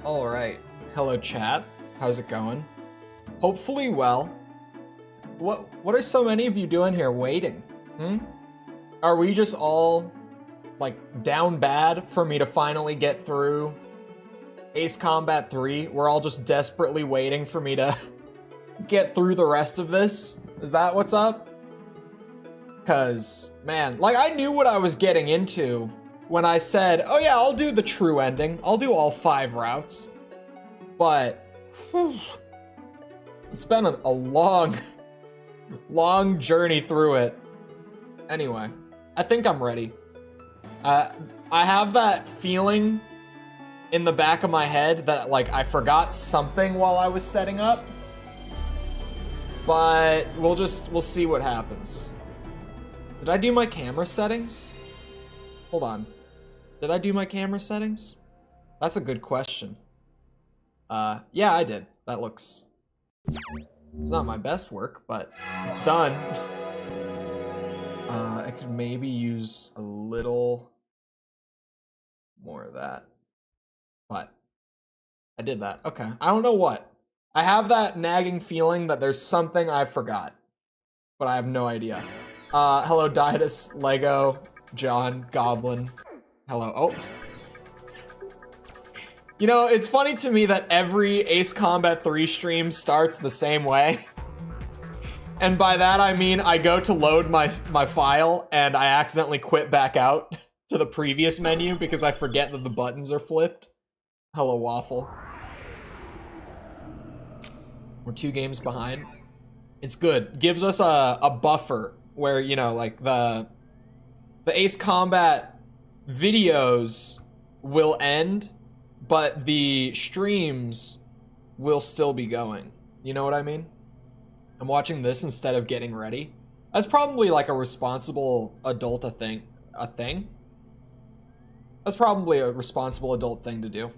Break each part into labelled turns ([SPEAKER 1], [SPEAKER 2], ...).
[SPEAKER 1] All right. Hello, chat. How's it going? Hopefully well. What are so many of you doing here waiting? Are we just all like down bad for me to finally get through Ace Combat 3? We're all just desperately waiting for me to get through the rest of this? Is that what's up? Cause man, like I knew what I was getting into when I said, oh yeah, I'll do the true ending. I'll do all 5 routes. But it's been a long, long journey through it. Anyway, I think I'm ready. I have that feeling in the back of my head that like I forgot something while I was setting up. But we'll see what happens. Did I do my camera settings? Hold on. Did I do my camera settings? That's a good question. Yeah, I did. That looks... It's not my best work, but it's done. I could maybe use a little more of that. But I did that. Okay. I don't know what. I have that nagging feeling that there's something I forgot. But I have no idea. Hello, Didus, Lego, John, Goblin. Hello. Oh. You know, it's funny to me that every Ace Combat 3 stream starts the same way. And by that I mean I go to load my file and I accidentally quit back out to the previous menu because I forget that the buttons are flipped. Hello, Waffle. We're 2 games behind. It's good. Gives us a buffer where, you know, like the Ace Combat videos will end, but the streams will still be going. You know what I mean? I'm watching this instead of getting ready. That's probably like a responsible adult thing. That's probably a responsible adult thing to do.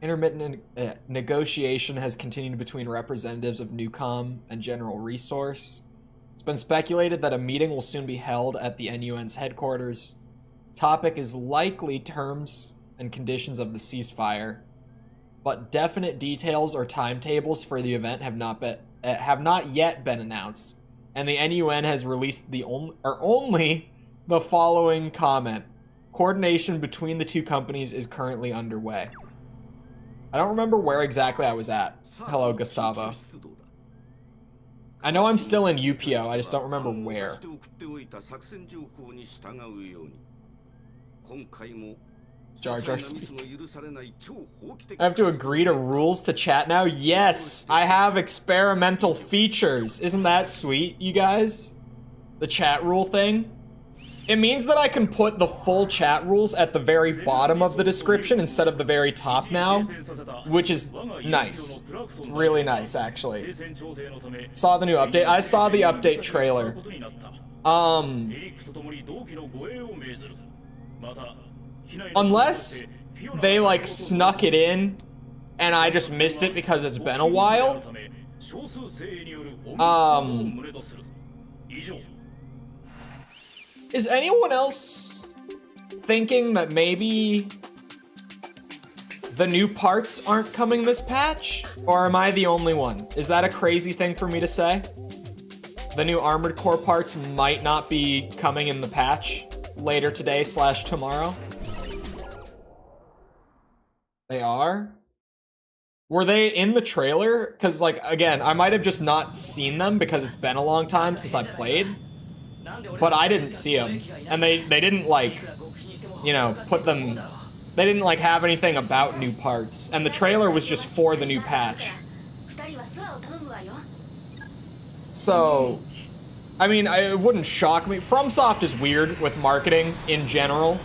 [SPEAKER 1] Intermittent negotiation has continued between representatives of Newcom and General Resource. It's been speculated that a meeting will soon be held at the NUN's headquarters. Topic is likely terms and conditions of the ceasefire, but definite details or timetables for the event have not yet been announced, and the NUN has released only the following comment: coordination between the 2 companies is currently underway. I don't remember where exactly I was at. Hello, Gustavo. I know I'm still in UPO, I just don't remember where. Jar Jar speak. I have to agree to rules to chat now? Yes! I have experimental features. Isn't that sweet, you guys? The chat rule thing? It means that I can put the full chat rules at the very bottom of the description instead of the very top now, which is nice. It's really nice, actually. Saw the new update. I saw the update trailer. Unless they like snuck it in and I just missed it because it's been a while. Is anyone else thinking that maybe the new parts aren't coming this patch? Or am I the only one? Is that a crazy thing for me to say? The new Armored Core parts might not be coming in the patch later today / tomorrow. They are? Were they in the trailer? Because, like, again, I might have just not seen them because it's been a long time since I played. But I didn't see them. And they didn't, like, you know, put them... They didn't, like, have anything about new parts. And the trailer was just for the new patch. So... I mean, it wouldn't shock me. FromSoft is weird with marketing in general.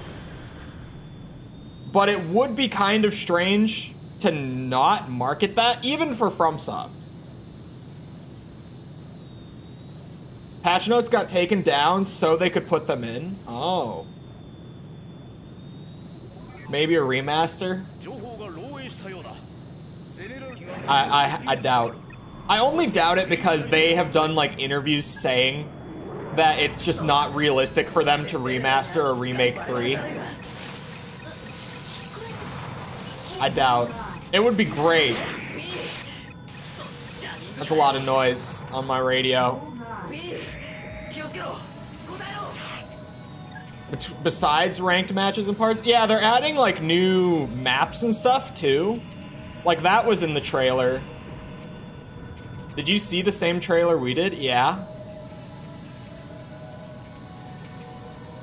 [SPEAKER 1] But it would be kind of strange to not market that, even for FromSoft. Patch notes got taken down so they could put them in? Oh. Maybe a remaster? I doubt. I only doubt it because they have done like interviews saying that it's just not realistic for them to remaster or remake 3. I doubt. It would be great. That's a lot of noise on my radio. Besides ranked matches and parts, yeah, they're adding like new maps and stuff too. Like that was in the trailer. Did you see the same trailer we did? Yeah.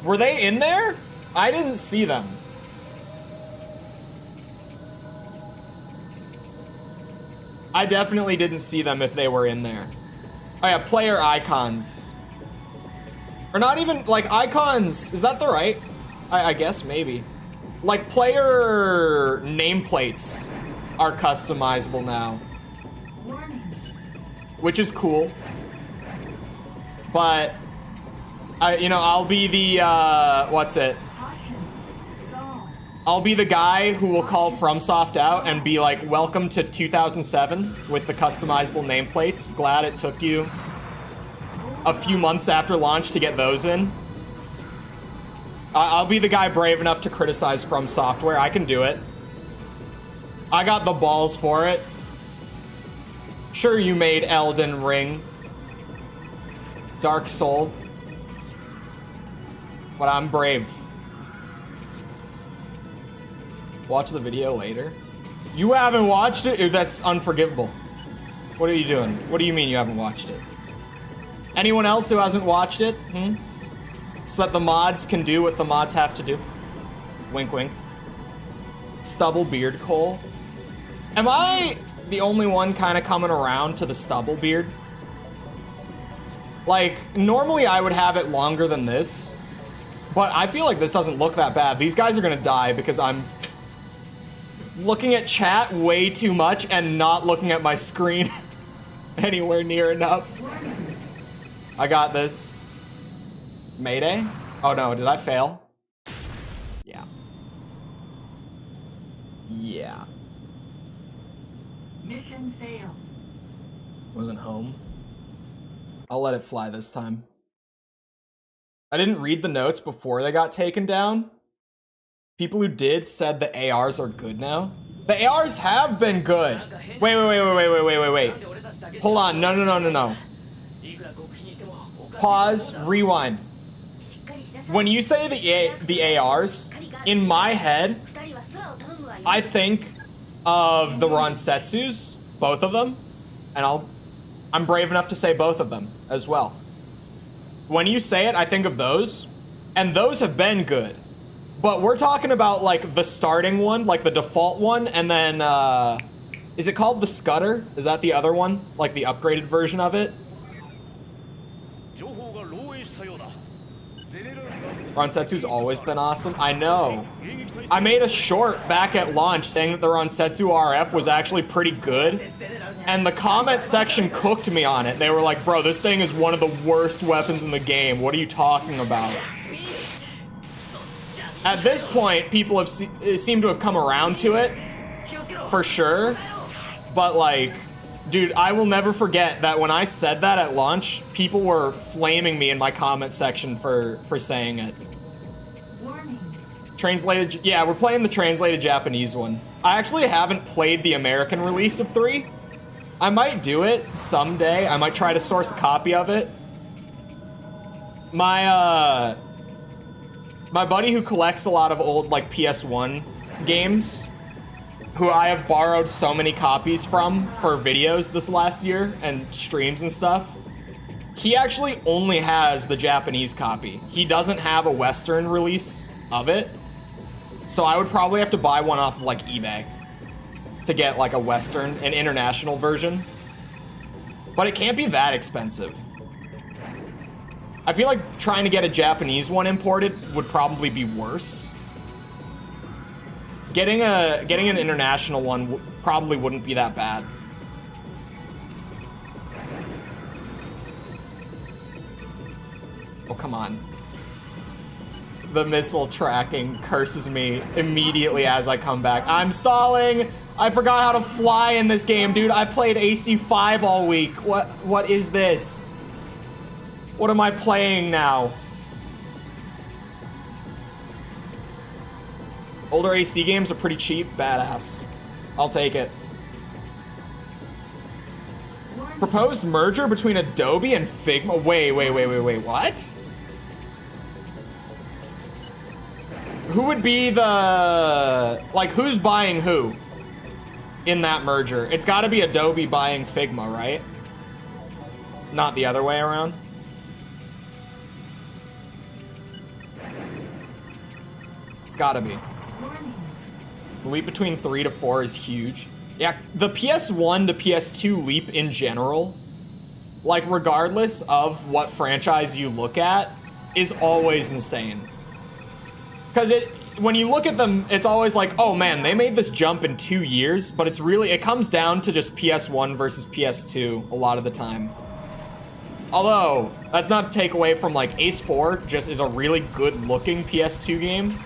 [SPEAKER 1] Were they in there? I didn't see them. I definitely didn't see them if they were in there. Oh yeah, player icons. Or not even, like, icons, is that the right? I guess, maybe. Like, player nameplates are customizable now. Which is cool. But, I'll be the, what's it? I'll be the guy who will call FromSoft out and be like, welcome to 2007 with the customizable nameplates. Glad it took you a few months after launch to get those in. I'll be the guy brave enough to criticize From Software. I can do it. I got the balls for it. Sure, you made Elden Ring, Dark Soul, but I'm brave. Watch the video later. You haven't watched it? That's unforgivable. What are you doing? What do you mean you haven't watched it? Anyone else who hasn't watched it? So that the mods can do what the mods have to do. Wink, wink. Stubble beard Cole. Am I the only one kind of coming around to the stubble beard? Like, normally I would have it longer than this, but I feel like this doesn't look that bad. These guys are gonna die because I'm looking at chat way too much and not looking at my screen anywhere near enough. I got this. Mayday? Oh no, did I fail? Yeah. Yeah.
[SPEAKER 2] Mission failed.
[SPEAKER 1] Wasn't home. I'll let it fly this time. I didn't read the notes before they got taken down. People who did said the ARs are good now. The ARs have been good. Wait. Hold on, no. Pause, rewind. When you say the ARs, in my head, I think of the Ronsetsus, both of them, and I'm brave enough to say both of them as well. When you say it, I think of those, and those have been good. But we're talking about like the starting one, like the default one, and then, is it called the Scudder? Is that the other one? Like the upgraded version of it? Ronsetsu's always been awesome. I know. I made a short back at launch saying that the Ronsetsu RF was actually pretty good. And the comment section cooked me on it. They were like, bro, this thing is one of the worst weapons in the game. What are you talking about? At this point, people have seem to have come around to it, for sure. But like, dude, I will never forget that when I said that at launch, people were flaming me in my comment section for saying it. Translated, yeah, we're playing the translated Japanese one. I actually haven't played the American release of 3. I might do it someday. I might try to source a copy of it. My buddy who collects a lot of old, like, PS1 games, who I have borrowed so many copies from for videos this last year and streams and stuff, he actually only has the Japanese copy. He doesn't have a Western release of it. So I would probably have to buy one off of, like, eBay to get, like, an international version. But it can't be that expensive. I feel like trying to get a Japanese one imported would probably be worse. Getting an international one probably wouldn't be that bad. Oh, come on. The missile tracking curses me immediately as I come back. I'm stalling! I forgot how to fly in this game, dude. I played AC5 all week. What is this? What am I playing now? Older AC games are pretty cheap. Badass. I'll take it. Proposed merger between Adobe and Figma. Wait, what? Who would be the... Like, who's buying who in that merger? It's gotta be Adobe buying Figma, right? Not the other way around. It's gotta be. The leap between 3 to 4 is huge. Yeah, the PS1 to PS2 leap in general, like regardless of what franchise you look at, is always insane. Because when you look at them, it's always like, oh man, they made this jump in 2 years, but it's really, it comes down to just PS1 versus PS2 a lot of the time. Although, that's not to take away from like Ace 4 just is a really good looking PS2 game.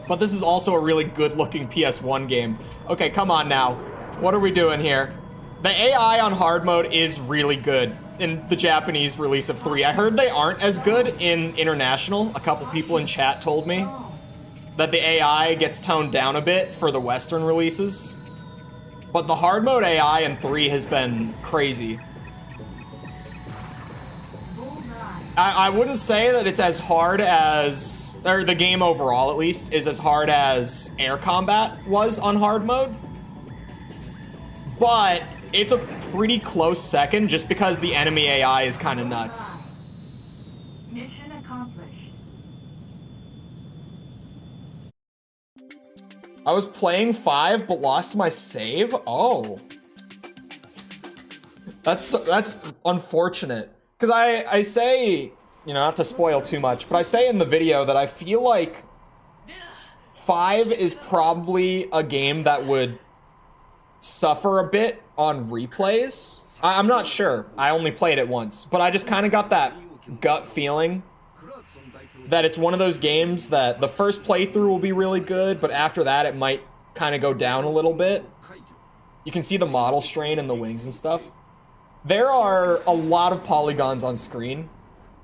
[SPEAKER 1] But this is also a really good-looking PS1 game. Okay, come on now. What are we doing here? The AI on hard mode is really good in the Japanese release of 3. I heard they aren't as good in international. A couple people in chat told me that the AI gets toned down a bit for the Western releases. But the hard mode AI in 3 has been crazy. I wouldn't say that it's as hard as, or the game overall at least, is as hard as air combat was on hard mode. But it's a pretty close second just because the enemy AI is kind of nuts.
[SPEAKER 2] Mission accomplished.
[SPEAKER 1] I was playing 5 but lost my save? Oh. That's unfortunate. Because I say, you know, not to spoil too much, but I say in the video that I feel like 5 is probably a game that would suffer a bit on replays. I'm not sure. I only played it once, but I just kind of got that gut feeling that it's one of those games that the first playthrough will be really good, but after that it might kind of go down a little bit. You can see the model strain in the wings and stuff. There are a lot of polygons on screen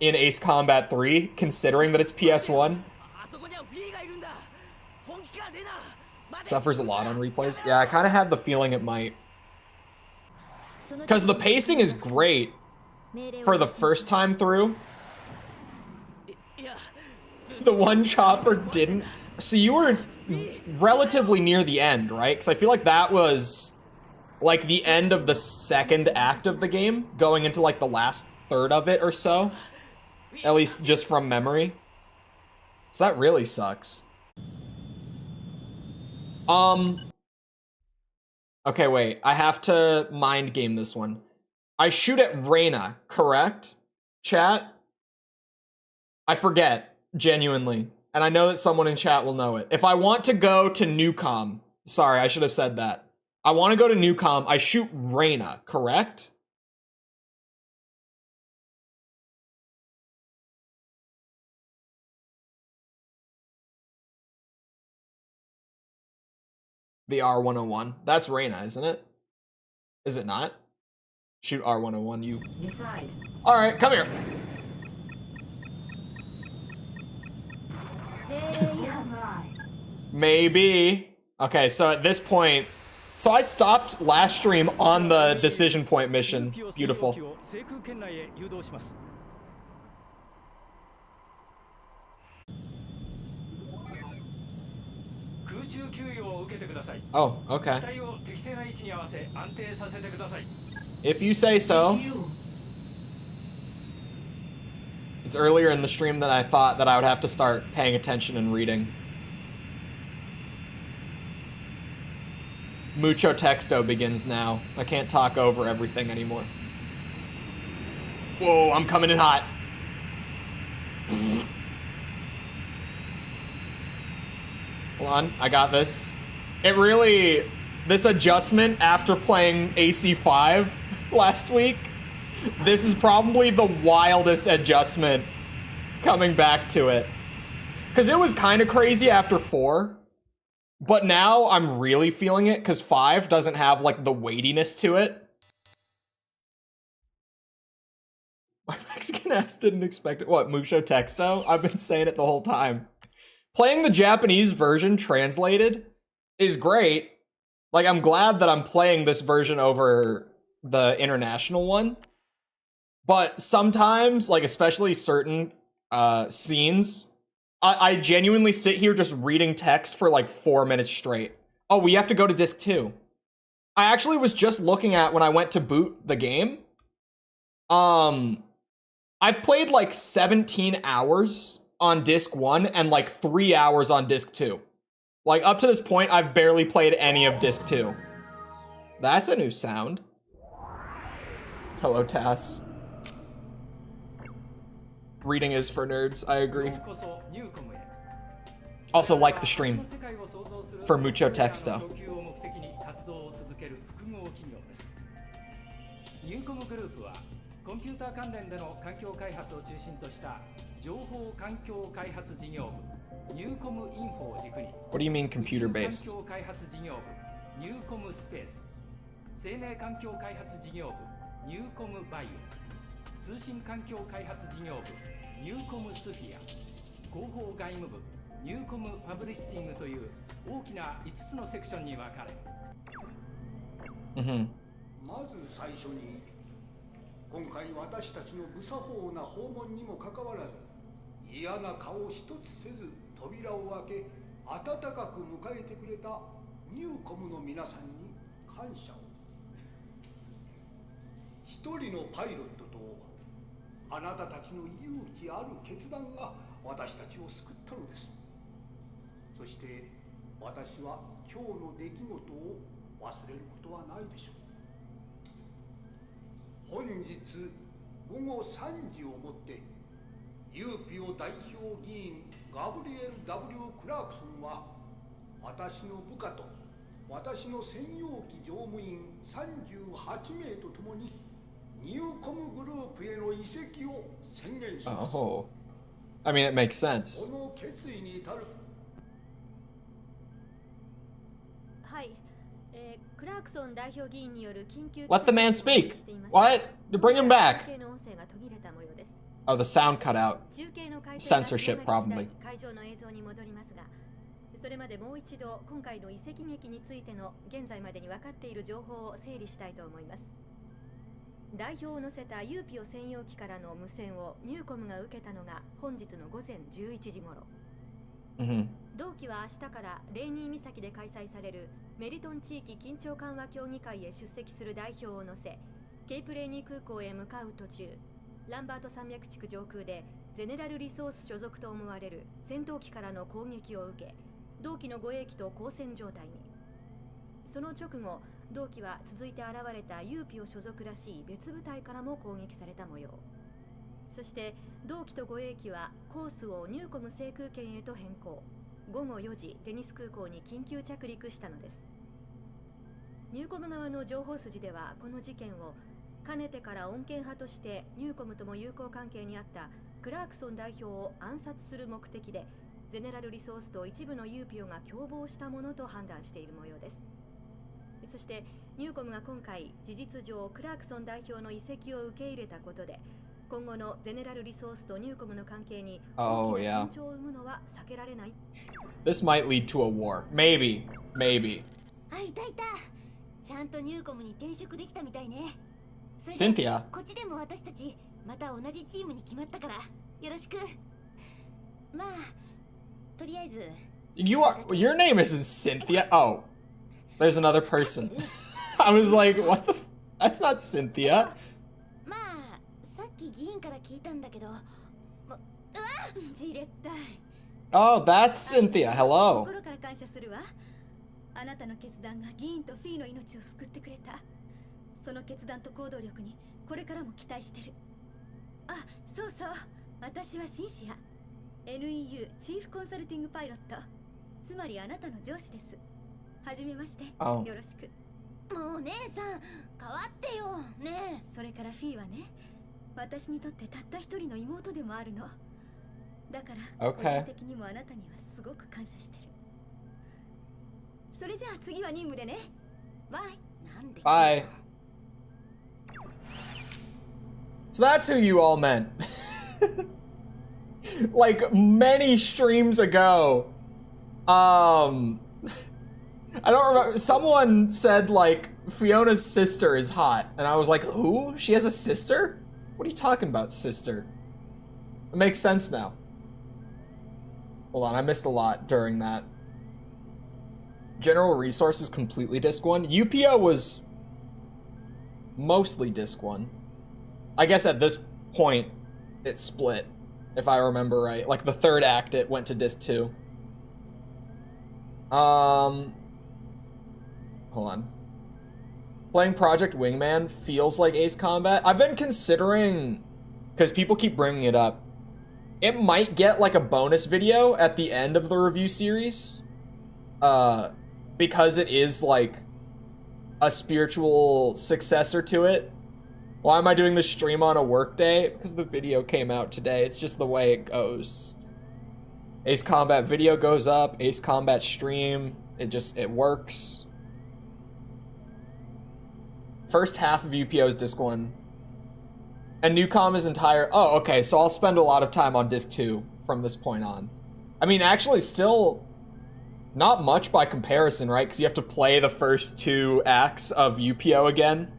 [SPEAKER 1] in Ace Combat 3, considering that it's PS1. Suffers a lot on replays. Yeah, I kind of had the feeling it might. Because the pacing is great for the first time through. The one chopper didn't. So you were relatively near the end, right? Because I feel like that was like the end of the second act of the game, going into like the last third of it or so. At least just from memory. So that really sucks. Okay, wait. I have to mind game this one. I shoot at Reyna, correct? Chat? I forget, genuinely. And I know that someone in chat will know it. If I want to go to Newcom, sorry, I should have said that. I want to go to Newcom, I shoot Reyna, correct? The R101. That's Reyna, isn't it? Is it not? Shoot R101, you. Alright, come here. Maybe. Okay, so at this point, so I stopped last stream on the decision point mission. Beautiful. Oh, okay. If you say so. It's earlier in the stream than I thought that I would have to start paying attention and reading. Mucho texto begins now. I can't talk over everything anymore. Whoa, I'm coming in hot. Hold on, I got this. It really, this adjustment after playing AC5 last week, this is probably the wildest adjustment coming back to it. Because it was kind of crazy after 4, but now I'm really feeling it because 5 doesn't have like the weightiness to it. My Mexican ass didn't expect it. What, Mucho Texto? I've been saying it the whole time. playing the Japanese version translated is great. Like, I'm glad that I'm playing this version over the international one. But sometimes, like, especially certain scenes, I genuinely sit here just reading text for like 4 minutes straight. Oh, we have to go to disc 2. I actually was just looking at when I went to boot the game. I've played like 17 hours on disc 1 and like 3 hours on disc 2. Like, up to this point, I've barely played any of disc 2. That's a new sound. Hello, Tass. Reading is for nerds, I agree. Also, like the stream for mucho texto. What do you mean computer-based? Mm-hmm.
[SPEAKER 3] まず最初に今回私たちの無作法な訪問にもかかわらず嫌な顔一つせず扉を開け温かく迎えてくれたニューコムの皆さんに感謝を。一人のパイロットとあなたたちの勇気ある決断が私たちを救ったのです。そして私は今日の出来事を忘れることはないでしょう。本日午後3時をもってユーピオ代表議員ガブリエル・ W ・クラークソンは私の部下と私の専用機乗務員38名と共にニューコムグループへの移籍を宣言します。
[SPEAKER 1] Oh. I mean, it makes sense.
[SPEAKER 3] この決意に至る。
[SPEAKER 4] はい。クラークソン代表議員による緊急
[SPEAKER 1] Let the man speak. What? Bring him back. Oh, the sound cut out. Censorship, probably.
[SPEAKER 4] 会場の映像に戻りますが、それまでもう一度今回の移籍劇についての現在までに分かっている情報を整理したいと思います。代表を乗せたユーピオ専用機からの無線をニューコムが受けたのが本日の午前11時頃。同機は明日からレーニー岬で開催されるメリトン地域緊張緩和協議会へ出席する代表を乗せ、ケープレーニー空港へ向かう途中、ランバート山脈地区上空でゼネラルリソース所属と思われる戦闘機からの攻撃を受け、同機の護衛機と交戦状態に。その直後、同機は続いて現れたユーピオ所属らしい別部隊からも攻撃された模様。そして同機と護衛機はコースをニューコム制空権へと変更。午後4時、デニス空港に緊急着陸したのです。ニューコム側の情報筋では、この事件をかねてから穏健派としてニューコムとも友好関係にあったクラークソン代表を暗殺する目的で、ゼネラルリソースと一部のユーピオが共謀したものと判断している模様です。そしてニューコムが今回事実上クラークソン代表の移籍を受け入れたことで、今後のゼネラルリソースとニューコムの関係に大きな緊張を生むのは避けられない。
[SPEAKER 1] This might lead to a war. Maybe. Maybe.
[SPEAKER 5] あ、いたいた。ちゃんとニューコムに転職できたみたいね。
[SPEAKER 1] Cynthia?
[SPEAKER 5] こっちでも私たちまた同じチームに決まったからよろしく。まあ、とりあえず。
[SPEAKER 1] Your name isn't Cynthia. Oh, there's another person. I was like, what the? That's not Cynthia.
[SPEAKER 5] まあ、さっき議員から聞いたんだけど、うわ、じれったい。
[SPEAKER 1] Oh, that's Cynthia. Hello.
[SPEAKER 4] 心から感謝するわ。あなたの決断が議員とフィーの命を救ってくれた。その決断と行動力にこれからも期待してる。あ、そうそう。私はシンシア。NEU チーフコンサルティングパイロット。つまりあなたの上司です。はじめまして。
[SPEAKER 1] Oh.
[SPEAKER 4] よろしく。
[SPEAKER 5] もう姉さん、変わってよ。ね
[SPEAKER 4] それからフィーはね、私にとってたった一人の妹でもあるの。だから、個人的にもあなたにはすごく感謝してる。それじゃあ次は任務でね。バイ。
[SPEAKER 5] なんで。
[SPEAKER 1] Bye. So that's who you all meant. like many streams ago. I don't remember. Someone said like Fiona's sister is hot, and I was like, who? She has a sister? What are you talking about, sister? It makes sense now. Hold on, I missed a lot during that. General Resources completely disc 1. UPO was mostly disc 1. I guess at this point it split, if I remember right. Like the third act it went to disc 2. Hold on. Playing Project Wingman feels like Ace Combat. I've been considering, because people keep bringing it up, it might get like a bonus video at the end of the review series. Because it is like a spiritual successor to it. Why am I doing this stream on a work day? Because the video came out today. It's just the way it goes. Ace Combat video goes up, Ace Combat stream, it works. First half of UPO is disc 1. And Newcom is entire, oh, okay, so I'll spend a lot of time on disc 2 from this point on. I mean, actually still not much by comparison, right? Because you have to play the first 2 acts of UPO again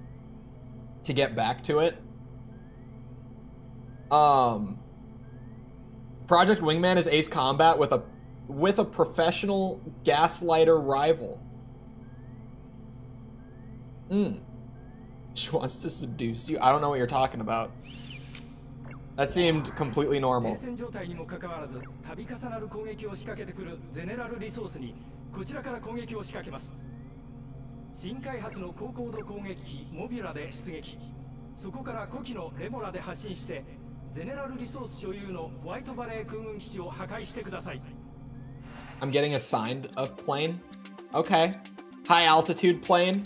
[SPEAKER 1] to get back to it. Project Wingman is Ace Combat with a professional gaslighter rival. She wants to seduce you. I don't know what you're talking about. That seemed completely normal. I'm getting assigned a plane. Okay. High altitude plane.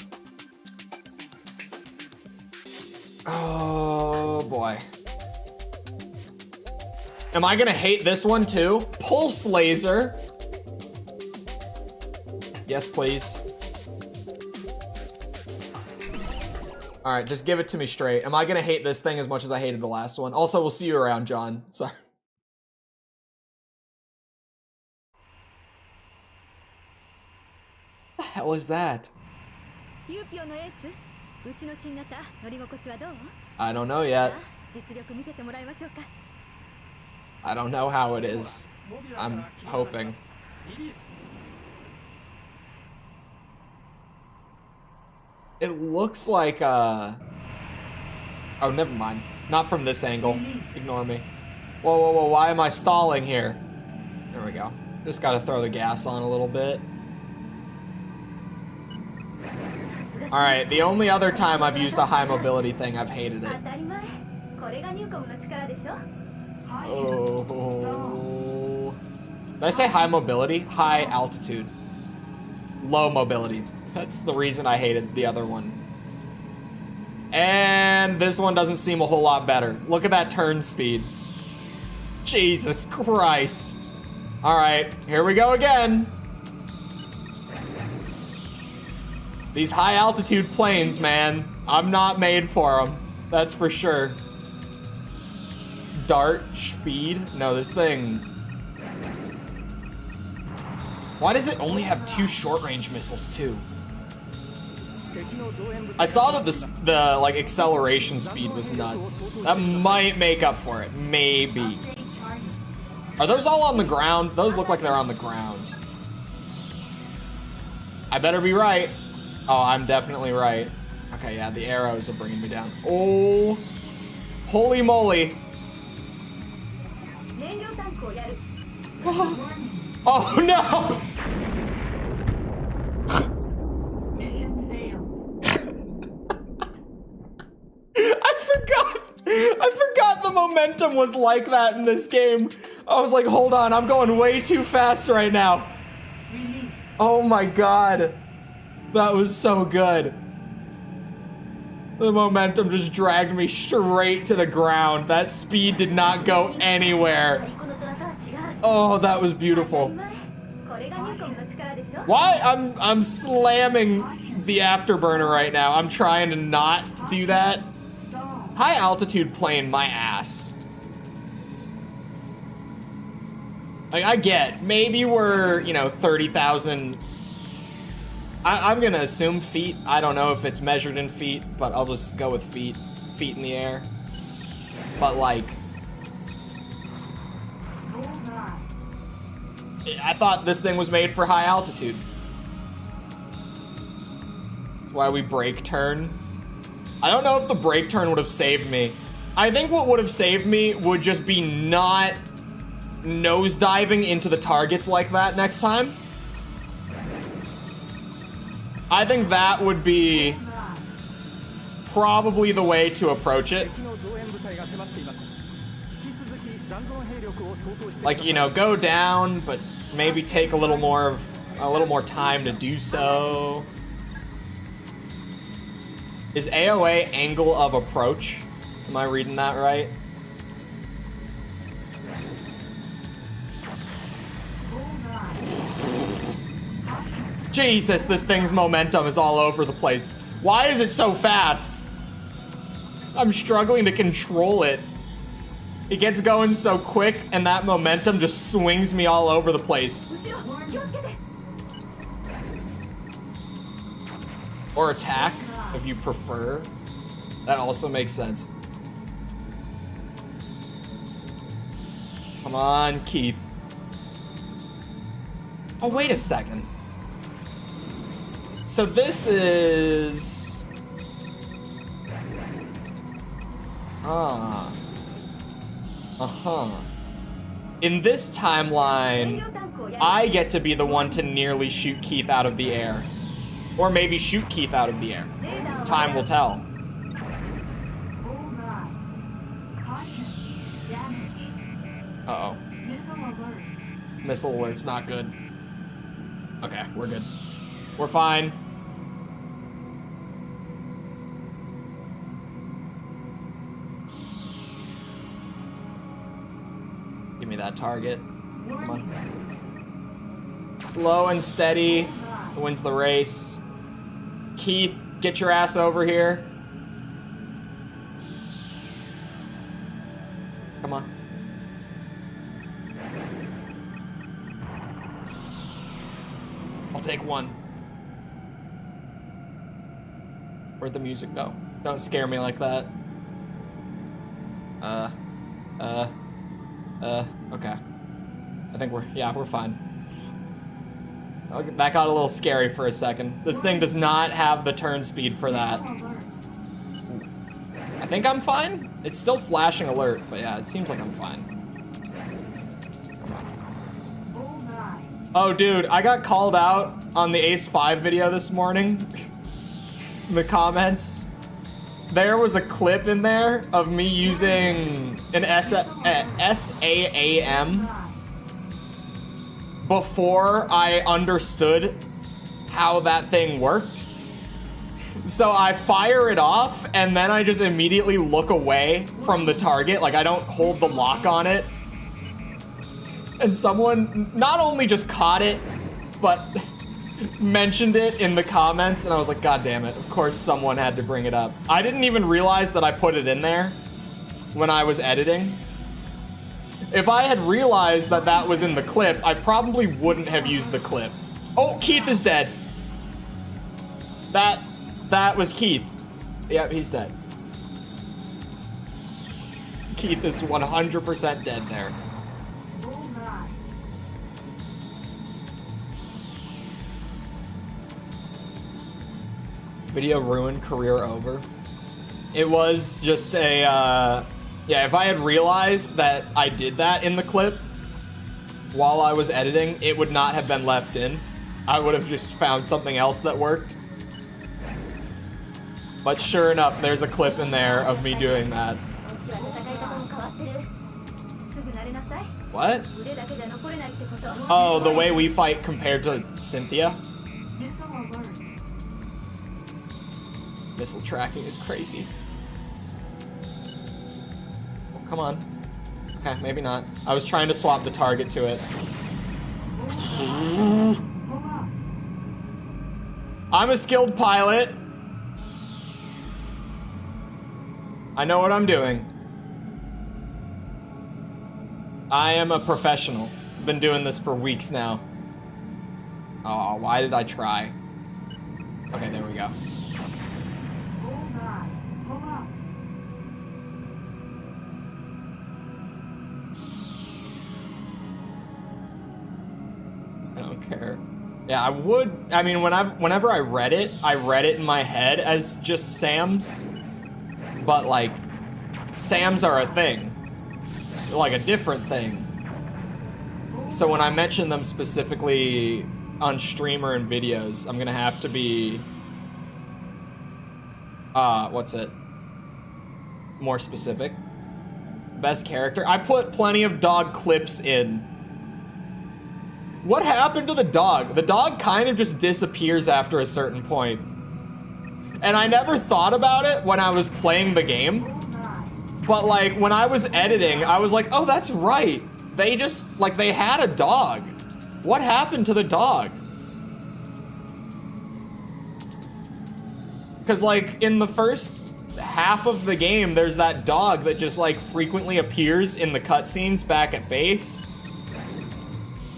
[SPEAKER 1] Oh boy. Am I gonna hate this one too? Pulse laser. Yes, please. All right, just give it to me straight. Am I gonna hate this thing as much as I hated the last one? Also, we'll see you around, John. Sorry. What the hell is that? I don't know yet. I don't know how it is. I'm hoping. It looks like, oh, never mind. Not from this angle. Ignore me. Whoa, whoa, whoa, why am I stalling here? There we go. Just gotta throw the gas on a little bit. Alright, the only other time I've used a high mobility thing, I've hated it. Oh. Did I say high mobility? High altitude. Low mobility. That's the reason I hated the other one. And this one doesn't seem a whole lot better. Look at that turn speed. Jesus Christ. Alright, here we go again. These high altitude planes, man. I'm not made for them. That's for sure. Dart speed? No, this thing. Why does it only have 2 short-range missiles too? I saw that the like acceleration speed was nuts. That might make up for it. Maybe. Are those all on the ground? Those look like they're on the ground. I better be right. Oh, I'm definitely right. Okay, yeah, the arrows are bringing me down. Oh, holy moly. Oh no! I forgot the momentum was like that in this game. I was like, hold on, I'm going way too fast right now. Oh my god. That was so good. The momentum just dragged me straight to the ground. That speed did not go anywhere. Oh, that was beautiful. Why? I'm slamming the afterburner right now. I'm trying to not do that. High altitude plane, my ass. Like, I get, maybe we're, you know, 30,000... I'm gonna assume feet. I don't know if it's measured in feet, but I'll just go with feet. Feet in the air. But, like... I thought this thing was made for high altitude. That's why we brake turn. I don't know if the brake turn would have saved me. I think what would have saved me would just be not nosediving into the targets like that next time. I think that would be probably the way to approach it. Like, you know, go down, but maybe take a little more time to do so. Is AOA angle of approach? Am I reading that right? Jesus, this thing's momentum is all over the place. Why is it so fast? I'm struggling to control it. It gets going so quick, and that momentum just swings me all over the place. Or attack, if you prefer. That also makes sense. Come on, Keith. Oh, wait a second. So this is... In this timeline, I get to be the one to nearly shoot Keith out of the air. Or maybe shoot Keith out of the air. Time will tell. Uh-oh. Missile alert's not good. Okay, we're good. We're fine. Give me that target. Come on. Slow and steady wins the race. Keith, get your ass over here. Come on. I'll take one. Where'd the music go? Don't scare me like that. Okay. I think we're fine. Okay, that got a little scary for a second. This thing does not have the turn speed for that. I think I'm fine. It's still flashing alert, but yeah, it seems like I'm fine. Come on. Oh, dude, I got called out on the Ace 5 video this morning. In the comments. There was a clip in there of me using an SAAM before I understood how that thing worked. So I fire it off, and then I just immediately look away from the target. Like, I don't hold the lock on it. And someone not only just caught it, but mentioned it in the comments, and I was like, God damn it, of course someone had to bring it up. I didn't even realize that I put it in there when I was editing. If I had realized that that was in the clip, I probably wouldn't have used the clip. Oh, Keith is dead. That was Keith. Yep, he's dead. Keith is 100% dead there. Video ruined, career over. It was just a, yeah, if I had realized that I did that in the clip while I was editing, it would not have been left in. I would have just found something else that worked. But sure enough, there's a clip in there of me doing that. What? Oh, the way we fight compared to Cynthia? Missile tracking is crazy. Oh, come on. Okay, maybe not. I was trying to swap the target to it. I'm a skilled pilot. I know what I'm doing. I am a professional. been doing this for weeks now. Oh, why did I try? Okay, there we go.
[SPEAKER 2] Hold on. Hold up.
[SPEAKER 1] I don't care. Yeah, I would. I mean, whenever I read it in my head as just SAMs. But like, SAMs are a thing. They're like a different thing. So when I mention them specifically on stream or in videos, I'm gonna have to be, what's it? More specific. Best character. I put plenty of dog clips in. What happened to the dog? The dog kind of just disappears after a certain point. And I never thought about it when I was playing the game. But like, when I was editing, I was like, oh, that's right. They just, like, they had a dog. What happened to the dog? Because like, in the first half of the game, there's that dog that just like frequently appears in the cutscenes back at base.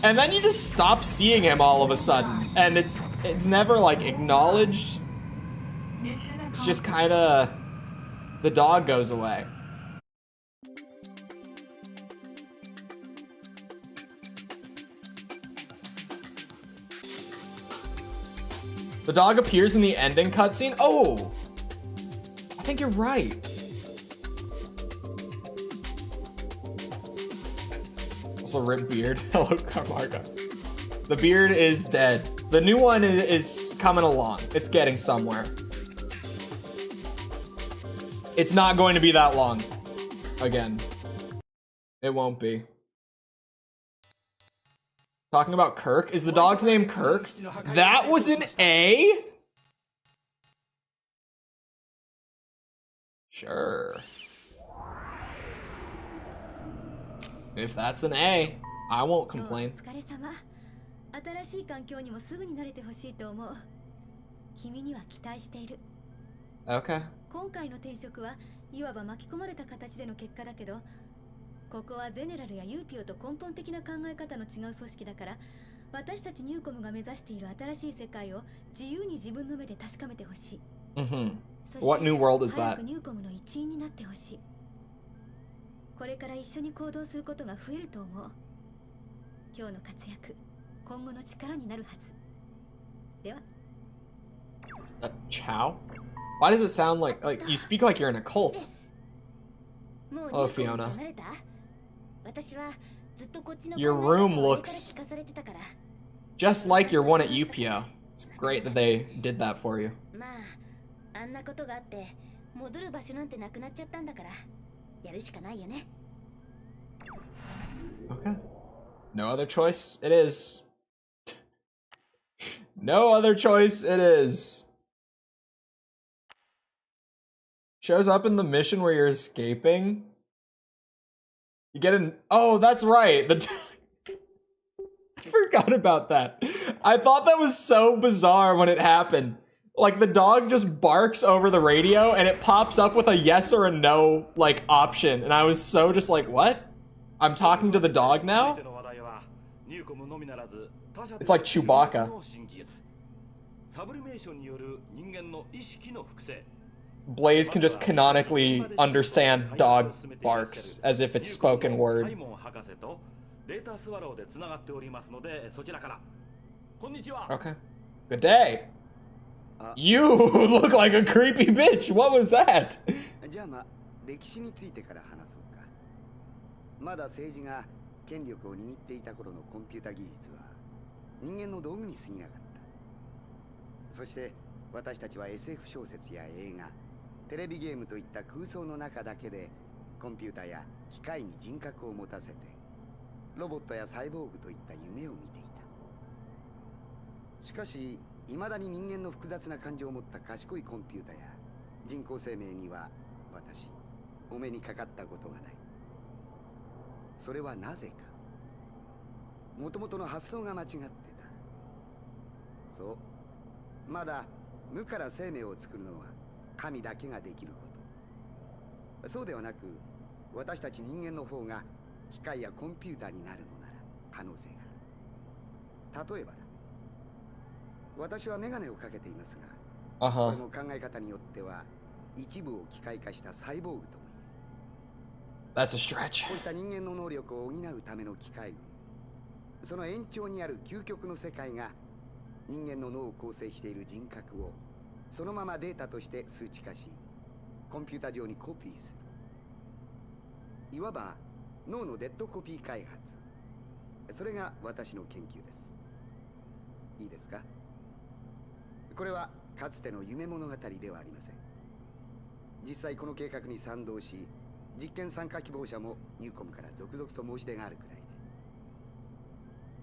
[SPEAKER 1] And then you just stop seeing him all of a sudden. And it's never like acknowledged. It's just kind of, the dog goes away. The dog appears in the ending cutscene. Oh, I think you're right. Also, rip beard. Hello, Carmarga. The beard is dead. The new one is coming along. It's getting somewhere. It's not going to be that long. Again. It won't be. Talking about Kirk? Is the dog's name Kirk? That was an A? Sure. If that's an A, I won't complain. Okay.
[SPEAKER 4] 今回の転職はいわば巻き込まれた形での結果だけど、ここはゼネラルやユーピオと根本的な考え方の違う組織だから、私たちニューコムが目指している新しい世界を自由に自分の目で確かめてほしい。
[SPEAKER 1] What new world is that?
[SPEAKER 4] 早くニューコムの一員になってほしい。これから一緒に行動することが増えると思う。今日の活躍、今後の力になるはず。では。
[SPEAKER 1] Chow? Why does it sound like you speak like you're in a cult? Oh, Fiona. Your room looks just like your one at UPO. It's great that they did that for you. Okay. No other choice it is. No other choice it is. Shows up in the mission where you're escaping. You get an, oh, that's right. I forgot about that. I thought that was so bizarre when it happened. Like, the dog just barks over the radio and it pops up with a yes or a no, like, option. And I was so just like, what? I'm talking to the dog now? It's like Chewbacca. Blaze can just canonically understand dog barks as if it's spoken word. Okay. Good day. You look like a creepy bitch. What was that?
[SPEAKER 6] 歴史についてから話そうか。まだ政治が権力を握っていた頃のコンピュータ技術は人間の道具に過ぎなかった。そして私たちは SF 小説や映画、テレビゲームといった空想の中だけでコンピュータや機械に人格を持たせてロボットやサイボーグといった夢を見ていた。しかし未だに人間の複雑な感情を持った賢いコンピュータや人工生命には私お目にかかったことがない。それはなぜか。もともとの発想が間違ってた。そう、まだ無から生命を作るのは神だけができること。そうではなく、私たち人間の方が機械やコンピューターになるのなら、可能性がある。例えばだ。私はメガネをかけていますが、これも考え方によっては一部を機械化したサイボーグとも言える。
[SPEAKER 1] That's a stretch.
[SPEAKER 6] こうした人間の能力を補うための機械群、その延長にある究極の世界が人間の脳を構成している人格をそのままデータとして数値化し、コンピュータ上にコピーする。いわば脳のデッドコピー開発。それが私の研究です。いいですか？これはかつての夢物語ではありません。実際この計画に賛同し、実験参加希望者もニューコムから続々と申し出があるくらい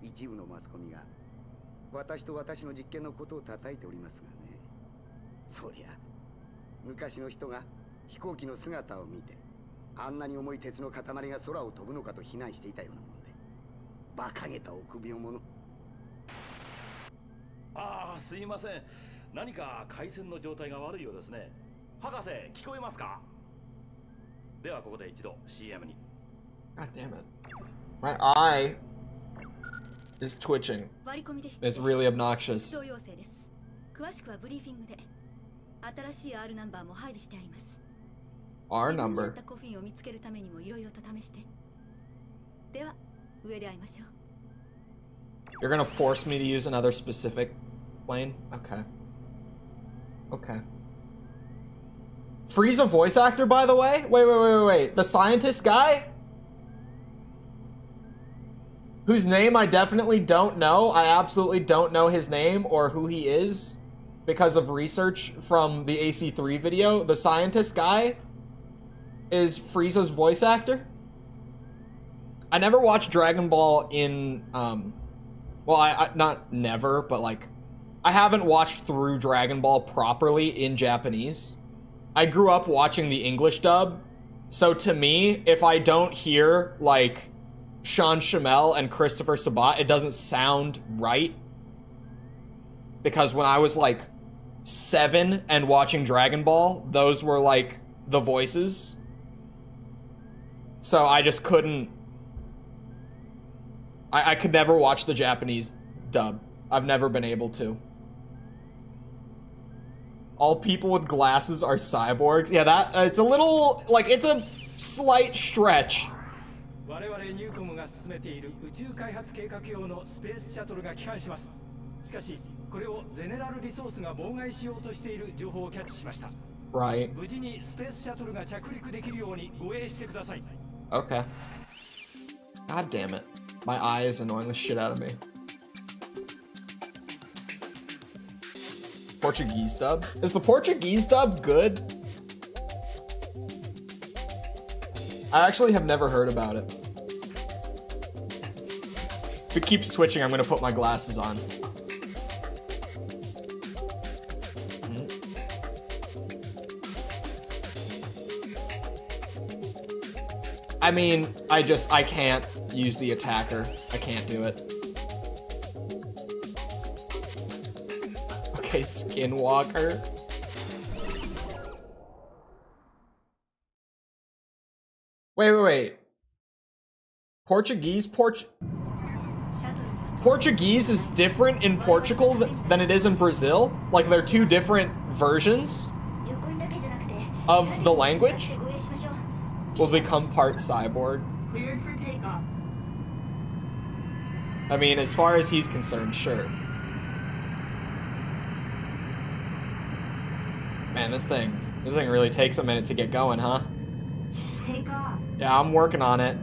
[SPEAKER 6] で、一部のマスコミが私と私の実験のことを叩いておりますがね。そりゃ昔の人が飛行機の姿を見て、あんなに重い鉄の塊が空を飛ぶのかと非難していたようなもので、馬鹿げた臆病者。
[SPEAKER 7] ああ、すいません。何か回線の状態が悪いようですね。博士、聞こえますか？ではここで一度 CM に。
[SPEAKER 1] God damn it. My eye is twitching.
[SPEAKER 4] 割り込みでした。
[SPEAKER 1] It's really obnoxious.
[SPEAKER 4] 出動要請です。詳しくはブリーフィングで。新しい R ナンバーも配備してあります。
[SPEAKER 1] R
[SPEAKER 4] 自分に合
[SPEAKER 1] number.
[SPEAKER 4] ったコフィンを見つけるためにもいろいろと試して。では上で会いましょう。
[SPEAKER 1] You're gonna force me to use another specific plane? Okay. Okay. Frieza voice actor, by the way? Wait. The scientist guy? Whose name I definitely don't know. I absolutely don't know his name or who he is because of research from the AC3 video. The scientist guy is Frieza's voice actor. I never watched Dragon Ball in, well, I not never, but like, I haven't watched through Dragon Ball properly in Japanese. I grew up watching the English dub, so to me, if I don't hear, like, Sean Shamel and Christopher Sabat, it doesn't sound right. Because when I was, like, 7 and watching Dragon Ball, those were, like, the voices. So I just couldn't... I could never watch the Japanese dub. I've never been able to. All people with glasses are cyborgs. Yeah, that it's a little like it's a slight stretch.
[SPEAKER 3] 我々ニューコムが進めている宇宙開発計画用のスペースシャトルが帰還します。しかしこれをゼネラルリソースが妨害しようとしている情報をキャッチしました。
[SPEAKER 1] Right.
[SPEAKER 3] 無事にスペースシャトルが着陸できるように護衛してください。
[SPEAKER 1] Okay. God damn it. My eye is annoying the shit out of me. Portuguese dub? Is the Portuguese dub good? I actually have never heard about it. If it keeps twitching, I'm gonna put my glasses on. I mean, I can't use the attacker. I can't do it. Okay, Skinwalker. Wait. Portuguese is different in Portugal than it is in Brazil? Like they're two different versions of the language? Will become part cyborg.
[SPEAKER 2] Cleared for takeoff.
[SPEAKER 1] I mean, as far as he's concerned, sure. Man, this thing really takes a minute to get going, huh?
[SPEAKER 2] Take off.
[SPEAKER 1] Yeah, I'm working on it.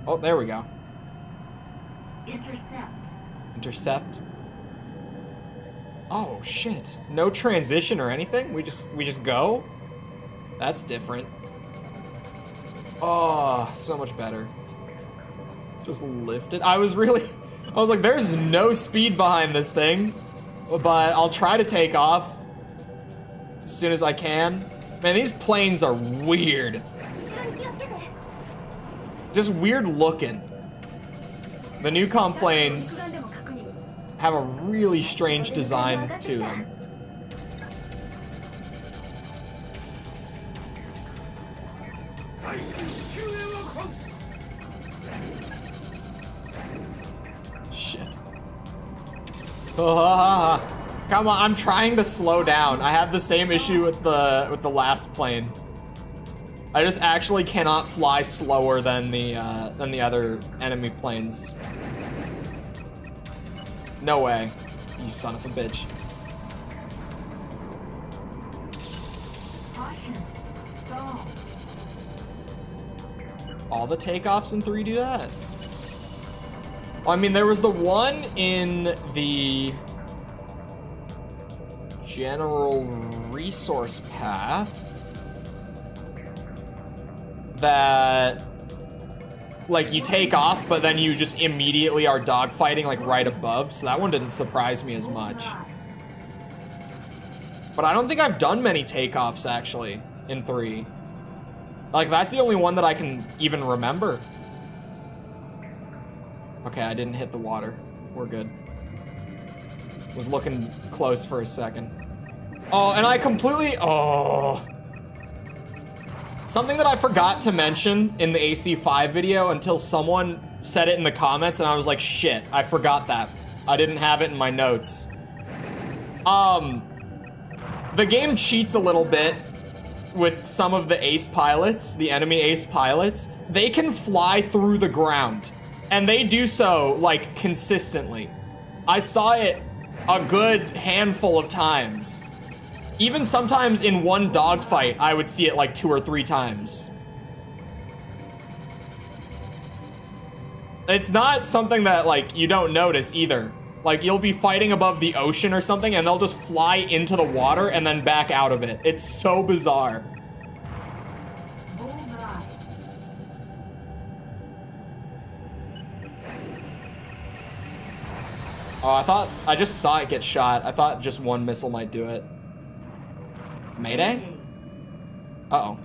[SPEAKER 1] Oh, there we go.
[SPEAKER 2] Intercept.
[SPEAKER 1] Intercept. Oh shit. No transition or anything? We just go? That's different. Oh, so much better. Just lift it. I was like, there's no speed behind this thing. But I'll try to take off as soon as I can. Man, these planes are weird. Just weird looking. The Newcom planes have a really strange design to them. Come on, I'm trying to slow down. I had the same issue with the last plane. I just actually cannot fly slower than the other enemy planes. No way, you son of a bitch.
[SPEAKER 2] Caution. Stall.
[SPEAKER 1] All the takeoffs in 3 do that? I mean, there was the one in the general resource path that, like, you take off, but then you just immediately are dogfighting, like, right above, so that one didn't surprise me as much. But I don't think I've done many takeoffs, actually, in 3. Like, that's the only one that I can even remember. Okay, I didn't hit the water. We're good. Was looking close for a second. Oh, and I completely... Oh. Something that I forgot to mention in the AC5 video until someone said it in the comments, and I was like, shit, I forgot that. I didn't have it in my notes. The game cheats a little bit with some of the ace pilots, the enemy ace pilots. They can fly through the ground, and they do so, like, consistently. I saw it a good handful of times. Even sometimes in one dogfight, I would see it like 2 or 3 times. It's not something that, like, you don't notice either. Like, you'll be fighting above the ocean or something, and they'll just fly into the water and then back out of it. It's so bizarre.
[SPEAKER 2] Bullseye.
[SPEAKER 1] Oh, I just saw it get shot. I thought just one missile might do it. Mayday? Uh-oh.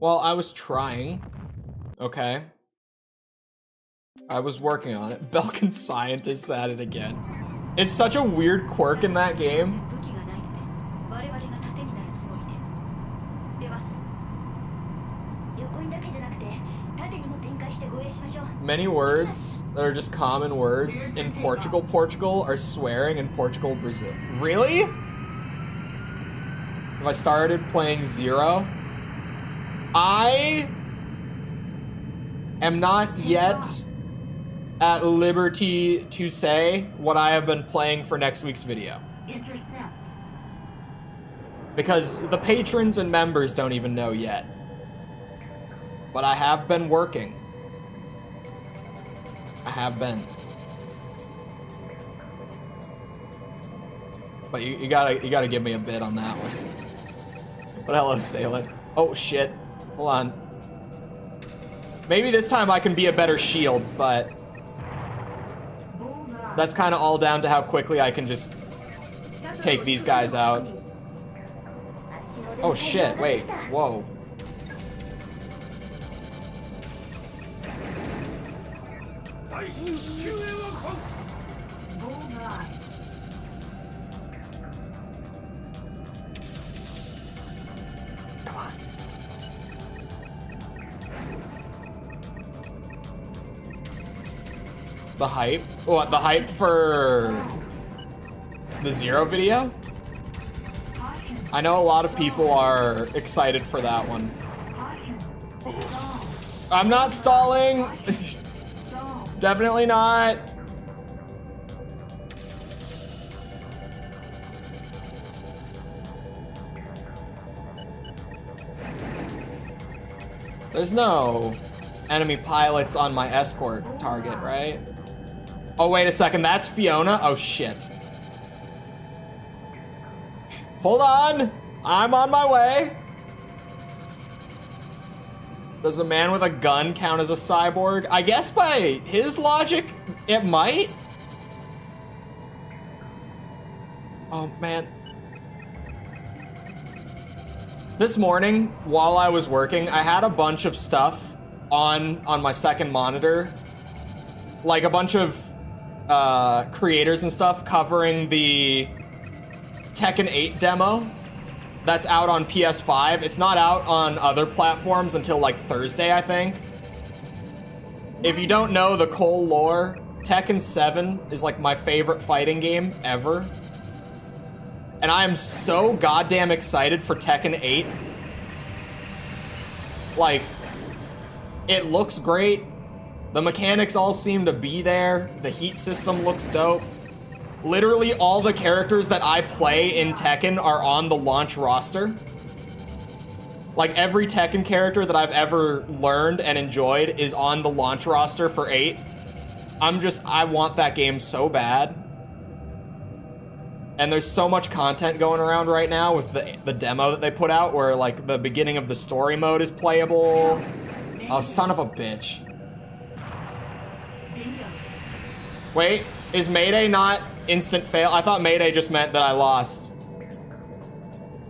[SPEAKER 1] Well, I was trying. Okay. I was working on it. Belkin Scientist at it again. It's such a weird quirk in that game. Many words that are just common words in Portugal are swearing in Portugal, Brazil. Really? Have I started playing Zero? I am not yet at liberty to say what I have been playing for next week's video.
[SPEAKER 2] Intercept.
[SPEAKER 1] Because the patrons and members don't even know yet. But I have been working. I have been. But you gotta give me a bit on that one. But hello, Salem. Oh shit. Hold on. Maybe this time I can be a better shield, but that's kind of all down to how quickly I can just take these guys out. Oh shit, wait, whoa. Come on. The hype? What, the hype for the Zero video? I know a lot of people are excited for that one. I'm not stalling. Definitely not. There's no enemy pilots on my escort target, right? Oh, wait a second, that's Fiona? Oh, shit. Hold on, I'm on my way. Does a man with a gun count as a cyborg? I guess by his logic, it might. Oh, man. This morning, while I was working, I had a bunch of stuff on my second monitor. Like a bunch of creators and stuff covering the Tekken 8 demo that's out on PS5. It's not out on other platforms until like Thursday, I think. If you don't know the Chole lore, Tekken 7 is like my favorite fighting game ever. And I am so goddamn excited for Tekken 8. Like, it looks great. The mechanics all seem to be there. The heat system looks dope. Literally all the characters that I play in Tekken are on the launch roster. Like, every Tekken character that I've ever learned and enjoyed is on the launch roster for 8. I want that game so bad. And there's so much content going around right now with the demo that they put out where, like, the beginning of the story mode is playable. Oh, son of a bitch. Wait, is Mayday not instant fail? I thought Mayday just meant that I lost.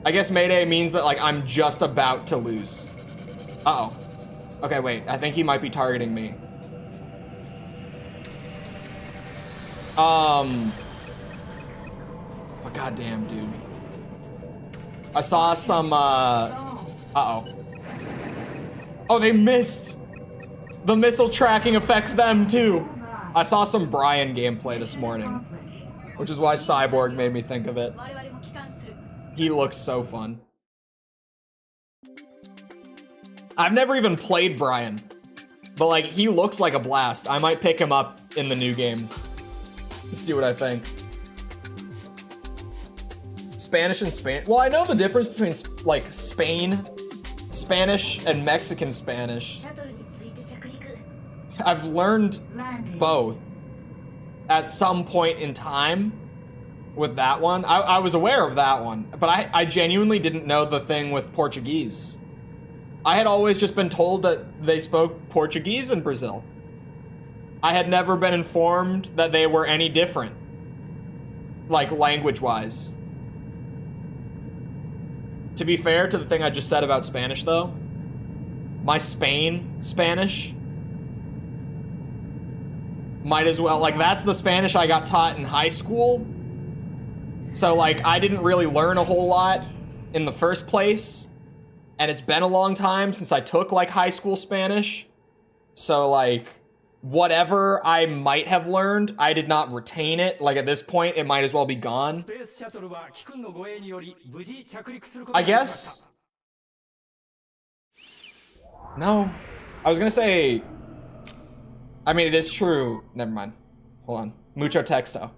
[SPEAKER 1] I guess Mayday means that, like, I'm just about to lose. Uh-oh. Okay, wait, I think he might be targeting me. Oh, goddamn, dude. I saw some, uh-oh. Oh, they missed! The missile tracking affects them, too! I saw some Brian gameplay this morning, which is why Cyborg made me think of it. He looks so fun. I've never even played Brian, but, like, he looks like a blast. I might pick him up in the new game. Let's see what I think. Spanish and Spanish. Well, I know the difference between, like, Spanish and Mexican Spanish. I've learned both at some point in time with that one. I was aware of that one, but I genuinely didn't know the thing with Portuguese. I had always just been told that they spoke Portuguese in Brazil. I had never been informed that they were any different, like, language-wise. To be fair to the thing I just said about Spanish, though, my Spanish might as well, like, that's the Spanish I got taught in high school. So, like, I didn't really learn a whole lot in the first place. And it's been a long time since I took, like, high school Spanish. So, like, whatever I might have learned, I did not retain it. Like, at this point, it might as well be gone. I guess. No. I was gonna say, I mean, it is true. Never mind. Hold on. Mucho texto.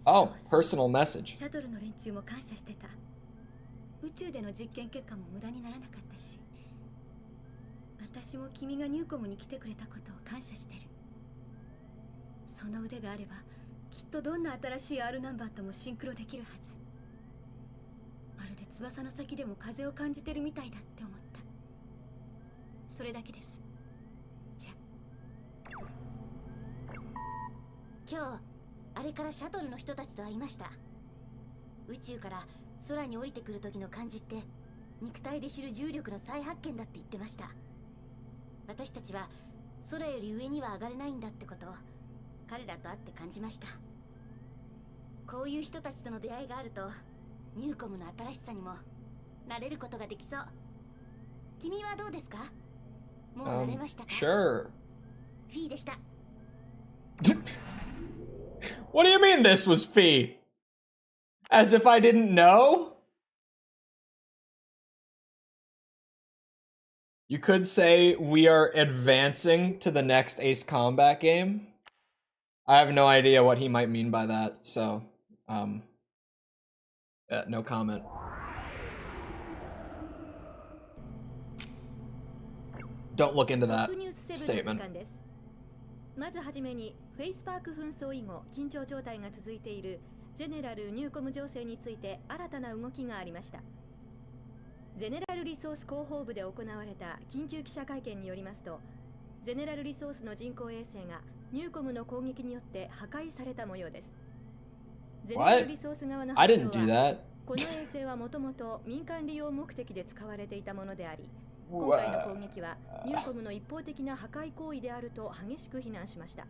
[SPEAKER 1] Oh, personal message.
[SPEAKER 4] シャトルの連中も感謝してた。宇宙での実験結果も無駄にならなかったし、私も君がニューコムに来てくれたことを感謝してる。その腕があれば、きっとどんな新しい R ナンバーともシンクロできるはず。まるで翼の先でも風を感じてるみたいだって思った。それだけです。じゃあ。
[SPEAKER 5] 今日あれからシャトルの人たちと会いました。宇宙から空に降りてくる時の感じって肉体で知る重力の再発見だって言ってました。私たちは空より上には上がれないんだってことを彼らと会って感じました。こういう人たちとの出会いがあるとニューコムの新しさにも慣れることができそう。君はどうですか？もう慣れましたか？
[SPEAKER 1] Sure.
[SPEAKER 5] フィーでした。
[SPEAKER 1] What do you mean this was Fee? As if I didn't know? You could say we are advancing to the next Ace Combat game. I have no idea what he might mean by that, so, no comment. Don't look into that statement.
[SPEAKER 4] まずはじめにフェイスパーク紛争以後緊張状態が続いているゼネラルニューコム情勢について新たな動きがありました。ゼネラルリソース広報部で行われた緊急記者会見によりますと、ゼネラルリソースの人工衛星がニューコムの攻撃によって破壊された模様です。ゼネラルリソース側の発表は、この衛星はもともと民間利用目的で使われていたものであり、今回の攻撃はニューコムの一方的な破壊行為であると激しく非難しました。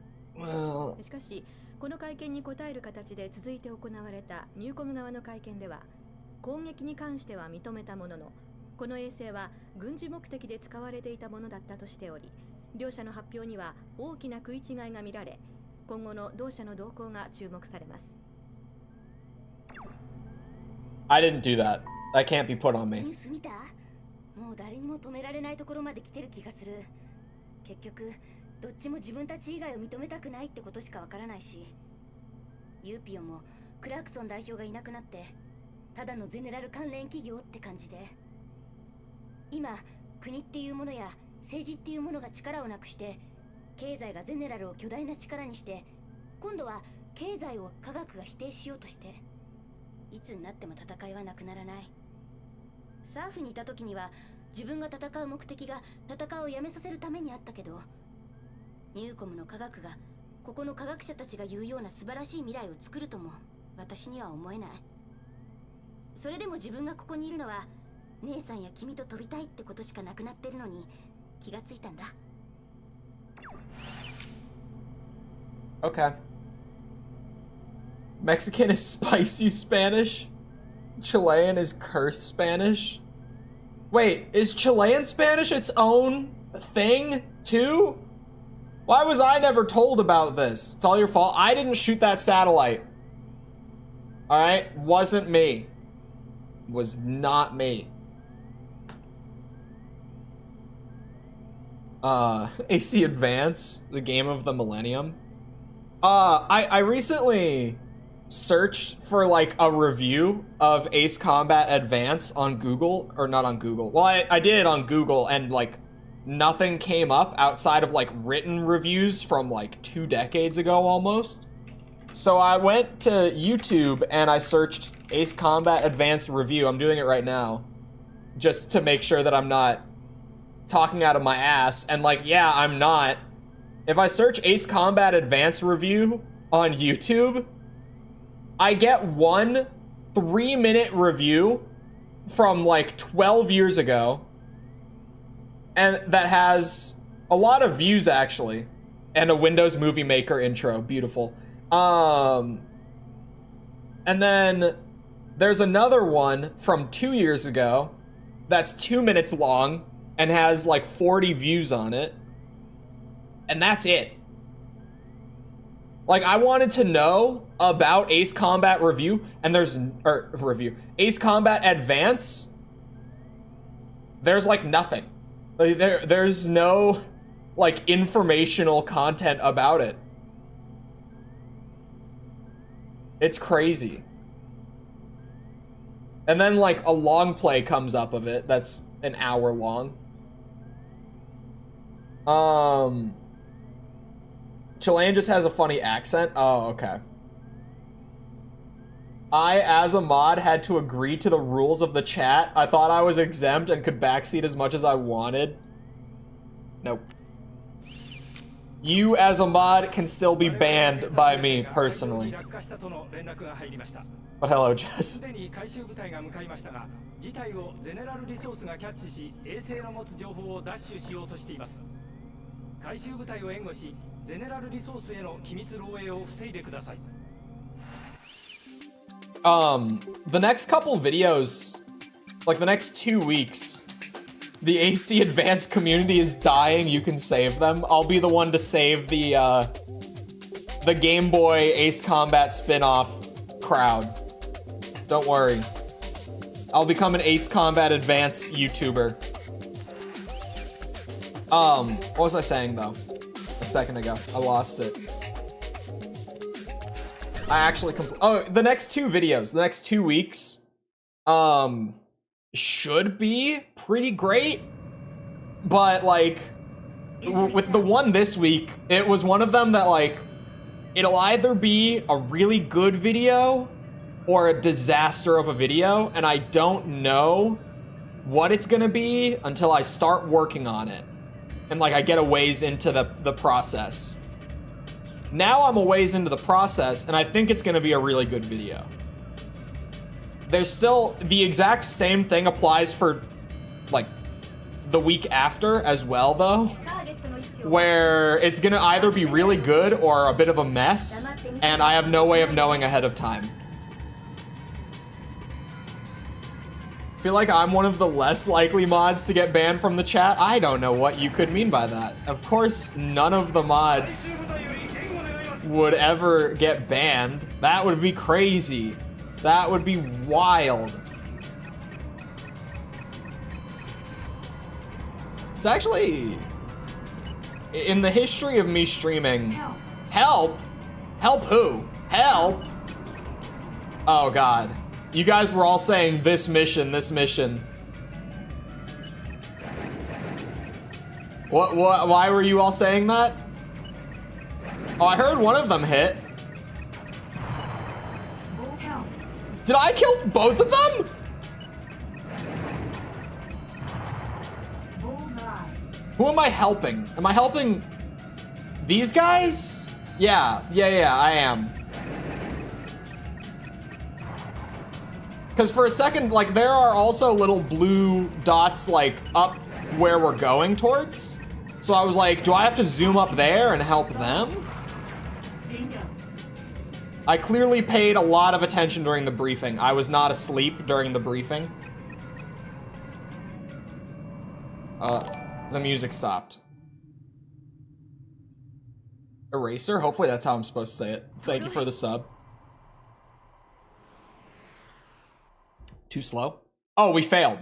[SPEAKER 4] しかしこの会見に答える形で続いて行われたニューコム側の会見では、攻撃に関しては認めたものの、この衛星は軍事目的で使われていたものだったとしており、両者の発表には大きな食い違いが見られ、今後の同社の動向が注目されます。
[SPEAKER 1] I didn't do that. That can't be put on
[SPEAKER 5] ニュ
[SPEAKER 1] me.
[SPEAKER 5] ース見た？もう誰にも止められないところまで来てる気がする。結局どっちも自分たち以外を認めたくないってことしかわからないし、ユーピオもクラークソン代表がいなくなってただのゼネラル関連企業って感じで、今国っていうものや政治っていうものが力をなくして、経済がゼネラルを巨大な力にして、今度は経済を科学が否定しようとして、いつになっても戦いはなくならない。サーフにいた時には自分が戦う目的が戦いをやめさせるためにあったけど、ニューコムの科学がここの科学者たちが言うような素晴らしい未来を作るとも私には思えない。それでも自分がここにいるのは姉さんや君と飛びたいってことしかなくなってるのに気がついたんだ。
[SPEAKER 1] Okay. Mexican is spicy Spanish. Chilean is curse Spanish. Wait, is Chilean Spanish its own thing, too? Why was I never told about this? It's all your fault. I didn't shoot that satellite. Alright? Wasn't me. Was not me. AC Advance, the game of the millennium. I recently searched for like a review of Ace Combat Advance on Google, or not on Google. Well, I did on Google, and like nothing came up outside of like written reviews from like 2 decades ago almost. So I went to YouTube and I searched Ace Combat Advance review. I'm doing it right now just to make sure that I'm not talking out of my ass. And like, yeah, I'm not. If I search Ace Combat Advance review on YouTube, I get one 3-minute review from like 12 years ago, and that has a lot of views actually, and a Windows Movie Maker intro. Beautiful. And then there's another one from 2 years ago that's 2 minutes long and has like 40 views on it, and that's it. Like, I wanted to know about Ace Combat review, and Ace Combat Advance. There's like nothing. Like, there's no like informational content about it. It's crazy. And then like a long play comes up of it that's an hour long. Chilean just has a funny accent. Oh, okay. I, as a mod, had to agree to the rules of the chat. I thought I was exempt and could backseat as much as I wanted. Nope. You, as a mod, can still be banned by me, personally. But hello, Jess. The next couple videos, like the next 2 weeks, the AC Advanced community is dying. You can save them. I'll be the one to save the Game Boy Ace Combat spin-off crowd. Don't worry. I'll become an Ace Combat Advance YouTuber. What was I saying though? A second ago. I lost it. I actually the next 2 videos, the next 2 weeks, should be pretty great, but like, with the one this week, it was one of them that like, it'll either be a really good video or a disaster of a video, and I don't know what it's gonna be until I start working on it, and like I get a ways into the process. Now I'm a ways into the process, and I think it's gonna be a really good video. There's still, the exact same thing applies for, like, the week after as well, though, where it's gonna either be really good or a bit of a mess. and I have no way of knowing ahead of time. I feel like I'm one of the less likely mods to get banned from the chat. I don't know what you could mean by that. Of course, none of the mods would ever get banned. That would be crazy. That would be wild. It's actually, in the history of me streaming, help? Help who? Help? Oh God. You guys were all saying this mission, this mission. What, why were you all saying that? Oh, I heard one of them hit. Did I kill both of them? Who am I helping? Am I helping these guys? Yeah, I am. Because for a second, like, there are also little blue dots, like, up where we're going towards. So I was like, do I have to zoom up there and help them? I clearly paid a lot of attention during the briefing. I was not asleep during the briefing. The music stopped. Eraser? Hopefully that's how I'm supposed to say it. Thank you for the sub. Too slow? Oh, we failed.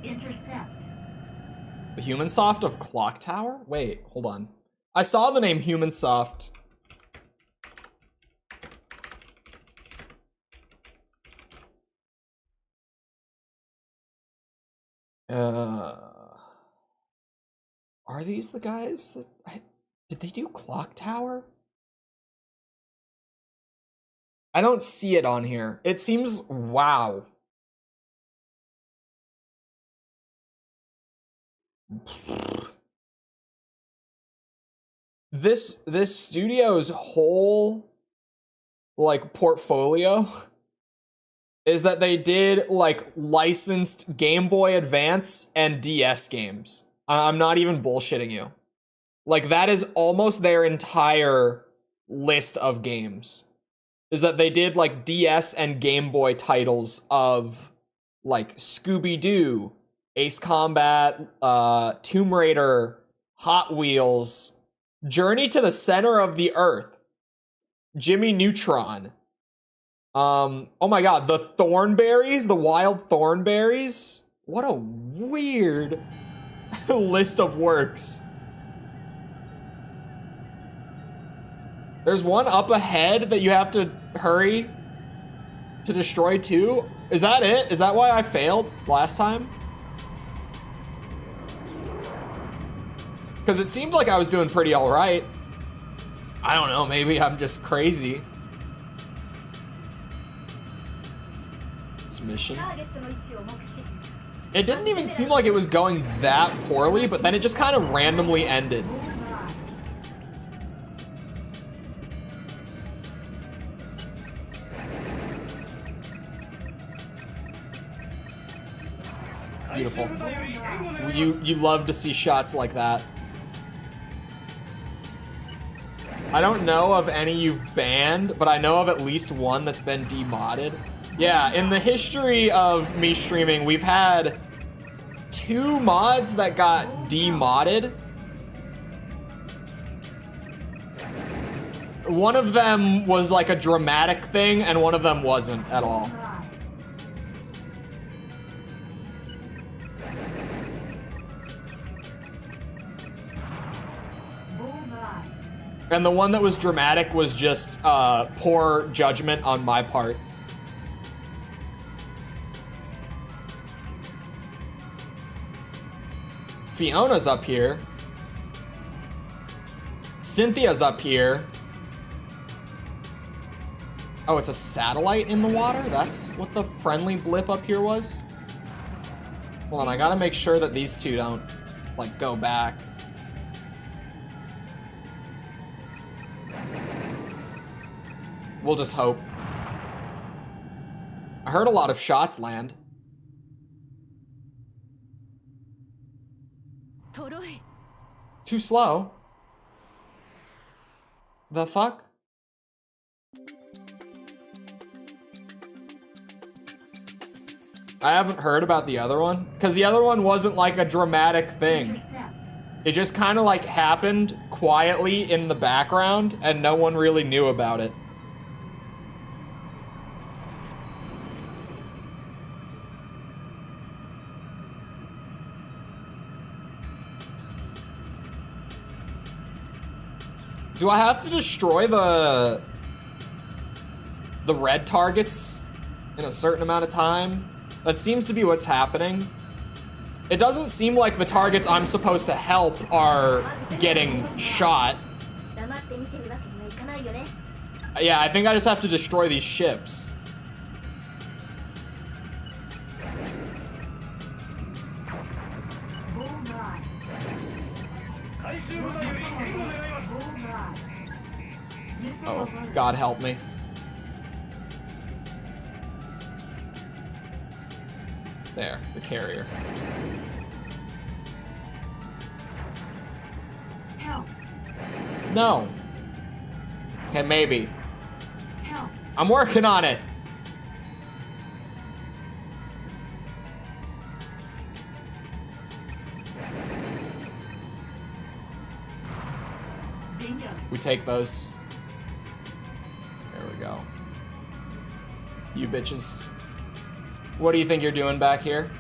[SPEAKER 2] Intercept.
[SPEAKER 1] The Humansoft of Clock Tower? Wait, hold on. I saw the name Humansoft. Are these the guys that did they do Clock Tower? I don't see it on here. It seems, wow. This studio's whole, like, portfolio is that they did, like, licensed Game Boy Advance and DS games. I'm not even bullshitting you. Like, that is almost their entire list of games. Is that they did, like, DS and Game Boy titles of, like, Scooby-Doo, Ace Combat, Tomb Raider, Hot Wheels, Journey to the Center of the Earth, Jimmy Neutron. Oh my God, the Thornberries, the Wild Thornberries. What a weird list of works. There's one up ahead that you have to hurry to destroy too. Is that it? Is that why I failed last time? Because it seemed like I was doing pretty all right. I don't know, maybe I'm just crazy. This mission. It didn't even seem like it was going that poorly, but then it just kind of randomly ended. Beautiful. You love to see shots like that. I don't know of any you've banned, but I know of at least one that's been demodded. Yeah, in the history of me streaming, we've had 2 mods that got demodded. One of them was like a dramatic thing, and one of them wasn't at all. And the one that was dramatic was just poor judgment on my part. Fiona's up here. Cynthia's up here. Oh, it's a satellite in the water? That's what the friendly blip up here was? Hold on, I gotta make sure that these two don't, like, go back. We'll just hope. I heard a lot of shots land. Too slow. The fuck? I haven't heard about the other one, because the other one wasn't like a dramatic thing. It just kind of like happened quietly in the background, and no one really knew about it. Do I have to destroy the red targets in a certain amount of time? That seems to be what's happening. It doesn't seem like the targets I'm supposed to help are getting shot. Yeah, I think I just have to destroy these ships. Oh, God help me. There, the carrier.
[SPEAKER 2] Help.
[SPEAKER 1] No. Okay, maybe.
[SPEAKER 2] Help.
[SPEAKER 1] I'm working on it.
[SPEAKER 2] Bingo.
[SPEAKER 1] We take those. There we go. You bitches. What do you think you're doing back here?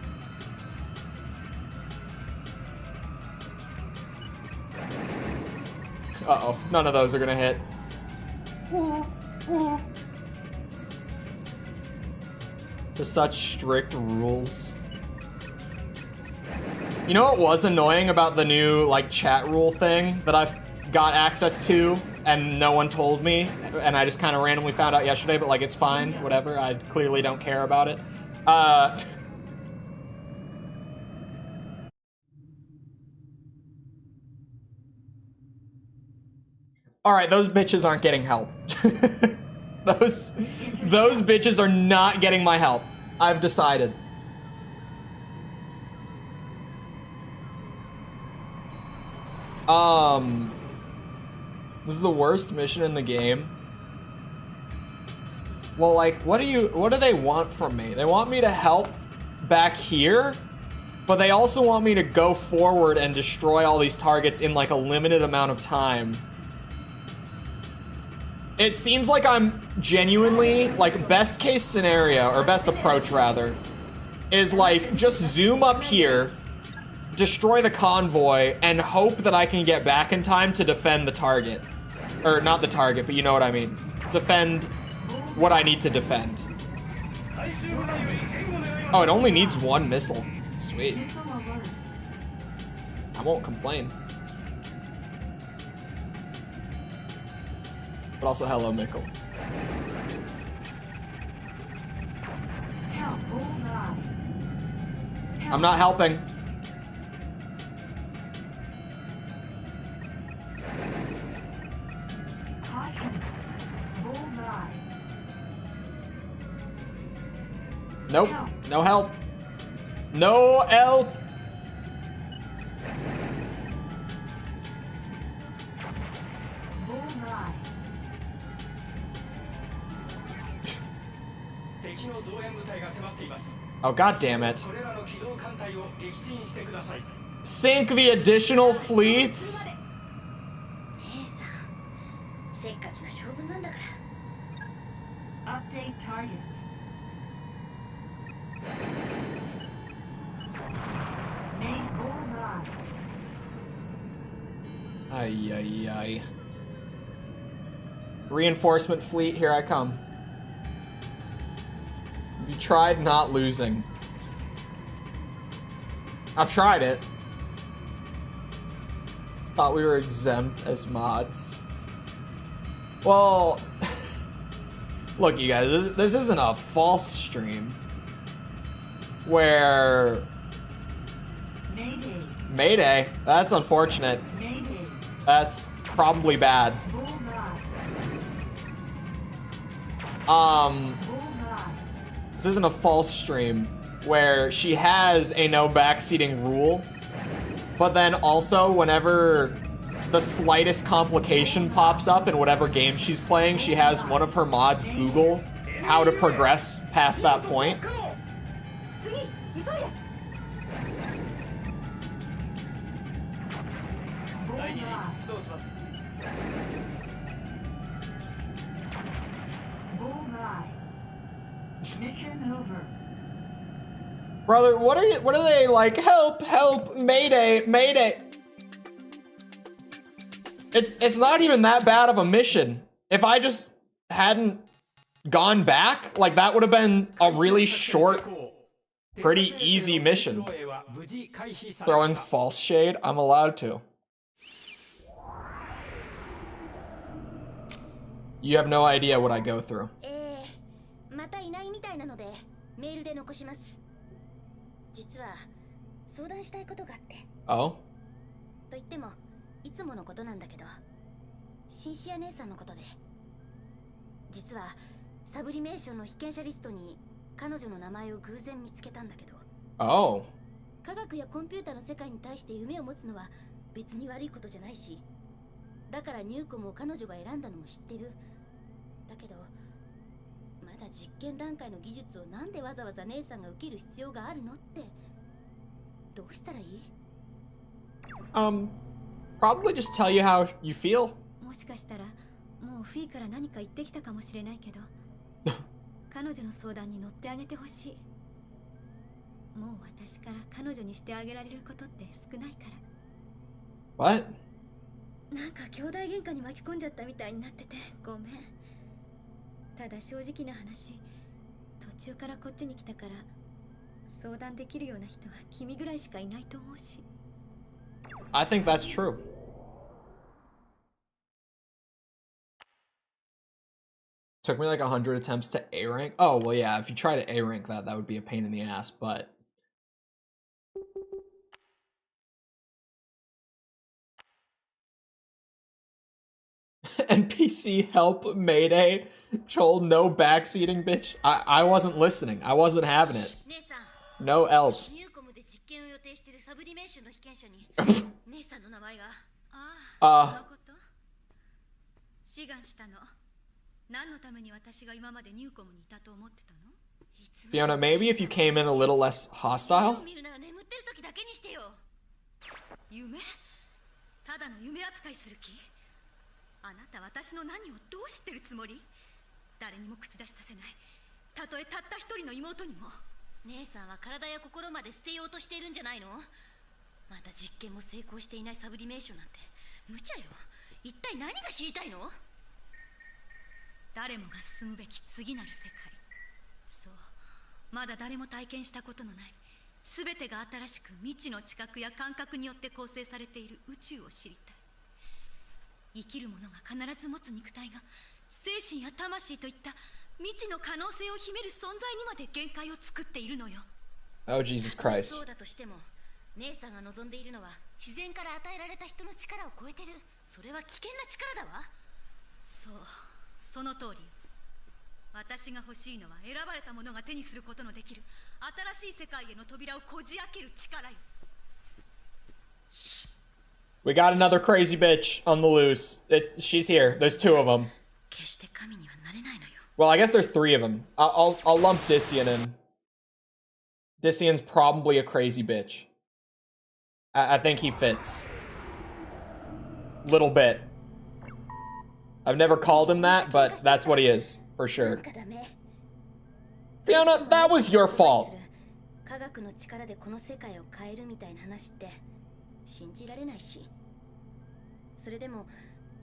[SPEAKER 1] Uh-oh, none of those are gonna hit. To such strict rules. You know what was annoying about the new, like, chat rule thing that I've got access to and no one told me, and I just kind of randomly found out yesterday, but, like, it's fine, whatever, I clearly don't care about it. Alright, those bitches aren't getting help. Those bitches are not getting my help. I've decided. This is the worst mission in the game. Well, like, what do they want from me? They want me to help back here, but they also want me to go forward and destroy all these targets in, like, a limited amount of time. It seems like I'm genuinely, like, best case scenario, or best approach rather, is like, just zoom up here, destroy the convoy, and hope that I can get back in time to defend the target. Or, not the target, but you know what I mean. Defend what I need to defend. Oh, it only needs one missile. Sweet. I won't complain. But also, hello, Mickle.
[SPEAKER 2] Help. Bullseye.
[SPEAKER 1] I'm not helping.
[SPEAKER 2] Caution. Bullseye.
[SPEAKER 1] Nope. No help. No help.
[SPEAKER 2] Bullseye.
[SPEAKER 1] Oh, god damn it. Sink the additional fleets?
[SPEAKER 5] 姉さん、せっかちな将軍なんだから。
[SPEAKER 2] Update target. Main bullseye.
[SPEAKER 1] Ay, ay, ay. Reinforcement fleet, here I come. Have you tried not losing? I've tried it. Thought we were exempt as mods. Well, look, you guys, this isn't a false stream. Where...
[SPEAKER 2] Mayday.
[SPEAKER 1] Mayday? That's unfortunate.
[SPEAKER 2] Mayday.
[SPEAKER 1] That's probably bad.
[SPEAKER 2] Bullseye.
[SPEAKER 1] Bullseye.
[SPEAKER 2] Bullseye.
[SPEAKER 1] This isn't a false stream where she has a no backseating rule, but then also whenever the slightest complication pops up in whatever game she's playing, she has one of her mods Google how to progress past that point.
[SPEAKER 2] Mission over.
[SPEAKER 1] Brother, what are they like? Help, help, mayday, mayday. It's not even that bad of a mission. If I just hadn't gone back, like that would have been a really short, pretty easy mission. Throwing false shade, I'm allowed to. You have no idea what I go through.
[SPEAKER 5] またいないみたいなのでメールで残します。実は相談したいことがあって。
[SPEAKER 1] Oh?
[SPEAKER 5] と言ってもいつものことなんだけど、シンシア姉さんのことで。実はサブリメーションの被験者リストに彼女の名前を偶然見つけたんだけど。
[SPEAKER 1] Oh.
[SPEAKER 5] 科学やコンピューターの世界に対して夢を持つのは別に悪いことじゃないし、だからニューコムを彼女が選んだのも知ってる。だけどまだ実験段階の技術をなんでわざわざ姉さんが受ける必要があるのって。どうしたらいい？
[SPEAKER 1] Probably just tell you how you feel.
[SPEAKER 4] もしかしたらもうフィーから何か言ってきたかもしれないけど彼女の相談に乗ってあげてほしい。もう私から彼女にしてあげられることって少ないから。
[SPEAKER 1] What?
[SPEAKER 4] なんか兄弟喧嘩に巻き込んじゃったみたいになっててごめん。ただ正直な話、途中からこっちに来たから相談できるような人は君ぐらいしかいないと思うし。
[SPEAKER 1] I think that's true. Took me like 100 attempts to A rank. Oh, well, yeah, if you try to A rank that, that would be a pain in the ass, but... NPC help, mayday. Chole, no backseating, bitch. I wasn't listening. I wasn't having it. No help. Fiona, maybe if you came in a little less hostile?
[SPEAKER 8] あなた私の何をどう知ってるつもり？誰にも口出しさせない。たとえたった一人の妹にも。
[SPEAKER 5] 姉さんは体や心まで捨てようとしているんじゃないの？まだ実験も成功していないサブリメーションなんて無茶よ。一体何が知りたいの？
[SPEAKER 8] 誰もが進むべき次なる世界。そう、まだ誰も体験したことのない、すべてが新しく未知の知覚や感覚によって構成されている宇宙を知りたい。生きる者が必ず持つ肉体が精神や魂といった未知の可能性を秘める存在にまで限界を作っているのよ。
[SPEAKER 1] Oh, Jesus Christ.
[SPEAKER 5] そうだとしても、姉さんが望んでいるのは自然から与えられた人の力を超えてる。それは危険な力だわ。
[SPEAKER 8] そう、その通り。私が欲しいのは選ばれた者が手にすることのできる新しい世界への扉をこじ開ける力よ。
[SPEAKER 1] We got another crazy bitch on the loose. She's here. There's two of them. Well, I guess there's three of them. I'll lump Dician in. Dician's probably a crazy bitch. I think he fits. Little bit. I've never called him that, but that's what he is, for sure. Fiona, that was your fault.
[SPEAKER 5] 科学の力でこの世界を変えるみたいな話って信じられないし。それでも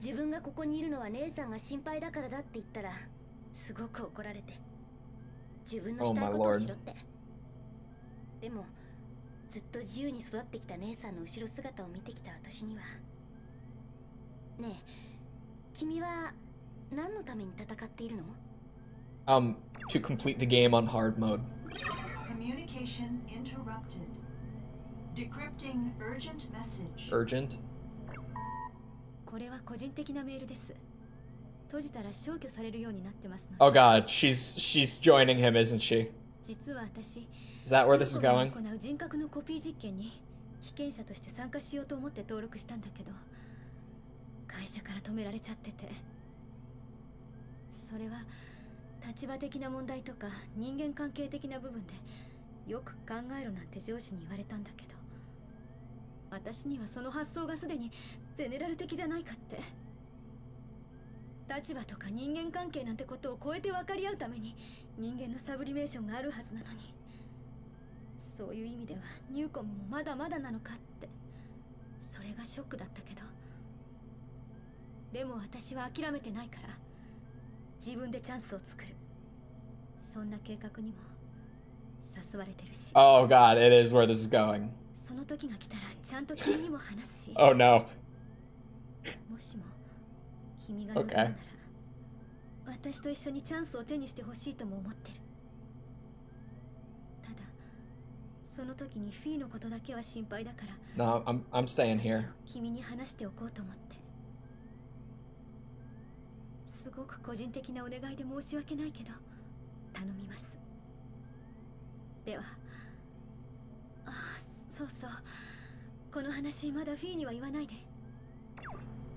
[SPEAKER 5] 自分がここにいるのは姉さんが心配だからだって言ったらすごく怒られて、自分のしたいことをしろって。でもずっと自由に育ってきた姉さんの後ろ姿を見てきた私には。ねえ、君は何のために戦っているの？
[SPEAKER 1] To complete the game on hard mode.
[SPEAKER 2] Communication interrupted. Decrypting urgent message.
[SPEAKER 1] Urgent?
[SPEAKER 4] これは個人的なメールです。閉じたら消去されるようになってますので。
[SPEAKER 1] Oh god, she's joining him, isn't she?
[SPEAKER 4] 実は私、
[SPEAKER 1] Is that where this is going?
[SPEAKER 4] 行う人格のコピー実験に被験者として参加しようと思って登録したんだけど、
[SPEAKER 5] 会社から止められちゃってて、それは立場的な問題とか人間関係的な部分でよく考えろなんて上司に言われたんだけど、私にはその発想がすでにゼネラル的じゃないかって。立場とか人間関係なんてことを超えて分かり合うために人間のサブリメーションがあるはずなのに、そういう意味ではニューコムもまだまだなのかって、それがショックだったけど、でも私は諦めてないから自分でチャンスを作る、そんな計画にも誘われてるし。
[SPEAKER 1] Oh god, it is where this is going.
[SPEAKER 5] その時が来たらちゃんと君にも話すし
[SPEAKER 1] Oh no.
[SPEAKER 5] もしも君が望むなら、私と一緒にチャンスを手にしてほしいとも思ってる。ただその時にフィーのことだけは心配だから、
[SPEAKER 1] No, I'm staying here.
[SPEAKER 5] 君に話しておこうと思って。すごく個人的なお願いで申し訳ないけど頼みます。では、そうそう、この話まだフィーには言わないで。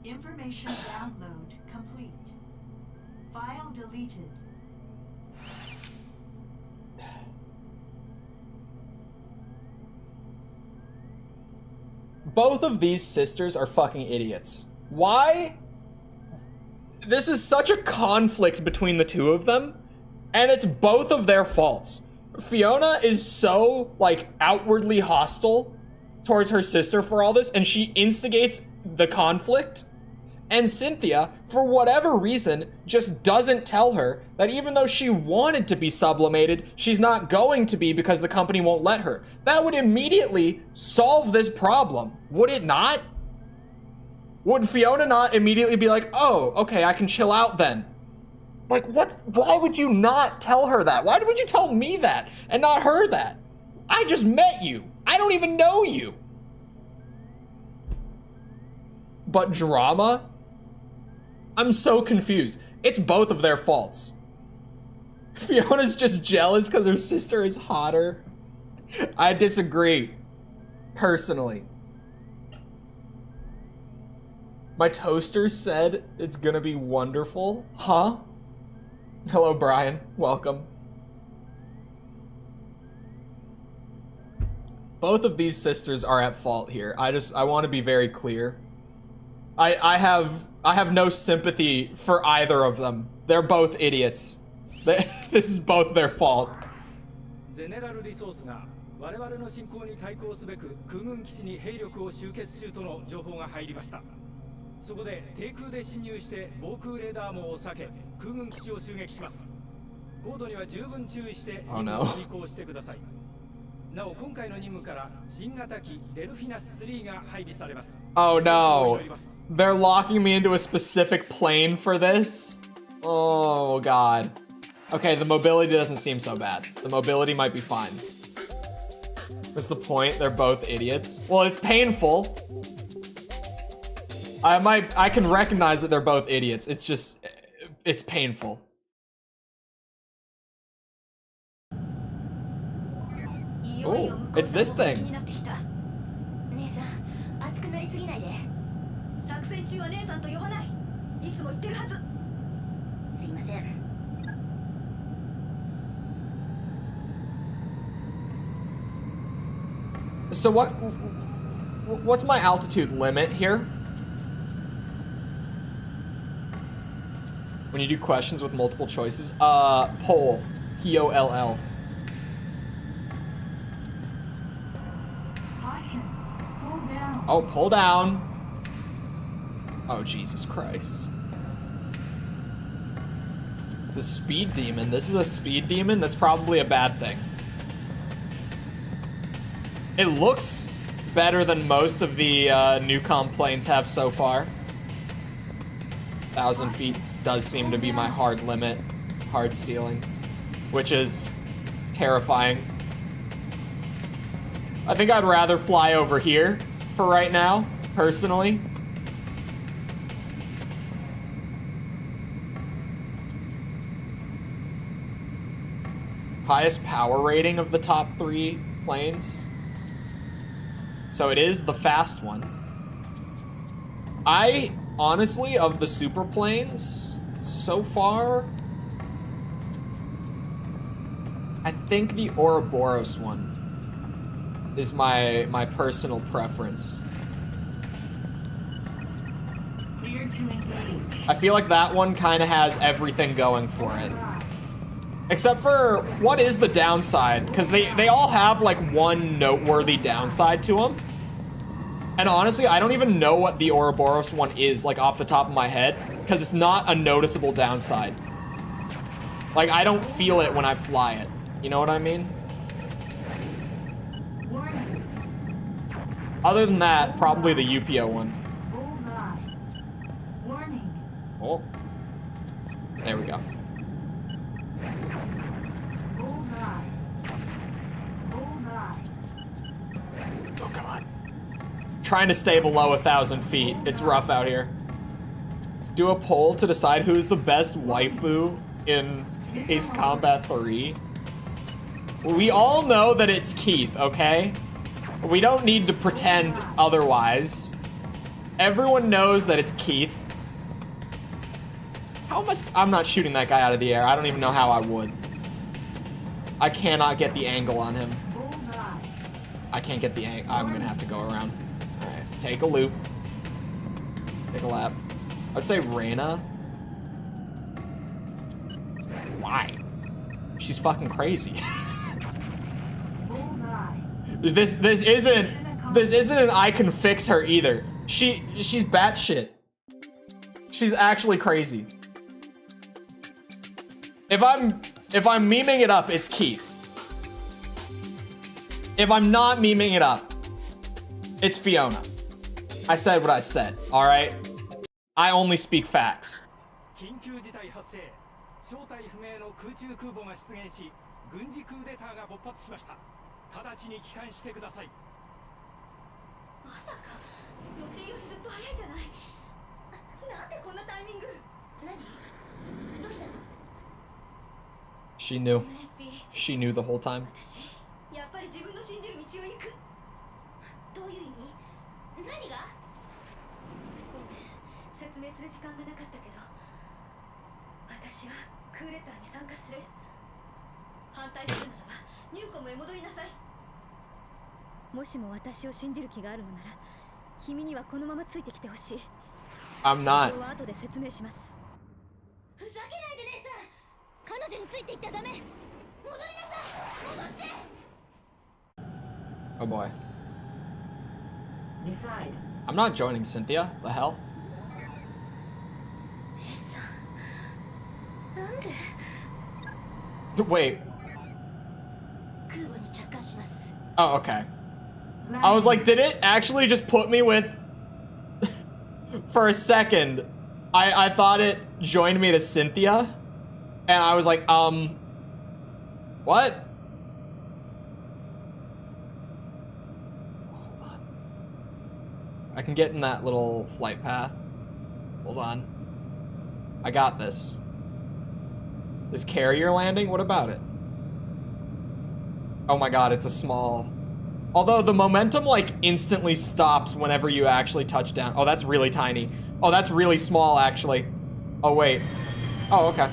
[SPEAKER 2] Information download complete. File deleted.
[SPEAKER 1] Both of these sisters are fucking idiots. Why? This is such a conflict between the two of them, and it's both of their faults. Fiona is so, like, outwardly hostile towards her sister for all this, and she instigates the conflict. And Cynthia, for whatever reason, just doesn't tell her that even though she wanted to be sublimated, she's not going to be because the company won't let her. That would immediately solve this problem, would it not? Would Fiona not immediately be like, oh, okay, I can chill out then? Like, what? Why would you not tell her that? Why would you tell me that and not her that? I just met you. I don't even know you. But drama? I'm so confused. It's both of their faults. Fiona's just jealous because her sister is hotter. I disagree. Personally. My toaster said it's gonna be wonderful. Huh? Hello, Brian. Welcome. Both of these sisters are at fault here. I want to be very clear. I have no sympathy for either of them. They're both idiots. This is both their fault.
[SPEAKER 3] ゼネラルリソースが我々の侵攻に対抗すべく空軍基地に兵力を集結中との情報が入りました。そこで低空で侵入して防空レーダー網を避け空軍基地を襲撃します。高度には十分注意して任務を履行してください。なお今回の任務から新型機デルフィナス3が配備されます。
[SPEAKER 1] Oh no. They're locking me into a specific plane for this? Oh god. Okay, the mobility doesn't seem so bad. The mobility might be fine. That's the point, they're both idiots. Well, it's painful. I can recognize that they're both idiots. It's just, it's painful. Oh, it's this thing.
[SPEAKER 5] 姉さん、熱くなりすぎないで。作戦中は姉さんと呼ばない。いつも言ってるはず。すいません。
[SPEAKER 1] So what's my altitude limit here? When you do questions with multiple choices? Poll. P-O-L-L. Oh, pull down. Oh, Jesus Christ. The speed demon. This is a speed demon? That's probably a bad thing. It looks better than most of the Newcom planes have so far. 1,000 feet does seem to be my hard limit, hard ceiling, which is terrifying. I think I'd rather fly over here for right now, personally. Highest power rating of the top 3 planes. So it is the fast one. honestly, of the super planes so far, I think the Ouroboros one is my personal preference. I feel like that one kind of has everything going for it. Except for, what is the downside? Because they all have like one noteworthy downside to them. And honestly, I don't even know what the Ouroboros one is, like off the top of my head, because it's not a noticeable downside. Like, I don't feel it when I fly it. You know what I mean? Other than that, probably the UPO one. Oh. There we go. Oh, come on. Trying to stay below 1,000 feet. It's rough out here. Do a poll to decide who's the best waifu in Ace Combat 3. We all know that it's Keith, okay? We don't need to pretend otherwise. Everyone knows that it's Keith. How must I'm not shooting that guy out of the air. I don't even know how I would. I cannot get the angle on him. I can't get the angle. I'm gonna have to go around. Alright, take a loop. Take a lap. I'd say Reyna. Why? She's fucking crazy. This isn't an I can fix her either. She's batshit. She's actually crazy. If I'm memeing it up, it's Keith. If I'm not memeing it up, it's Fiona. I said what I said, alright? I only speak facts. She knew. She knew the whole time. I'm not. Oh boy. I'm not joining Cynthia. The hell? Wait. Oh, okay. I was like, did it actually just put me with... For a second, I thought it joined me to Cynthia. And I was like, what? Hold on. I can get in that little flight path. Hold on. I got this. This carrier landing? What about it? Oh my god, it's a small... Although the momentum, like, instantly stops whenever you actually touch down. Oh, that's really tiny. Oh, that's really small, actually. Oh, wait. Oh, okay.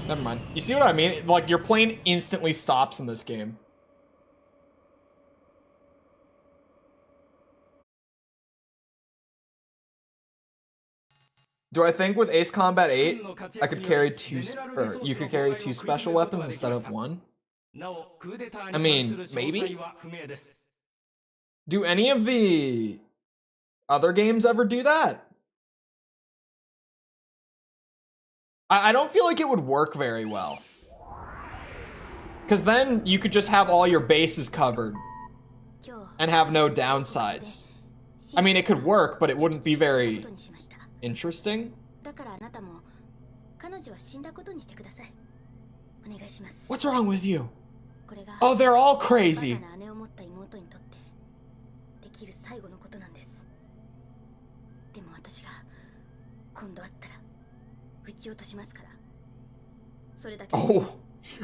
[SPEAKER 1] Never mind. You see what I mean? Like, your plane instantly stops in this game. Do I think with Ace Combat 8, I could carry or you could carry 2 special weapons instead of 1? I mean, maybe? Do any of the other games ever do that? I don't feel like it would work very well. Because then you could just have all your bases covered and have no downsides. I mean, it could work, but it wouldn't be very interesting. What's wrong with you? Oh, they're all crazy.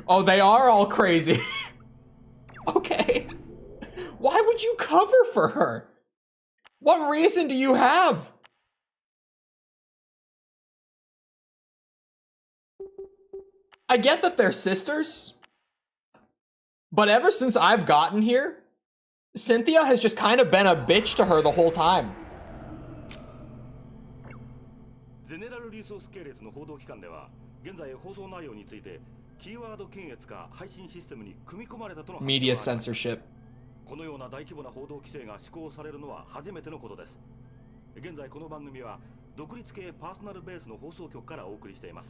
[SPEAKER 1] Oh, they are all crazy. Okay. Why would you cover for her? What reason do you have? I get that they're sisters, but ever since I've gotten here, Cynthia has just kind of been a bitch to her the whole time.
[SPEAKER 7] ゼネラルリソース系列の報道機関では、現在放送内容についてキーワード検閲が配信システムに組み込まれたとの発表
[SPEAKER 1] Media
[SPEAKER 7] がありました。
[SPEAKER 1] censorship.
[SPEAKER 7] このような大規模な報道規制が施行されるのは初めてのことです。現在この番組は独立系パーソナルベースの放送局からお送りしています。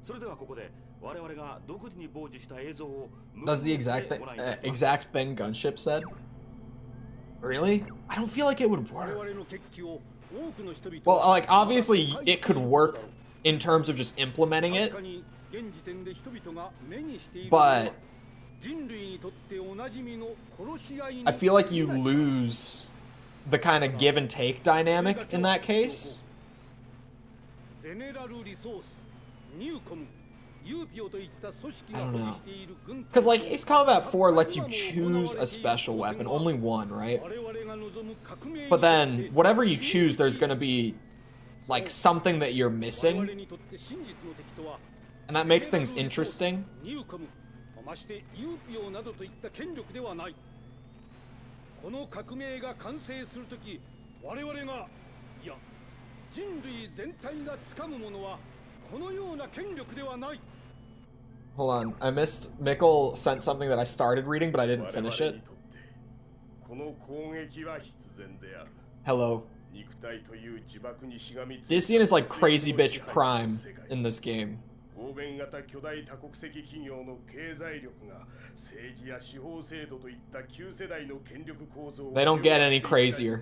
[SPEAKER 7] それではここで我々が独自に傍受した映像を
[SPEAKER 1] Does the exact thing Gunship said? Really? I don't feel like it would work. Well, like, obviously it could work in terms of just implementing it, but I feel like you lose the kind of give and take dynamic in that case. I don't know. Because, like, Ace Combat 4 lets you choose a special weapon. Only one, right? But then, whatever you choose, there's gonna be, like, something that you're missing. And that makes things interesting.
[SPEAKER 3] この革命が完成するとき、我々が、いや、人類全体が掴むものはこのような権力ではない。
[SPEAKER 1] Hold on, I missed. Mikkel sent something that I started reading, but I didn't finish it. Hello. Dician is like crazy bitch prime in this game. They don't get any crazier.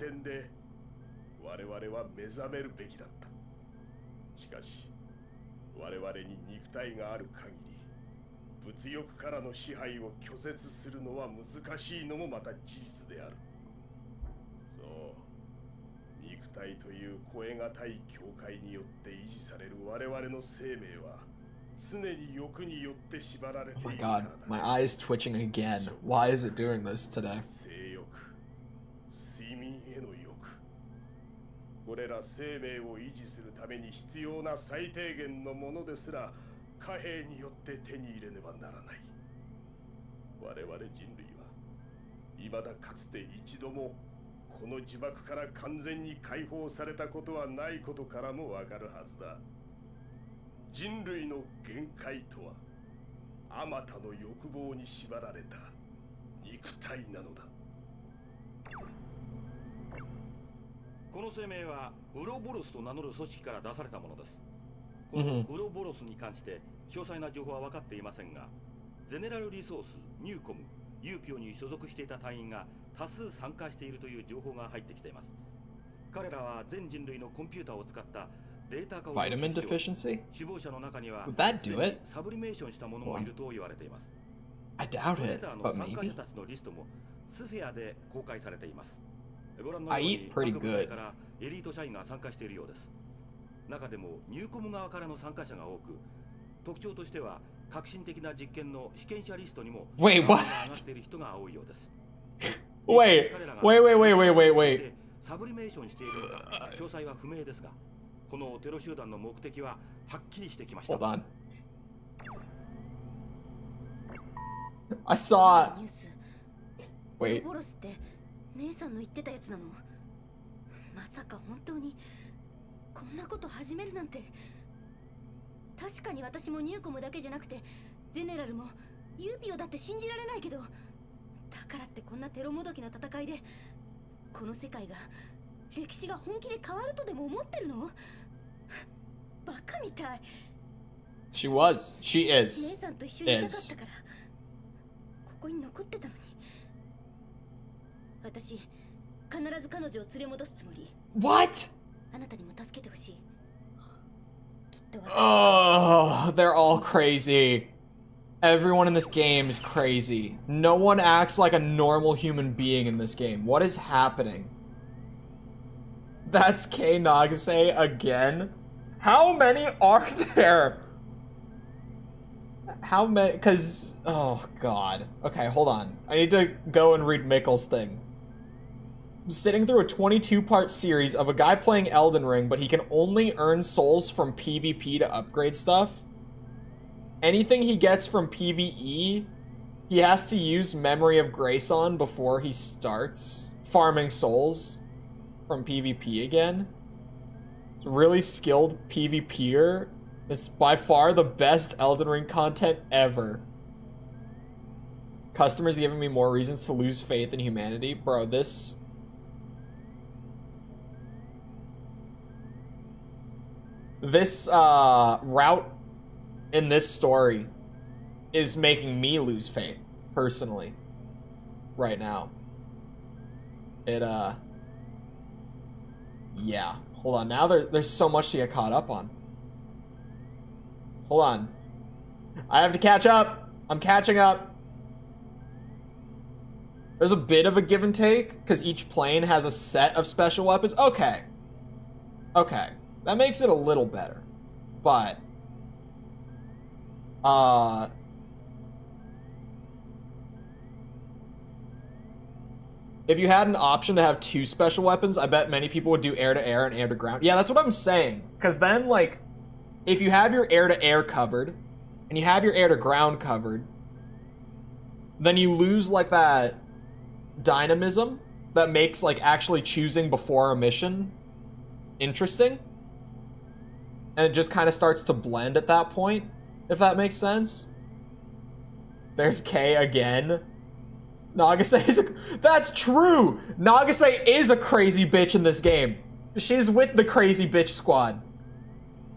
[SPEAKER 9] 物欲からの支配を拒絶するのは難しいのもまた事実である。そう、肉体という超えがたい境界によって維持される我々の生命は常に欲によって縛られているからだ。
[SPEAKER 1] Oh my god, my eye's twitching again. Why is it doing this today?
[SPEAKER 9] 性欲、睡眠への欲。これら生命を維持するために必要な最低限のものですら 貨幣によって手に入れねばならない。我々人類は未だかつて一度もこの呪縛から完全に解放されたことはないことからもわかるはずだ。人類の限界とはあまたの欲望に縛られた肉体なのだ。
[SPEAKER 7] この声明はウロボロスと名乗る組織から出されたものです。 このウロボロスに関して詳細な情報は分かっていませんが、ゼネラルリソース、ニューコム、ユーピオに所属していた隊員が多数参加しているという情報が入ってきています。彼らは全人類のコンピューターを使ったデータ化を
[SPEAKER 1] Vitamin deficiency?
[SPEAKER 7] 死亡者の中には
[SPEAKER 1] Would that do it?
[SPEAKER 7] サブリメーションした者もいると言われています。
[SPEAKER 1] I doubt it,
[SPEAKER 7] 参
[SPEAKER 1] but
[SPEAKER 7] 加
[SPEAKER 1] maybe.
[SPEAKER 7] 者たちのリストもスフェアで公開されています。ご覧の
[SPEAKER 1] I
[SPEAKER 7] ように
[SPEAKER 1] eat pretty
[SPEAKER 7] 各部隊
[SPEAKER 1] good.
[SPEAKER 7] からエリート社員が参加しているようです。中でもニューコム側からの参加者が多く、特徴としては革新的な実験の被験者リストにも
[SPEAKER 1] Wait, what?
[SPEAKER 7] 上がっている人が多いようです。
[SPEAKER 1] Wait, wait.
[SPEAKER 7] サブリメーションしているのか詳細は不明ですが、このテロ集団の目的ははっきりしてきました。
[SPEAKER 1] Hold on. I saw. Wait.
[SPEAKER 5] ボロスって姉さんの言ってたやつなの？まさか本当にこんなこと始めるなんて。確かに私もニューコムだけじゃなくてゼネラルもユーピオだって信じられないけど、だからってこんなテロもどきの戦いでこの世界が歴史が本気で変わるとでも思ってるの？バカみたい。
[SPEAKER 1] She was. She
[SPEAKER 5] 姉
[SPEAKER 1] is.
[SPEAKER 5] さんと一緒にいたかったからここに残ってたのに。私必ず彼女を連れ戻すつもり。
[SPEAKER 1] What?
[SPEAKER 5] あなたにも助けてほしい。
[SPEAKER 1] Oh, they're all crazy. Everyone in this game is crazy. No one acts like a normal human being in this game. What is happening? That's K Nagase again? How many are there? How many? Because, oh god. Okay, hold on. I need to go and read Mikkel's thing. I'm sitting through a 22-part series of a guy playing Elden Ring, but he can only earn souls from PvP to upgrade stuff. anything he gets from PvE, he has to use Memory of Grace on before he starts farming souls from PvP again. It's a really skilled PvPer. It's by far the best Elden Ring content ever. Customers giving me more reasons to lose faith in humanity. Bro, this... This route in this story is making me lose faith, personally, right now. It, yeah. Hold on, now there's so much to get caught up on. Hold on. I have to catch up. I'm catching up. There's a bit of a give and take, because each plane has a set of special weapons. Okay. Okay. That makes it a little better. But, if you had an option to have 2 special weapons, I bet many people would do air-to-air and air-to-ground. Yeah, that's what I'm saying. Because then, like, if you have your air-to-air covered, and you have your air-to-ground covered, then you lose, like, that dynamism that makes, like, actually choosing before a mission interesting. And it just kind of starts to blend at that point, if that makes sense. There's Kay again. Nagase is that's true! Nagase is a crazy bitch in this game. She's with the crazy bitch squad.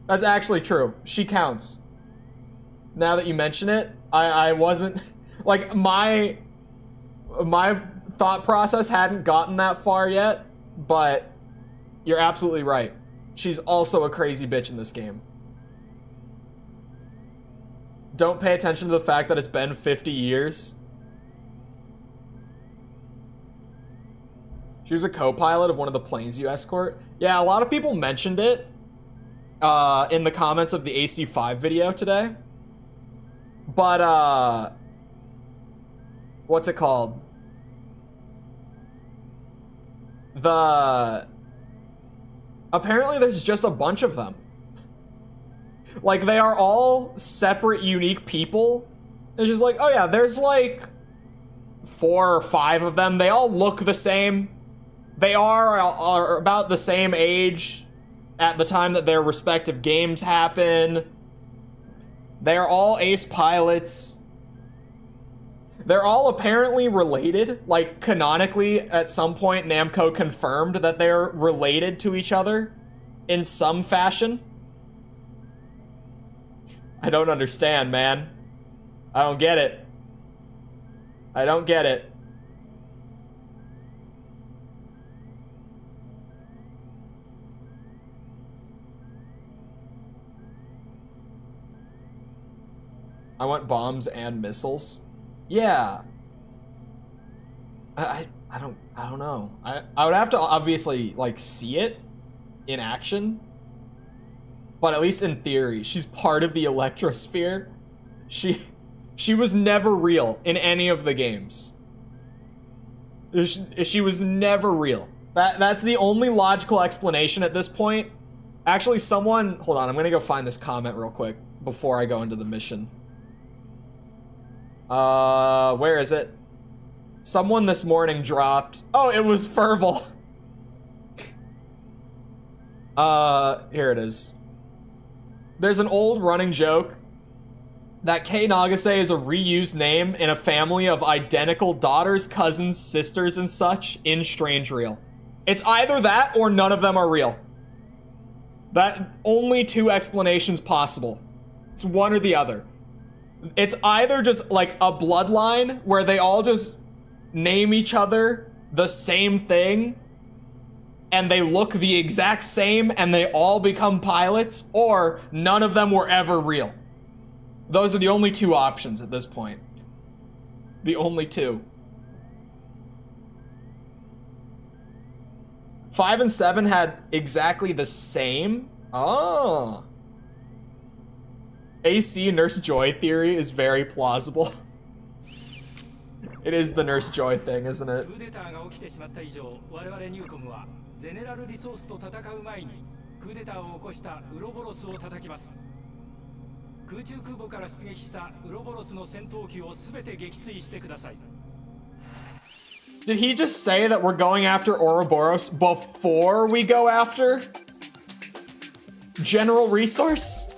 [SPEAKER 1] That's actually true. She counts. Now that you mention it, I wasn't... Like, my thought process hadn't gotten that far yet, but you're absolutely right. She's also a crazy bitch in this game. Don't pay attention to the fact that it's been 50 years. She was a co-pilot of one of the planes you escort. Yeah, a lot of people mentioned it in the comments of the AC5 video today. But, what's it called? Apparently there's just a bunch of them. Like, they are all separate, unique people. It's just like, oh yeah, there's like 4 or 5 of them. They all look the same. They are about the same age at the time that their respective games happen. They're all ace pilots. They're all apparently related. Like, canonically, at some point, Namco confirmed that they're related to each other in some fashion. I don't understand, man. I don't get it. I don't get it. I want bombs and missiles. Yeah. I don't know. I would have to obviously, like, see it in action. But at least in theory, she's part of the Electrosphere. She was never real in any of the games. She was never real. That's the only logical explanation at this point. Actually, someone... Hold on, I'm gonna go find this comment real quick before I go into the mission. Where is it? Someone this morning dropped... Oh, it was Ferval. Here it is. There's an old running joke that Kei Nagase is a reused name in a family of identical daughters, cousins, sisters, and such in Strange Real. It's either that or none of them are real. That only 2 explanations possible. It's one or the other. It's either just like a bloodline where they all just name each other the same thing and they look the exact same and they all become pilots, or none of them were ever real. Those are the only 2 options at this point. The only 2. 5 and 7 had exactly the same. Oh. AC Nurse Joy theory is very plausible. It is the Nurse Joy thing, isn't it?
[SPEAKER 3] ゼネラルリソースと戦う前にクーデターを起こしたウロボロスを叩きます。空中空母から出撃したウロボロスの戦闘機を全て撃墜してください。
[SPEAKER 1] Did he just say that we're going after Ouroboros before we go after General Resource?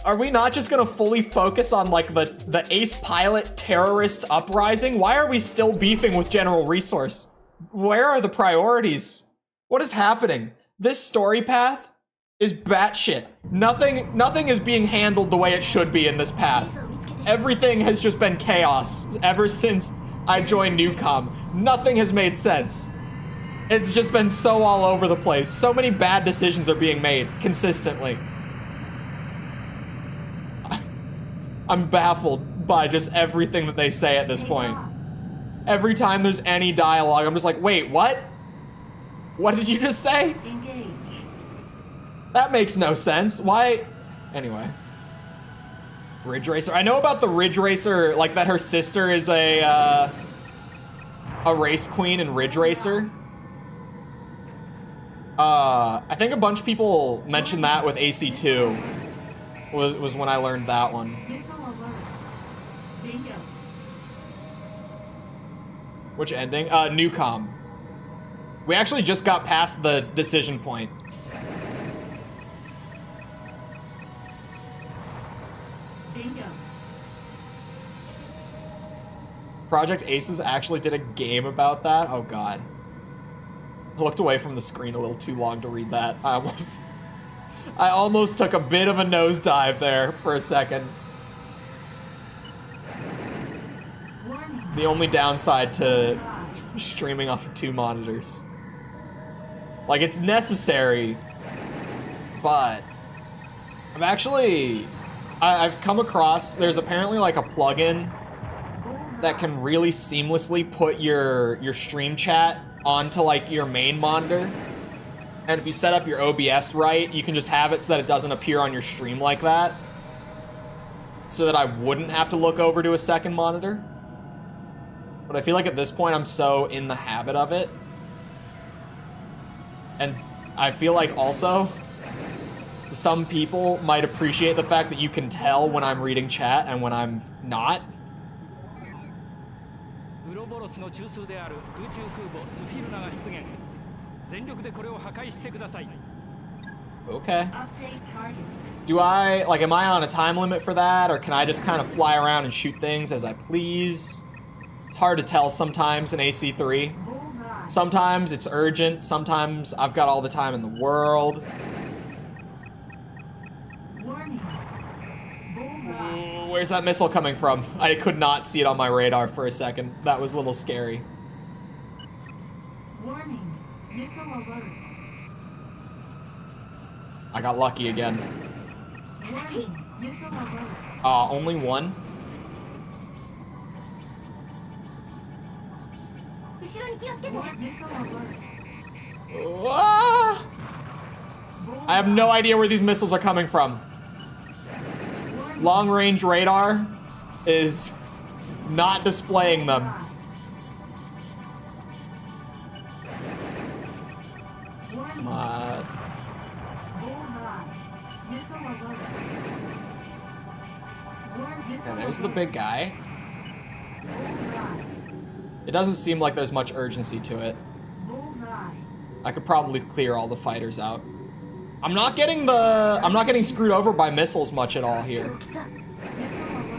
[SPEAKER 1] Are we not just gonna fully focus on like the ace pilot terrorist uprising? Why are we still beefing with General Resource? Where are the priorities? What is happening? This story path is batshit. Nothing is being handled the way it should be in this path. Everything has just been chaos ever since I joined Newcom. Nothing has made sense. It's just been so all over the place. So many bad decisions are being made consistently. I'm baffled by just everything that they say at this point. Every time there's any dialogue, I'm just like, wait, what? What did you just say? That makes no sense. Why? Anyway. Ridge Racer. I know about the Ridge Racer, like that her sister is a race queen in Ridge Racer. I think a bunch of people mentioned that with AC2 was when I learned that one. Which ending? Newcom. We actually just got past the decision point. Project Aces actually did a game about that? Oh god. I looked away from the screen a little too long to read that. I almost took a bit of a nosedive there for a second. The only downside to streaming off of 2 monitors. Like, it's necessary, but I've come across, there's apparently like a plugin that can really seamlessly put your stream chat onto like your main monitor. And if you set up your OBS right, you can just have it so that it doesn't appear on your stream like that. So that I wouldn't have to look over to a second monitor. But I feel like at this point I'm so in the habit of it. And I feel like also some people might appreciate the fact that you can tell when I'm reading chat and when I'm not. Okay. Am I on a time limit for that, or can I just kind of fly around and shoot things as I please? It's hard to tell sometimes in AC3. Sometimes it's urgent, sometimes I've got all the time in the world. Where's that missile coming from? I could not see it on my radar for a second. That was a little scary. I got lucky again. Only one? Ah! I have no idea where these missiles are coming from. Long-range radar is not displaying them. Come on. And there's the big guy. It doesn't seem like there's much urgency to it. I could probably clear all the fighters out. I'm not getting screwed over by missiles much at all here.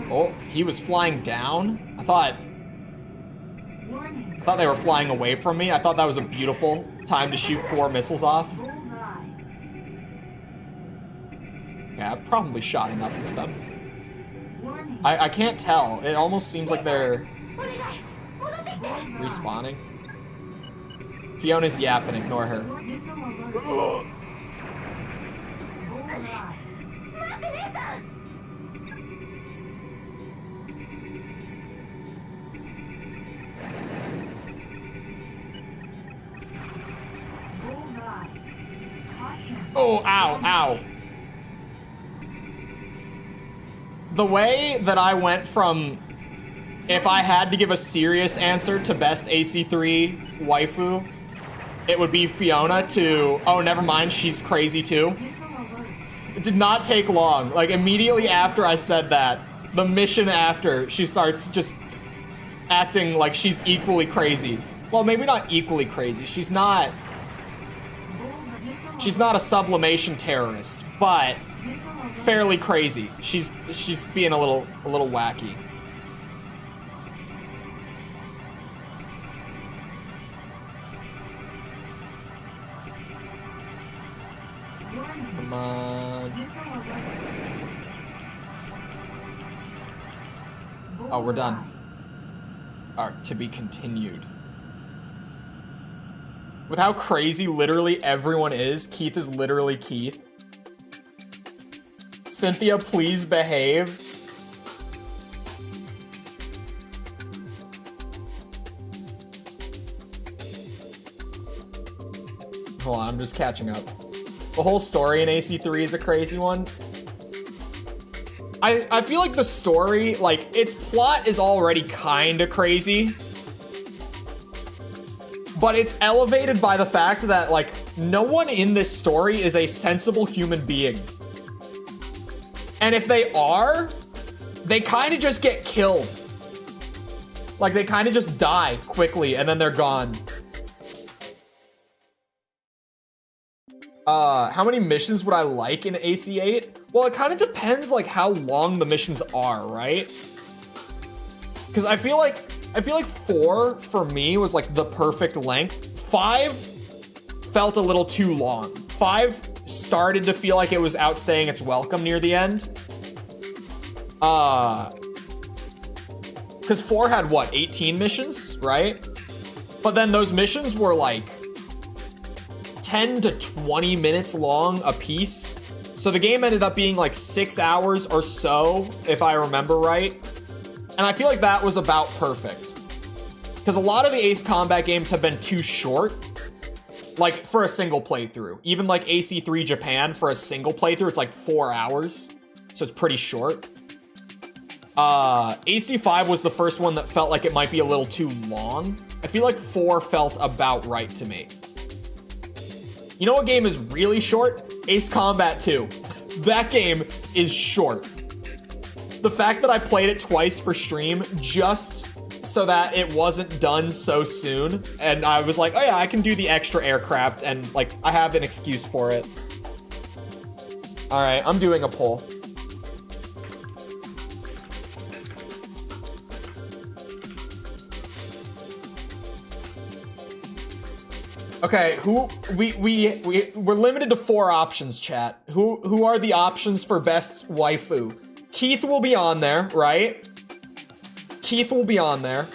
[SPEAKER 1] Oh, he was flying down? I thought they were flying away from me. I thought that was a beautiful time to shoot 4 missiles off. Okay, I've probably shot enough of them. I can't tell. It almost seems like they're respawning. Fiona's yapping, ignore her. Ugh. Oh, ow, ow. The way that I went from, if I had to give a serious answer to best AC3 waifu, it would be Fiona, to, oh, never mind, she's crazy too. did not take long. Like, immediately after I said that, the mission after, she starts just acting like she's equally crazy. Well, maybe not equally crazy. She's not a sublimation terrorist, but fairly crazy. She's being a little wacky. Come on. Oh, we're done. Alright, to be continued. With how crazy literally everyone is, Keith is literally Keith. Cynthia, please behave. Hold on, I'm just catching up. The whole story in AC3 is a crazy one. I feel like the story, like, its plot is already kinda crazy. But it's elevated by the fact that, like, no one in this story is a sensible human being. And if they are, they kinda just get killed. Like, they kinda just die quickly and then they're gone. How many missions would I like in AC8? Well, it kind of depends, like, how long the missions are, right? Because I feel like 4 for me was like the perfect length. 5 felt a little too long. 5 started to feel like it was outstaying its welcome near the end. Because 4 had what, 18 missions, right? But then those missions were like 10 to 20 minutes long a piece. So the game ended up being like 6 hours or so, if I remember right. And I feel like that was about perfect. Because a lot of the Ace Combat games have been too short, like for a single playthrough. Even like AC3 Japan, for a single playthrough, it's like 4 hours. So it's pretty short. AC5 was the first one that felt like it might be a little too long. I feel like 4 felt about right to me. You know what game is really short? Ace Combat 2. That game is short. The fact that I played it twice for stream just so that it wasn't done so soon, and I was like, oh yeah, I can do the extra aircraft, and like, I have an excuse for it. All right, I'm doing a poll. Okay, we're limited to 4 options, chat. Who are the options for best waifu? Keith will be on there, right? Keith will be on there.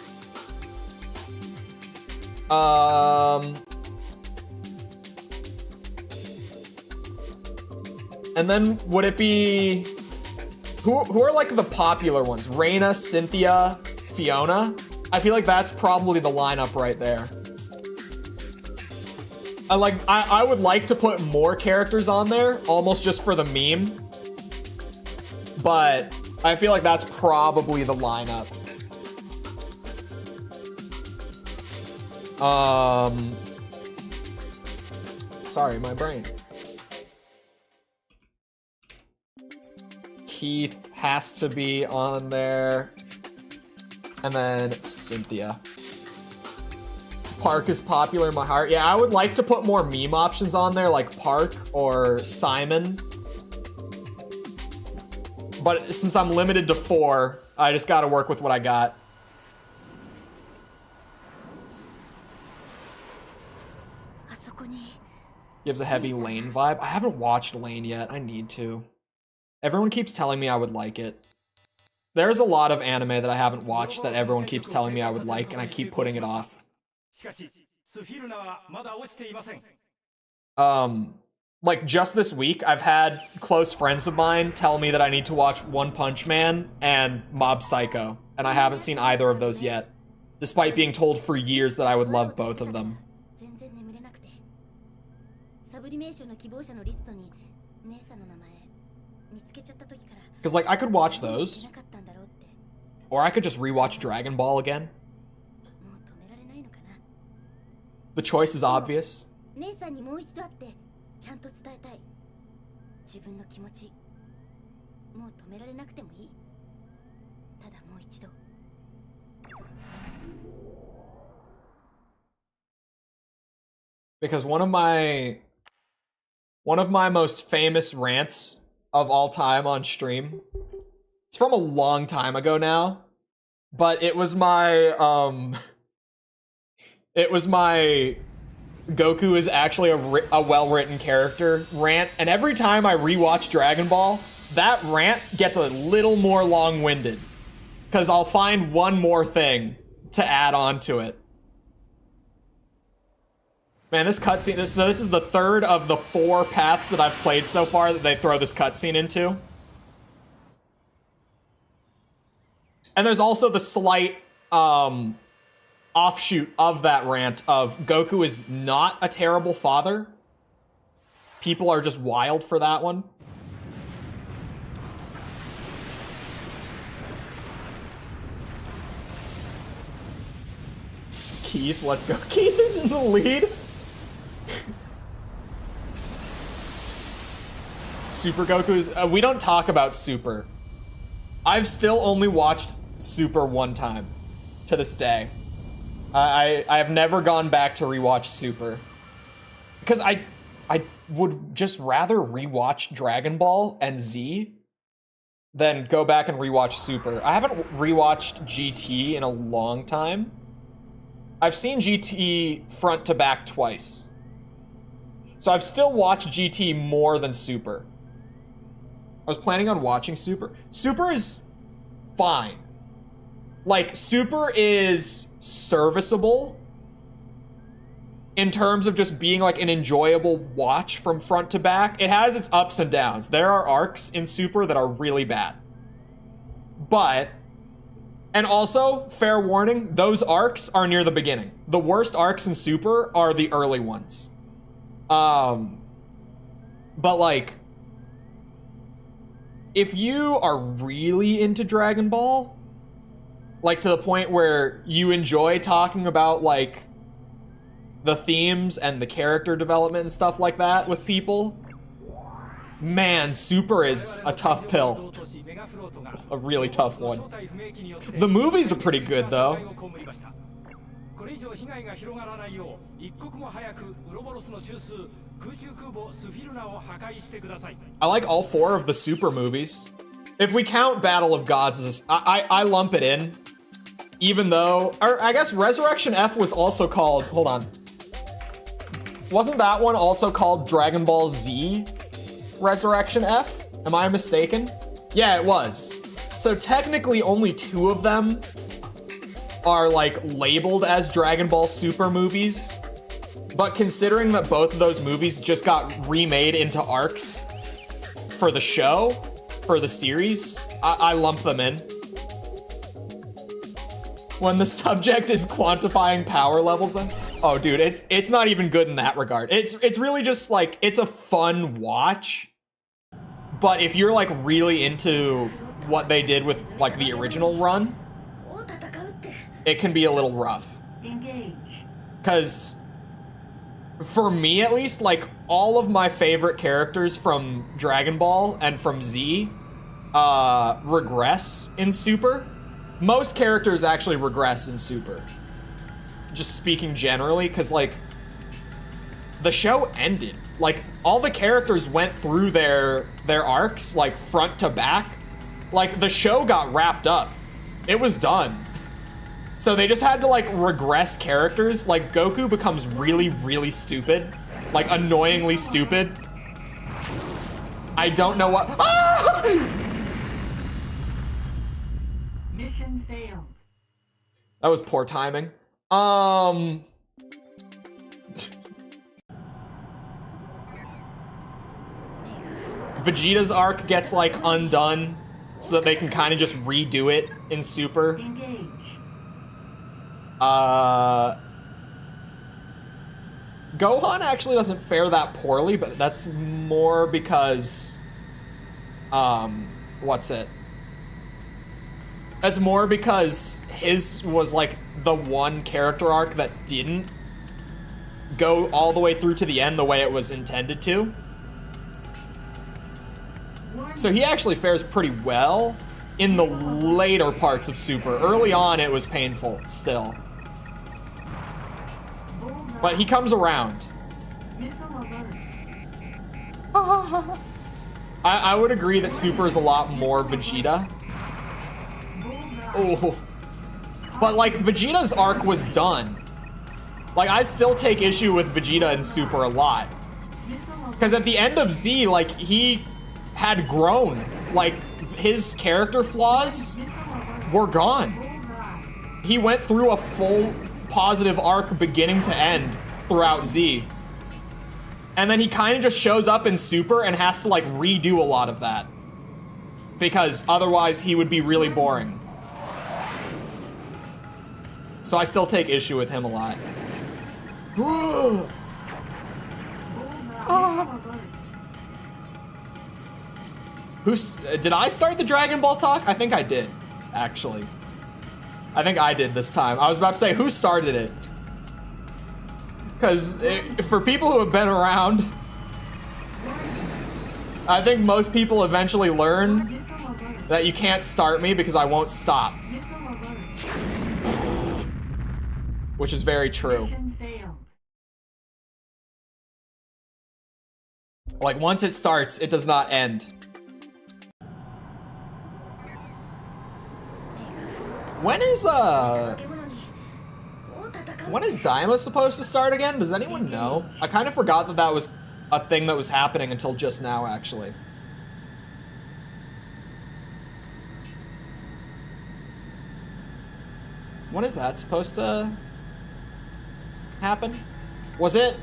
[SPEAKER 1] And then would it be who are like the popular ones? Reina, Cynthia, Fiona? I feel like that's probably the lineup right there. I would like to put more characters on there, almost just for the meme. But I feel like that's probably the lineup. Sorry, my brain. Keith has to be on there. And then Cynthia. Park is popular in my heart. Yeah, I would like to put more meme options on there, like Park or Simon. But since I'm limited to 4, I just gotta work with what I got. Gives a heavy Lane vibe. I haven't watched Lane yet. I need to. Everyone keeps telling me I would like it. There's a lot of anime that I haven't watched that everyone keeps telling me I would like, and I keep putting it off. Like just this week, I've had close friends of mine tell me that I need to watch One Punch Man and Mob Psycho, and I haven't seen either of those yet, despite being told for years that I would love both of them. Because like I could watch those, or I could just rewatch Dragon Ball again. The choice is obvious.
[SPEAKER 5] 自分の気持ちもう止められなくてもいい。ただもう一度。
[SPEAKER 1] Because one of my most famous rants of all time on stream, it's from a long time ago now, but it was my Goku is actually a well-written character rant, and every time I rewatch Dragon Ball, that rant gets a little more long-winded, because I'll find one more thing to add on to it. Man, this cutscene, this is the third of the 4 paths that I've played so far that they throw this cutscene into. And there's also the slight offshoot of that rant of Goku is not a terrible father. People are just wild for that one. Keith, let's go. Keith is in the lead. Super Goku's... we don't talk about Super. I've still only watched Super one time to this day. I have never gone back to rewatch Super. Because I would just rather rewatch Dragon Ball and Z than go back and rewatch Super. I haven't rewatched GT in a long time. I've seen GT front to back twice. So I've still watched GT more than Super. I was planning on watching Super. Super is fine. Like, Super is serviceable in terms of just being like an enjoyable watch from front to back. It has its ups and downs. There are arcs in Super that are really bad. But, and also, fair warning, those arcs are near the beginning. The worst arcs in Super are the early ones. But like, if you are really into Dragon Ball, like to the point where you enjoy talking about like the themes and the character development and stuff like that with people, man, Super is a tough pill. A really tough one. The movies are pretty good though. I like all 4 of the Super movies. If we count Battle of Gods as I lump it in. Even though, or I guess Resurrection F was also called, hold on. Wasn't that one also called Dragon Ball Z Resurrection F? Am I mistaken? Yeah, it was. So technically only 2 of them are like labeled as Dragon Ball Super movies. But considering that both of those movies just got remade into arcs for the show, for the series, I lump them in. When the subject is quantifying power levels then? Oh dude, it's not even good in that regard. It's really just like, it's a fun watch. But if you're like really into what they did with like the original run, it can be a little rough. Cause for me at least, like all of my favorite characters from Dragon Ball and from Z regress in Super. Most characters actually regress in Super. Just speaking generally, because like the show ended. Like all the characters went through their arcs like front to back. Like the show got wrapped up. It was done. So they just had to like regress characters. Like Goku becomes really, really stupid. Like annoyingly stupid. I don't know what. Ah!
[SPEAKER 2] Mission failed.
[SPEAKER 1] That was poor timing. Vegeta's arc gets like undone so that they can kind of just redo it in Super.
[SPEAKER 2] Engage.
[SPEAKER 1] Gohan actually doesn't fare that poorly, but that's more because what's it? That's more because his was like the one character arc that didn't go all the way through to the end the way it was intended to. So he actually fares pretty well in the later parts of Super. Early on, it was painful still. But he comes around. I would agree that Super is a lot more Vegeta. Oh. But, like, Vegeta's arc was done. Like, I still take issue with Vegeta in Super a lot. Because at the end of Z, like, he had grown. Like, his character flaws were gone. He went through a full positive arc beginning to end throughout Z. And then he kind of just shows up in Super and has to, like, redo a lot of that. Because otherwise he would be really boring. So I still take issue with him a lot. Did I start the Dragon Ball talk? I think I did, actually. I think I did this time. I was about to say, who started it? Because for people who have been around, I think most people eventually learn that you can't start me because I won't stop. Which is very true. Like, once it starts, it does not end. When is Daima supposed to start again? Does anyone know? I kind of forgot that that was a thing that was happening until just now, actually. When is that supposed to happen? Was it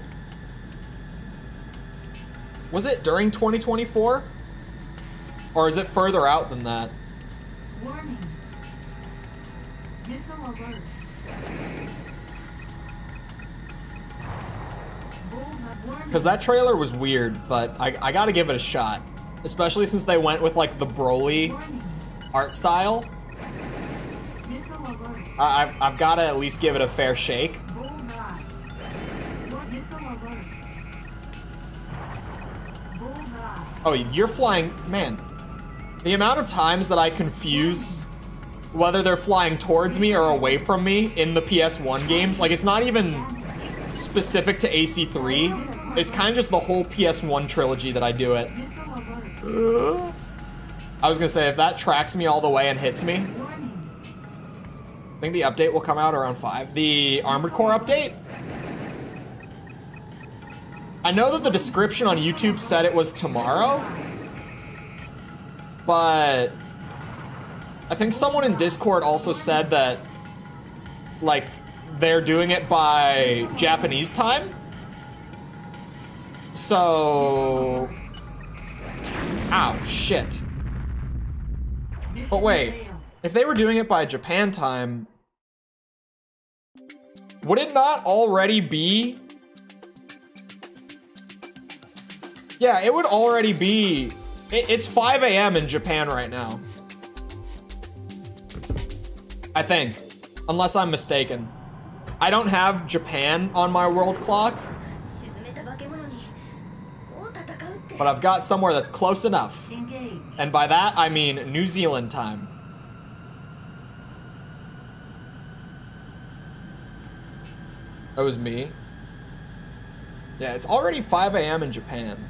[SPEAKER 1] during 2024? Or is it further out than that?
[SPEAKER 2] Warning. Missile alert.
[SPEAKER 1] Because that trailer was weird, but I gotta give it a shot. Especially since they went with, like, the Broly art style. I've gotta at least give it a fair shake. Oh, you're flying, man. The amount of times that I confuse whether they're flying towards me or away from me in the PS1 games, like, it's not even specific to AC3. It's kind of just the whole PS1 trilogy that I do it. I was gonna say, if that tracks me all the way and hits me, I think the update will come out around 5. The Armored Core update? I know that the description on YouTube said it was tomorrow, but I think someone in Discord also said that, like, they're doing it by Japanese time. So... Ow, shit. But wait, if they were doing it by Japan time, would it not already be... Yeah, it would already be... It's 5 a.m. in Japan right now. I think. Unless I'm mistaken. I don't have Japan on my world clock. But I've got somewhere that's close enough. And by that, I mean New Zealand time. That was me. Yeah, it's already 5 a.m. in Japan.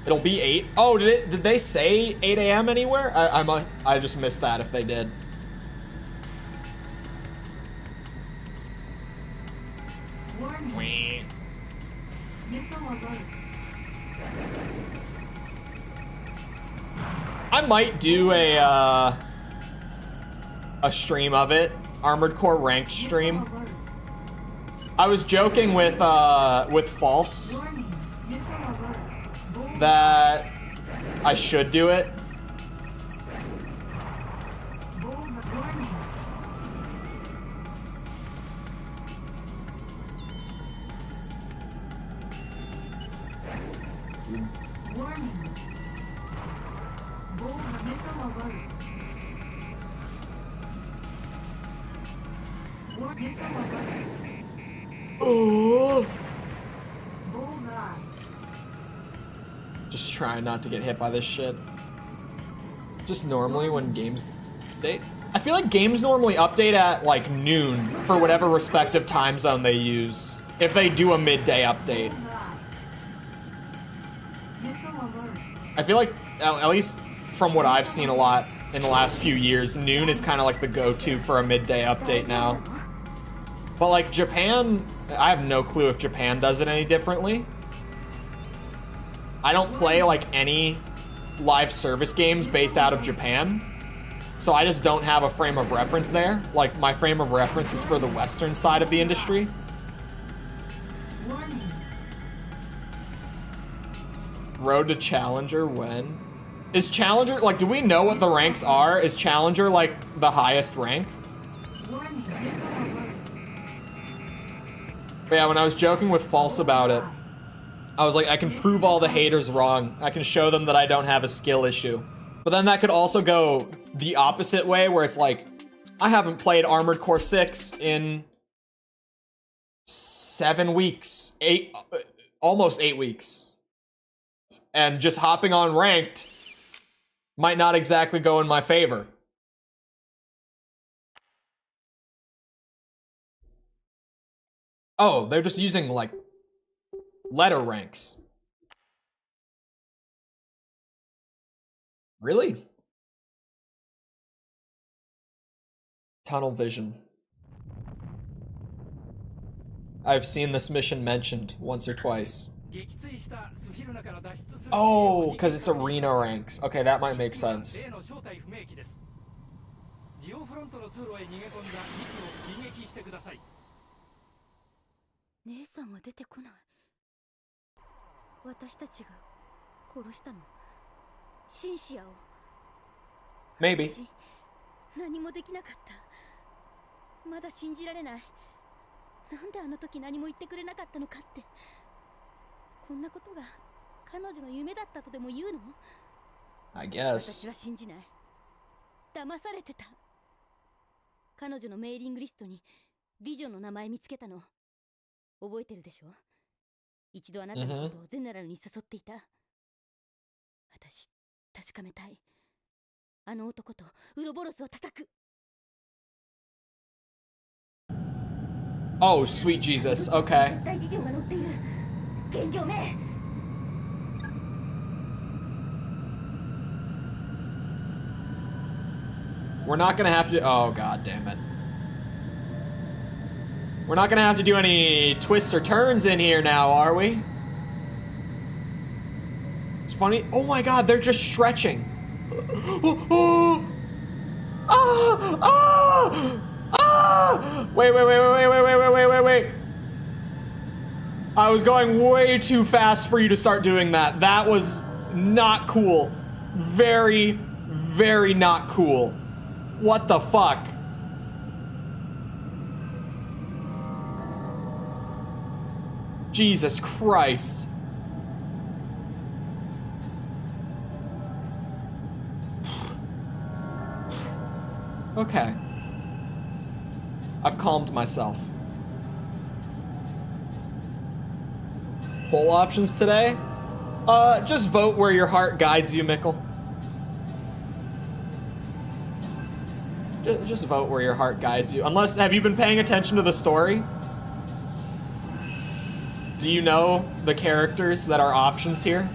[SPEAKER 1] It'll be 8. Oh, did they say 8 a.m. anywhere? I just missed that if they did.
[SPEAKER 2] Warning. Missile alert.
[SPEAKER 1] I might do a stream of it. Armored Core ranked stream. I was joking with False that I should do it. Just trying not to get hit by this shit. Just normally when games update. I feel like games normally update at like noon for whatever respective time zone they use. If they do a midday update. I feel like, at least from what I've seen a lot in the last few years, noon is kind of like the go-to for a midday update now. But like Japan, I have no clue if Japan does it any differently. I don't play like any live service games based out of Japan, so I just don't have a frame of reference there. Like my frame of reference is for the Western side of the industry. Road to Challenger when? Is Challenger, like, do we know what the ranks are? Is Challenger like the highest rank? But yeah, when I was joking with False about it, I was like, I can prove all the haters wrong. I can show them that I don't have a skill issue. But then that could also go the opposite way, where it's like, I haven't played Armored Core 6 in 7 weeks. Almost 8 weeks. And just hopping on ranked might not exactly go in my favor. Oh, they're just using, like, letter ranks. Really? Tunnel vision. I've seen this mission mentioned once or twice. Oh, because it's arena ranks. Okay, that might make sense.
[SPEAKER 5] 姉さんは出てこない。私たちが殺したの。シンシアを。
[SPEAKER 1] Maybe.
[SPEAKER 5] 私何もできなかった。まだ信じられない。なんであの時何も言ってくれなかったのかって。こんなことが彼女の夢だったとでも言うの？
[SPEAKER 1] I guess.
[SPEAKER 5] 私は信じない。騙されてた。彼女のメーリングリストにビジョンの名前見つけたの。覚えてるでしょ？一度あなたのことをゼネラルに誘っていた。私、確かめたい。あの男とウロボロスを叩く。
[SPEAKER 1] Oh, sweet Jesus. Okay. We're not gonna have to. Oh, god damn it. We're not gonna have to do any twists or turns in here now, are we? It's funny. Oh my god, they're just stretching. Wait. I was going way too fast for you to start doing that. That was not cool. Very, very not cool. What the fuck? Jesus Christ. Okay. I've calmed myself. Poll options today? Just vote where your heart guides you, Mikkel. Just vote where your heart guides you. Unless, have you been paying attention to the story? Do you know the characters that are options here?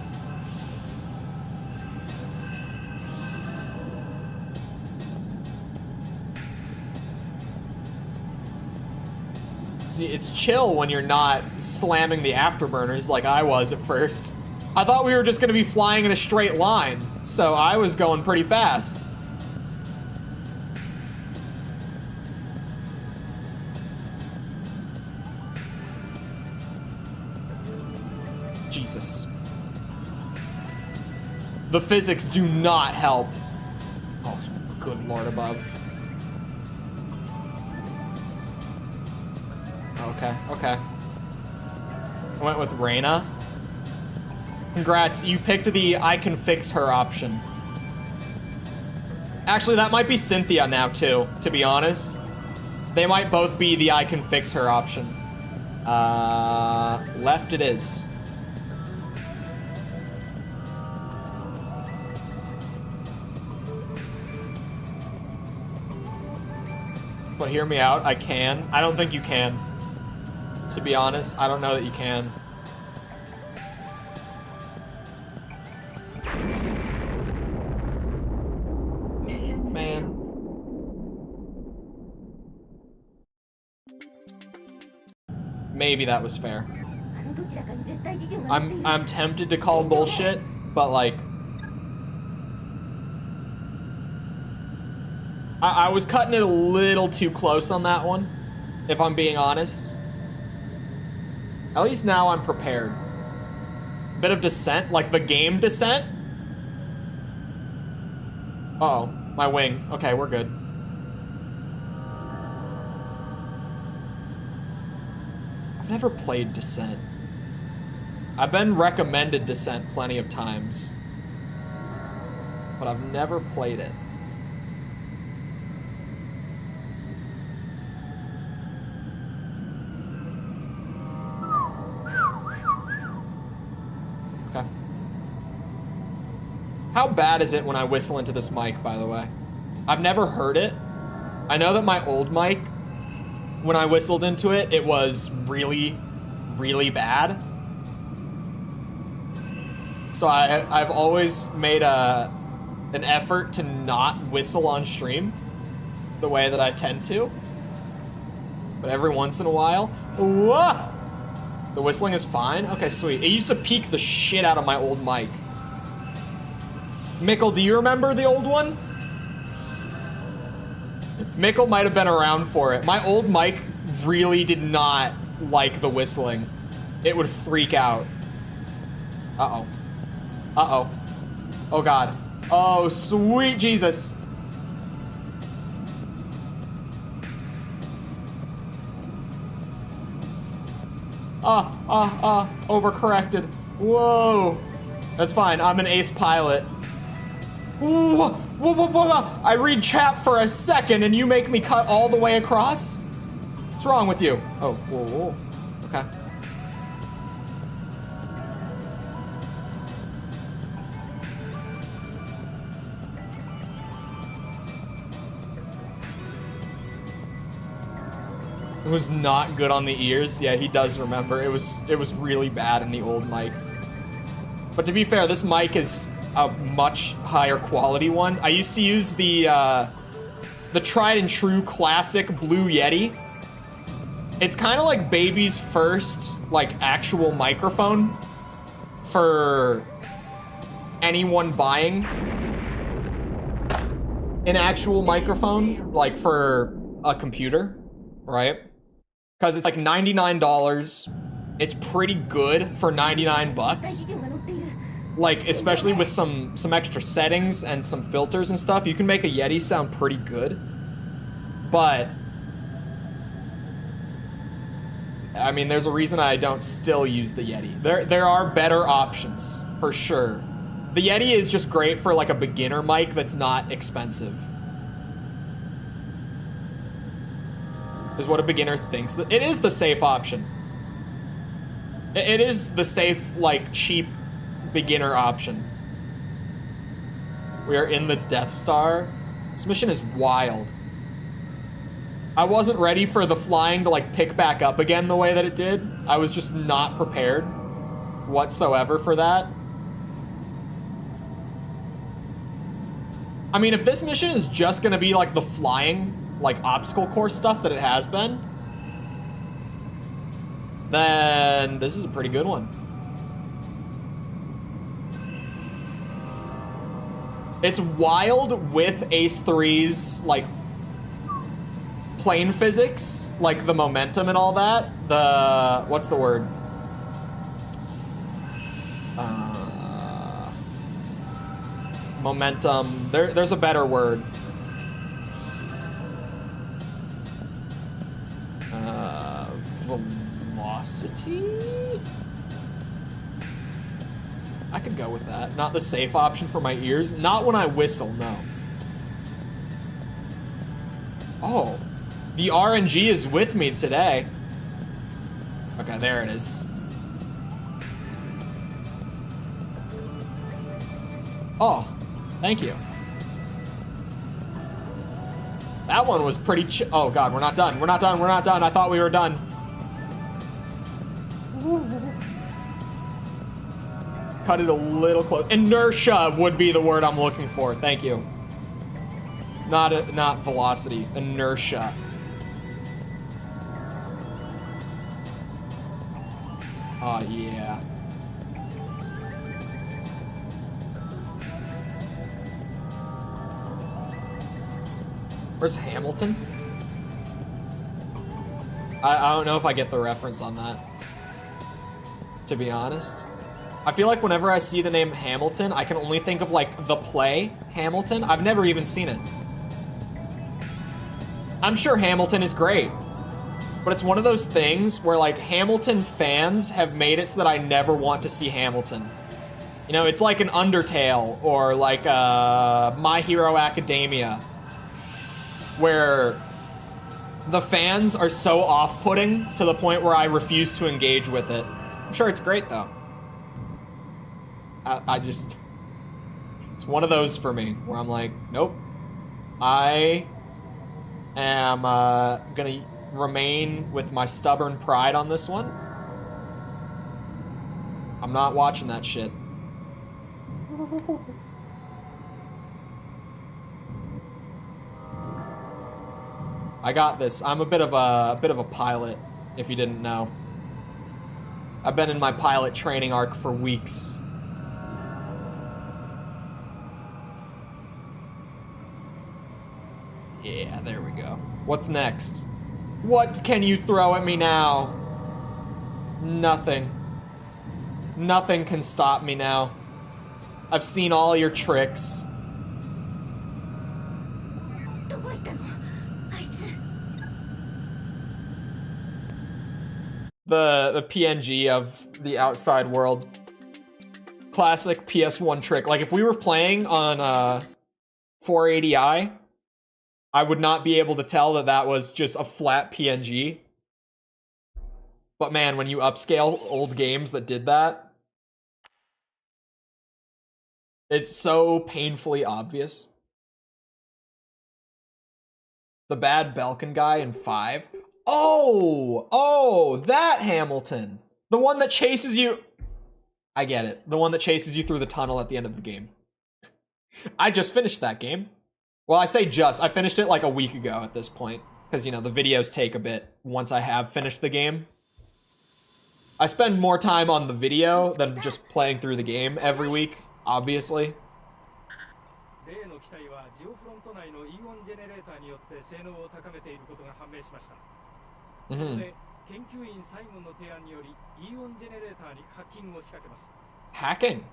[SPEAKER 1] See, it's chill when you're not slamming the afterburners like I was at first. I thought we were just gonna be flying in a straight line, so I was going pretty fast. Jesus. The physics do not help. Oh, good lord above. Okay. I went with Reyna. Congrats, you picked the I can fix her option. Actually, that might be Cynthia now too, to be honest. They might both be the I can fix her option. Left it is. But hear me out, I can. I don't think you can. To be honest, I don't know that you can. Man. Maybe that was fair. I'm tempted to call bullshit, but like I was cutting it a little too close on that one, if I'm being honest. At least now I'm prepared. Bit of Descent, like the game Descent. Uh-oh, my wing. Okay, we're good. I've never played Descent. I've been recommended Descent plenty of times, but I've never played it. Okay. How bad is it when I whistle into this mic, by the way? I've never heard it. I know that my old mic, when I whistled into it, it was really, really bad. So I've always made an effort to not whistle on stream the way that I tend to. But every once in a while, whoa! The whistling is fine? Okay, sweet. It used to peak the shit out of my old mic. Mickle, do you remember the old one? Mickle might have been around for it. My old mic really did not like the whistling. It would freak out. Uh-oh. Uh-oh. Oh, God. Oh, sweet Jesus. Overcorrected. Whoa. That's fine. I'm an ace pilot. Whoa, whoa, whoa, whoa, whoa. I read chat for a second and you make me cut all the way across? What's wrong with you? Oh, whoa, whoa. Okay. It was not good on the ears. Yeah, he does remember. It was really bad in the old mic. But to be fair, this mic is a much higher quality one. I used to use the tried and true classic Blue Yeti. It's kind of like baby's first like actual microphone for anyone buying an actual microphone, like for a computer, right? Because it's like $99. It's pretty good for 99 bucks. Like, especially with some extra settings and some filters and stuff, you can make a Yeti sound pretty good. But I mean, there's a reason I don't still use the Yeti. There are better options, for sure. The Yeti is just great for like a beginner mic that's not expensive. Is what a beginner thinks. It is the safe option. It is the safe, like, cheap beginner option. We are in the Death Star. This mission is wild. I wasn't ready for the flying to, like, pick back up again the way that it did. I was just not prepared whatsoever for that. I mean, if this mission is just gonna be, like, the flying, like, obstacle course stuff that it has been, then this is a pretty good one. It's wild with Ace 3's, like, plane physics, like the momentum and all that. The, what's the word? Momentum, there's a better word. Velocity? I could go with that. Not the safe option for my ears. Not when I whistle, no. Oh, the RNG is with me today. Okay, there it is. Oh, thank you. That one was pretty oh god, we're not done. We're not done. We're not done. I thought we were done. Cut it a little close. Inertia would be the word I'm looking for. Thank you. Not velocity. Inertia. Oh yeah. Where's Hamilton? I don't know if I get the reference on that, to be honest. I feel like whenever I see the name Hamilton, I can only think of like the play Hamilton. I've never even seen it. I'm sure Hamilton is great, but it's one of those things where like Hamilton fans have made it so that I never want to see Hamilton. You know, it's like an Undertale or like My Hero Academia, where the fans are so off-putting to the point where I refuse to engage with it. I'm sure it's great though. I just, it's one of those for me where I'm like, nope. I am gonna remain with my stubborn pride on this one. I'm not watching that shit. I got this. I'm a bit of a pilot, if you didn't know. I've been in my pilot training arc for weeks. Yeah, there we go. What's next? What can you throw at me now? Nothing. Nothing can stop me now. I've seen all your tricks. The PNG of the outside world. Classic PS1 trick. Like if we were playing on 480i, I would not be able to tell that that was just a flat PNG. But man, when you upscale old games that did that, it's so painfully obvious. The bad Belkin guy in 5. Oh, that Hamilton. The one that chases you. I get it. The one that chases you through the tunnel at the end of the game. I just finished that game. Well, I say just. I finished it like a week ago at this point. Because, you know, the videos take a bit once I have finished the game. I spend more time on the video than just playing through the game every week, obviously. Hacking?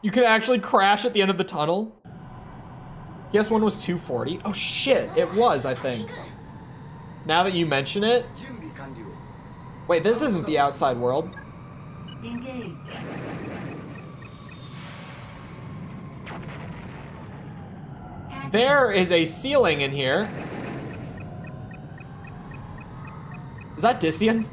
[SPEAKER 1] You can actually crash at the end of the tunnel? PS1 was 240? Oh shit, it was, I think. Now that you mention it. Wait, this isn't the outside world.
[SPEAKER 2] Engage.
[SPEAKER 1] There is a ceiling in here. Is that Dissian?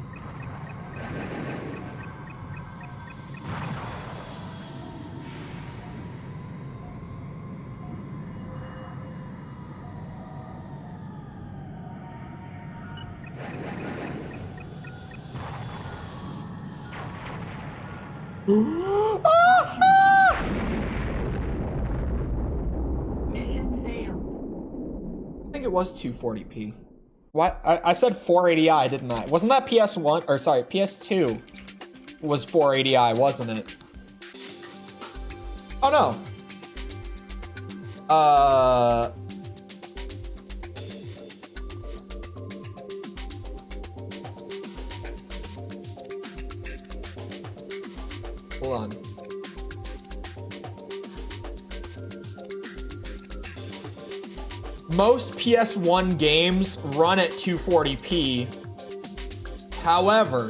[SPEAKER 2] Mission failed.
[SPEAKER 1] I think it was 240p. What? I said 480i, didn't I? Wasn't that PS1? Or sorry, PS2 was 480i, wasn't it? Oh no. Hold on. Most PS1 games run at 240p. However,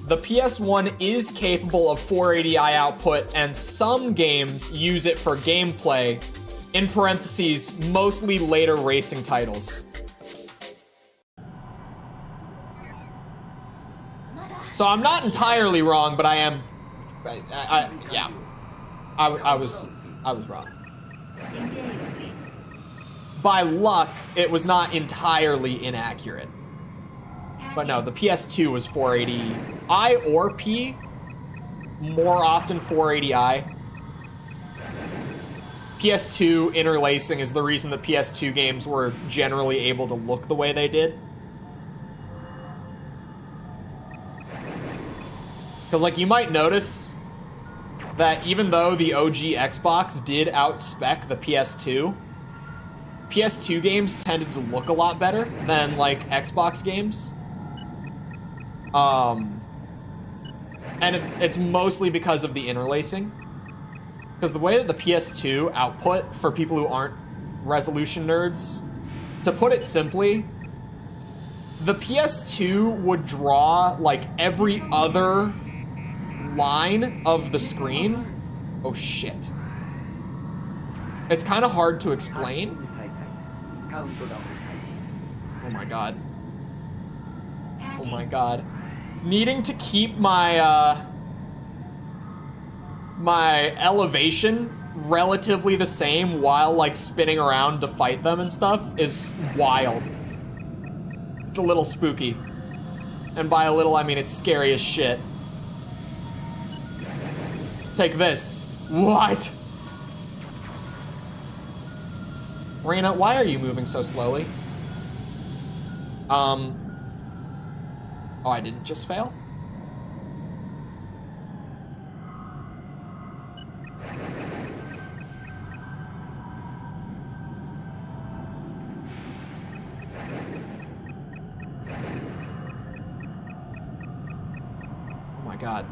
[SPEAKER 1] the PS1 is capable of 480i output, and some games use it for gameplay, in parentheses, mostly later racing titles. So I'm not entirely wrong, but I am. Yeah. I was wrong.
[SPEAKER 2] Engage.
[SPEAKER 1] By luck, it was not entirely inaccurate. But no, the PS2 was 480i or P. More often 480i. PS2 interlacing is the reason that PS2 games were generally able to look the way they did. Because, like, you might notice that even though the OG Xbox did outspec the PS2, PS2 games tended to look a lot better than, like, Xbox games. And it's mostly because of the interlacing. Because the way that the PS2 output, for people who aren't resolution nerds, to put it simply, the PS2 would draw, like, every other line of the screen. Oh, shit. It's kind of hard to explain. Oh my god. Oh my god. Needing to keep my, my elevation relatively the same while, like, spinning around to fight them and stuff is wild. It's a little spooky. And by a little, I mean it's scary as shit. Take this. What? Reina, why are you moving so slowly? Oh, I didn't just fail? Oh my god.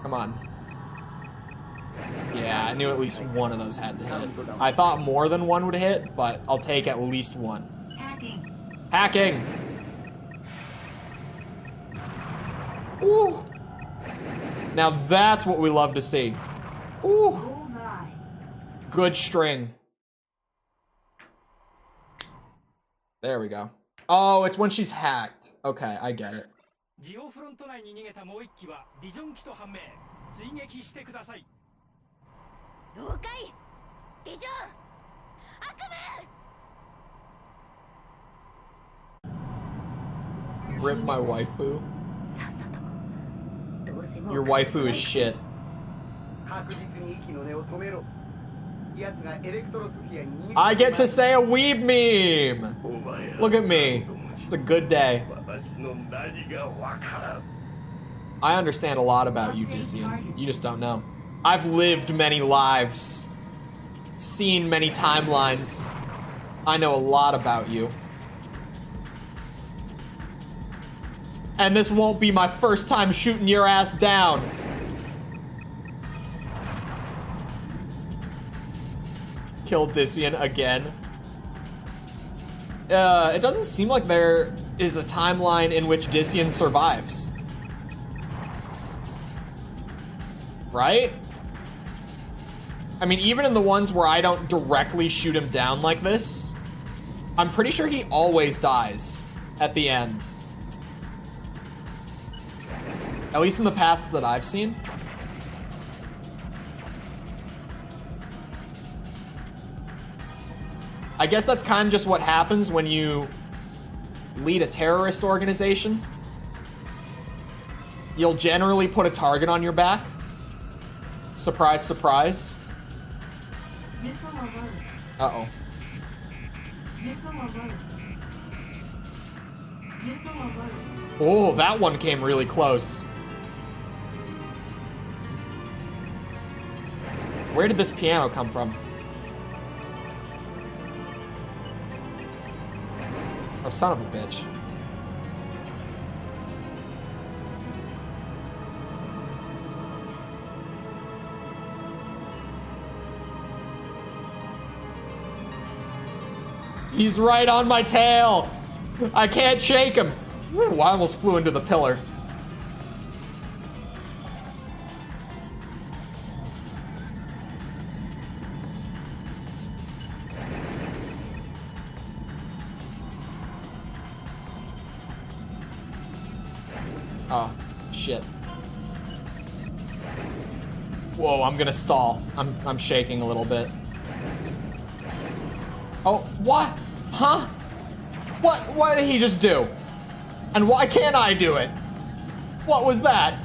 [SPEAKER 1] Come on. Yeah, I knew at least one of those had to hit. I thought more than one would hit, but I'll take at least one. Hacking! Ooh! Now that's what we love to see. Ooh! Good string. There we go. Oh, it's when she's hacked. Okay, I get it.
[SPEAKER 3] ジオフロント内に逃げたもう一機はビジョン機と判明。追撃してください。
[SPEAKER 5] 了解。ビジョン悪夢。
[SPEAKER 1] Rip my waifu. Your waifu is shit. I get to say a weeb meme! Look at me. It's a good day. I understand a lot about you, Dissian. You just don't know. I've lived many lives. Seen many timelines. I know a lot about you. And this won't be my first time shooting your ass down. Kill Dissian again. It doesn't seem like there is a timeline in which Dissian survives. Right? I mean, even in the ones where I don't directly shoot him down like this, I'm pretty sure he always dies at the end. At least in the paths that I've seen. I guess that's kind of just what happens when you lead a terrorist organization. You'll generally put a target on your back. Surprise, surprise. Uh-oh. Oh, that one came really close. Where did this piano come from? Oh, son of a bitch. He's right on my tail. I can't shake him. Ooh, I almost flew into the pillar. Oh, shit. Whoa, I'm gonna stall. I'm shaking a little bit. Oh, what? Huh? What did he just do? And why can't I do it? What was that?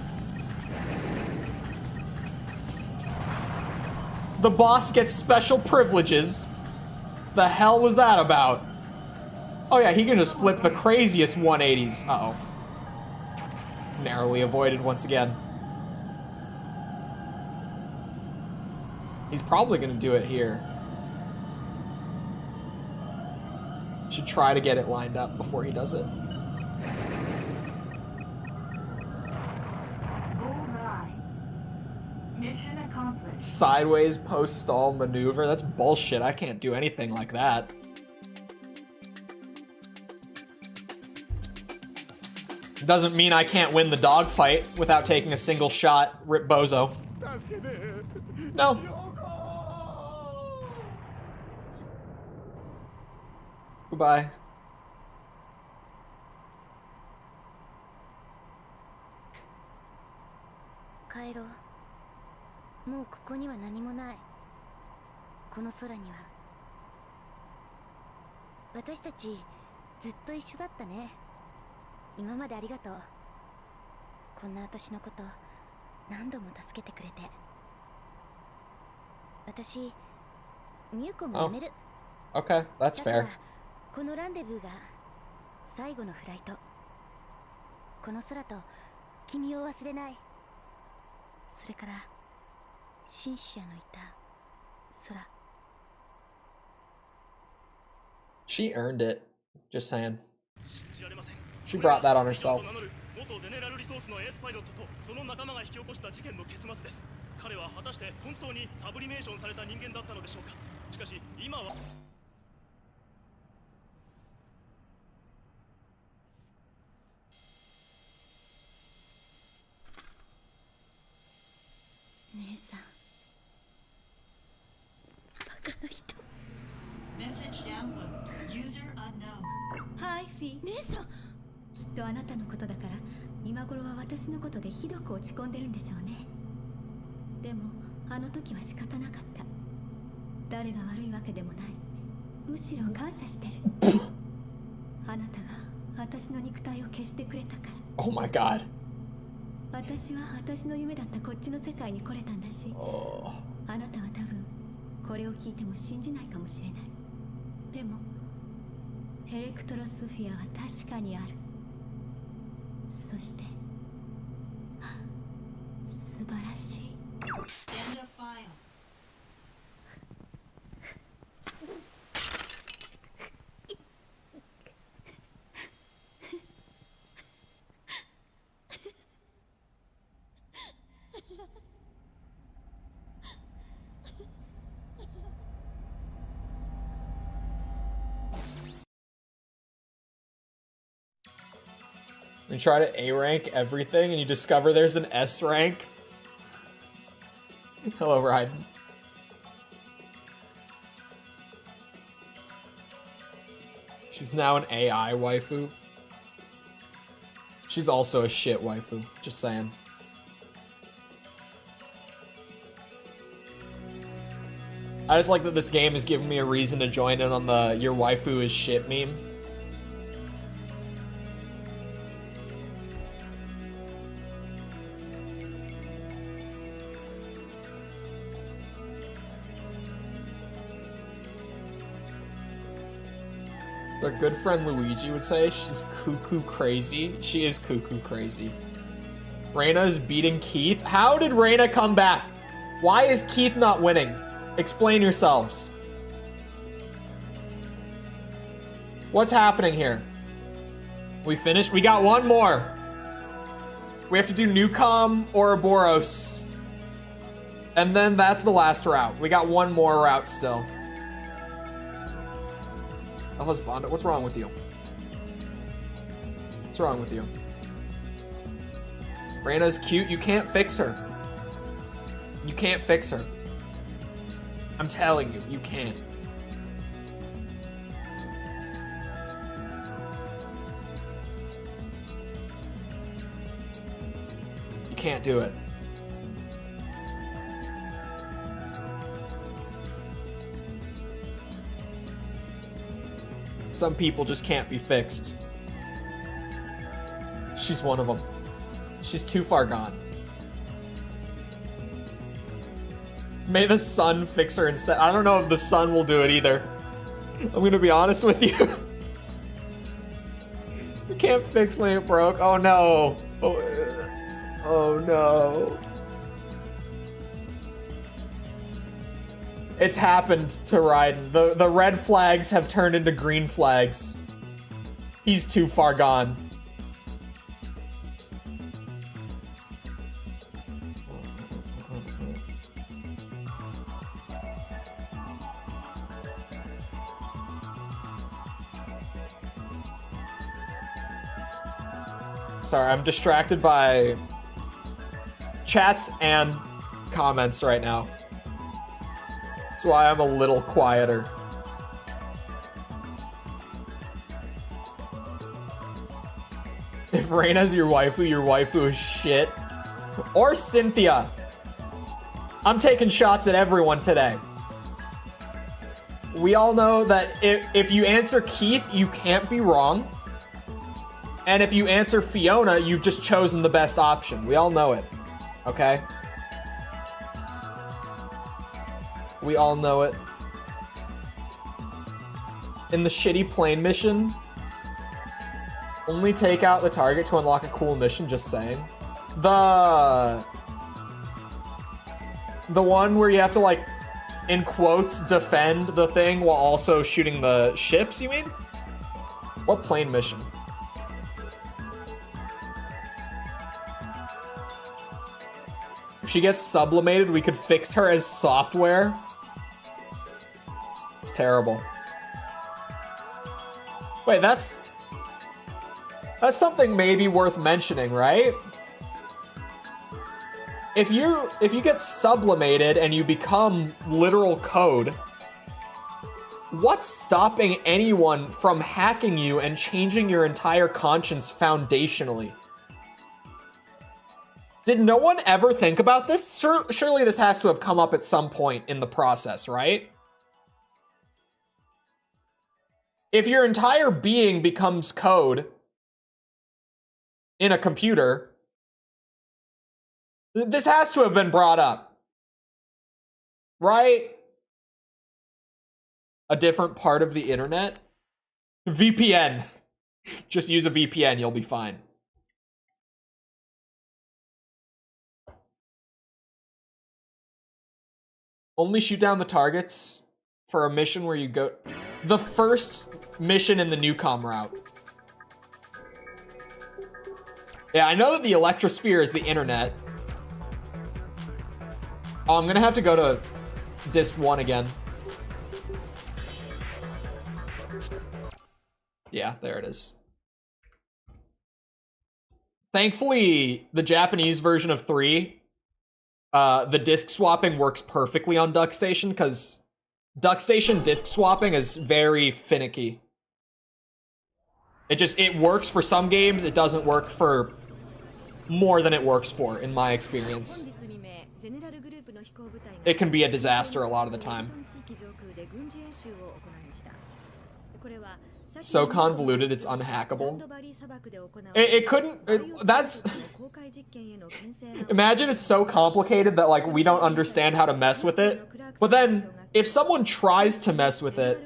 [SPEAKER 1] The boss gets special privileges. The hell was that about? Oh yeah, he can just flip the craziest 180s. Uh-oh. Narrowly avoided once again. He's probably gonna do it here. Should try to get it lined up before he does it.
[SPEAKER 2] Mission accomplished.
[SPEAKER 1] Sideways post-stall maneuver? That's bullshit. I can't do anything like that. Doesn't mean I can't win the dogfight without taking a single shot. Rip Bozo. No. Goodbye.
[SPEAKER 5] 帰ろう。もうここには何もない。この空には。私たちずっと一緒だったね。今までありがとう。こんな私のこと何度も助けてくれて。私、ミュウコも辞める。
[SPEAKER 1] Okay, that's
[SPEAKER 5] だから
[SPEAKER 1] fair.
[SPEAKER 5] このランデブーが最後のフライト。この空と君を忘れない。それからシンシアのいた空。
[SPEAKER 1] She earned it. Just saying. She brought that on herself.
[SPEAKER 7] 元ゼネラルリソースのエースパイロットとその仲間が引き起こした事件の結末です。彼は果たして本当にサブリメーションされた人間だったのでしょうか。しかし今は
[SPEAKER 5] 姉さん、バカな人。
[SPEAKER 2] Message download. User unknown.
[SPEAKER 8] はい、フィ。姉さん。きっとあなたのことだから今頃は私のことでひどく落ち込んでるんでしょうね。でもあの時は仕方なかった。誰が悪いわけでもない。むしろ感謝してる。あなたが私の肉体を消してくれたから。
[SPEAKER 1] Oh my god.
[SPEAKER 8] 私は私の夢だったこっちの世界に来れたんだし、あなたは多分これを聞いても信じないかもしれない。でもエレクトロスフィアは確かにある。そして素晴らしい。
[SPEAKER 2] End of file.
[SPEAKER 1] You try to A rank everything and you discover there's an S rank. Hello, Ryden. She's now an AI waifu. She's also a shit waifu, just saying. I just like that this game has given me a reason to join in on the your waifu is shit meme. Our good friend Luigi would say she's cuckoo crazy. She is cuckoo crazy. Reyna's beating Keith? How did Reyna come back? Why is Keith not winning? Explain yourselves. What's happening here? We finished? We got one more. We have to do Newcom or Ouroboros. And then that's the last route. We got one more route still. El Husbando, what's wrong with you? What's wrong with you? Reyna's cute. You can't fix her. You can't fix her. I'm telling you, you can't. can't do it. Some people just can't be fixed. She's one of them. She's too far gone. May the sun fix her instead. I don't know if the sun will do it either. I'm gonna be honest with you. You can't fix when it broke. Oh no. Oh no. It's happened to Raiden. The red flags have turned into green flags. He's too far gone. Sorry, I'm distracted by chats and comments right now. That's why I'm a little quieter. If Reina's your waifu is shit. Or Cynthia. I'm taking shots at everyone today. We all know that if you answer Keith, you can't be wrong. And if you answer Fiona, you've just chosen the best option. We all know it. Okay? We all know it. In the shitty plane mission, only take out the target to unlock a cool mission, just saying. The one where you have to, like, in quotes, defend the thing while also shooting the ships, you mean? What plane mission? If she gets sublimated, we could fix her as software. It's terrible. Wait, that's something maybe worth mentioning, right? If you get sublimated and you become literal code, what's stopping anyone from hacking you and changing your entire conscience foundationally? Did no one ever think about this? Surely this has to have come up at some point in the process, right? If your entire being becomes code in a computer, this has to have been brought up, right? A different part of the internet? VPN. Just use a VPN, you'll be fine. Only shoot down the targets for a mission where you go... The first mission in the Newcom route. Yeah, I know that the Electrosphere is the internet. Oh, I'm gonna have to go to disc 1 again. Yeah, there it is. Thankfully, the Japanese version of 3, the disc swapping works perfectly on DuckStation, because DuckStation disc swapping is very finicky. It works for some games, it doesn't work for more than it works for, in my experience. It can be a disaster a lot of the time. So convoluted, it's unhackable. It couldn't, that's... Imagine it's so complicated that, like, we don't understand how to mess with it. But then, if someone tries to mess with it,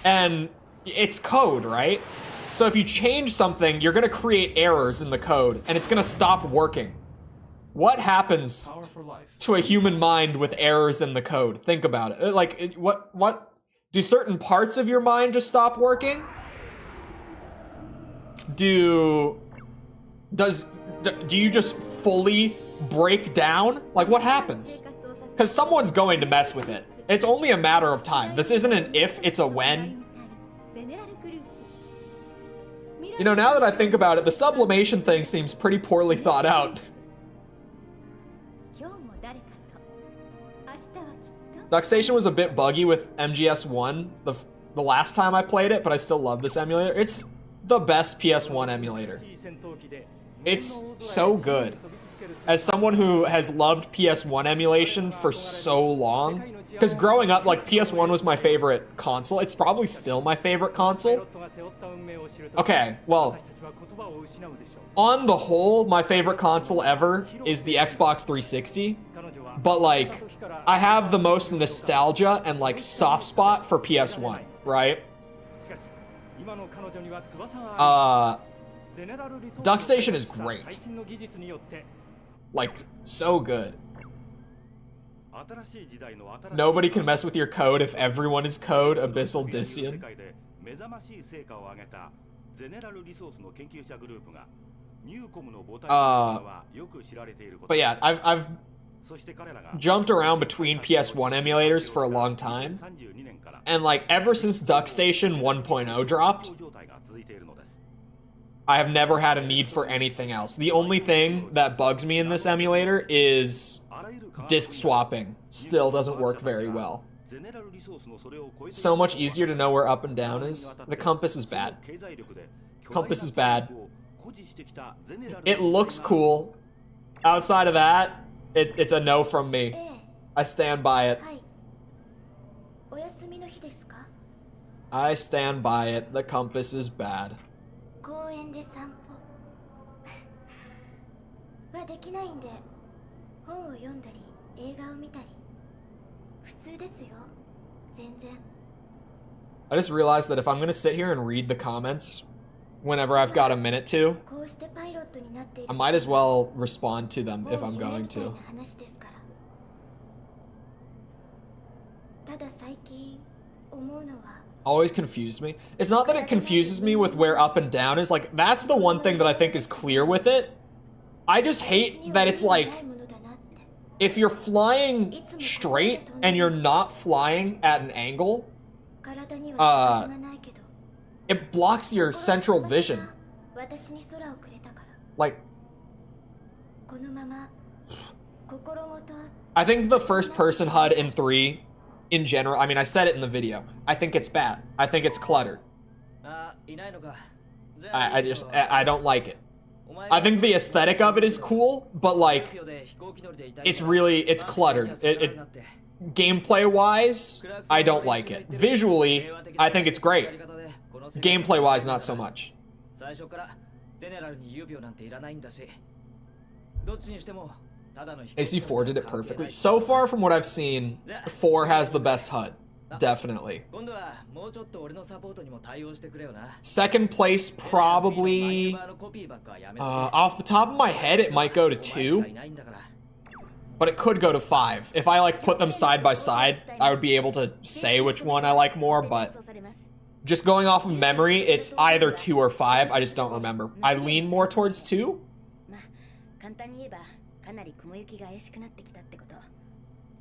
[SPEAKER 1] and it's code, right? So if you change something, you're gonna create errors in the code, and it's gonna stop working. What happens to a human mind with errors in the code? Think about it. Like, what? Do certain parts of your mind just stop working? Do you just fully break down? Like, what happens? Because someone's going to mess with it. It's only a matter of time. This isn't an if, it's a when. You know, now that I think about it, the sublimation thing seems pretty poorly thought out. DuckStation was a bit buggy with MGS1 the last time I played it, but I still love this emulator. It's the best PS1 emulator. It's so good. As someone who has loved PS1 emulation for so long, because growing up, like, PS1 was my favorite console. It's probably still my favorite console. Okay, well, on the whole, my favorite console ever is the Xbox 360. But, like, I have the most nostalgia and, like, soft spot for PS1, right? DuckStation is great. Like, so good. Nobody can mess with your code if everyone is code, Abyssal Dissian. But yeah, I've jumped around between PS1 emulators for a long time. And like, ever since DuckStation 1.0 dropped, I have never had a need for anything else. The only thing that bugs me in this emulator is disk swapping. Still doesn't work very well. So much easier to know where up and down is. The compass is bad. Compass is bad. It looks cool. Outside of that, it's a no from me. I stand by it. I stand by it. The compass is bad. I just realized that if I'm gonna sit here and read the comments whenever I've got a minute to, I might as well respond to them if I'm going to. Always confused me. It's not that it confuses me with where up and down is. Like, that's the one thing that I think is clear with it. I just hate that it's like, if you're flying straight and you're not flying at an angle, it blocks your central vision. Like, I think the first person HUD in 3 in general, I mean, I said it in the video, I think it's bad. I think it's cluttered. I don't like it. I think the aesthetic of it is cool, but like, it's cluttered. Gameplay-wise, I don't like it. Visually, I think it's great. Gameplay-wise, not so much. AC4 did it perfectly. So far from what I've seen, 4 has the best HUD. Definitely. Second place, probably... off the top of my head, it might go to 2. But it could go to 5. If I, like, put them side by side, I would be able to say which one I like more, but... Just going off of memory, it's either 2 or 5. I just don't remember. I lean more towards 2.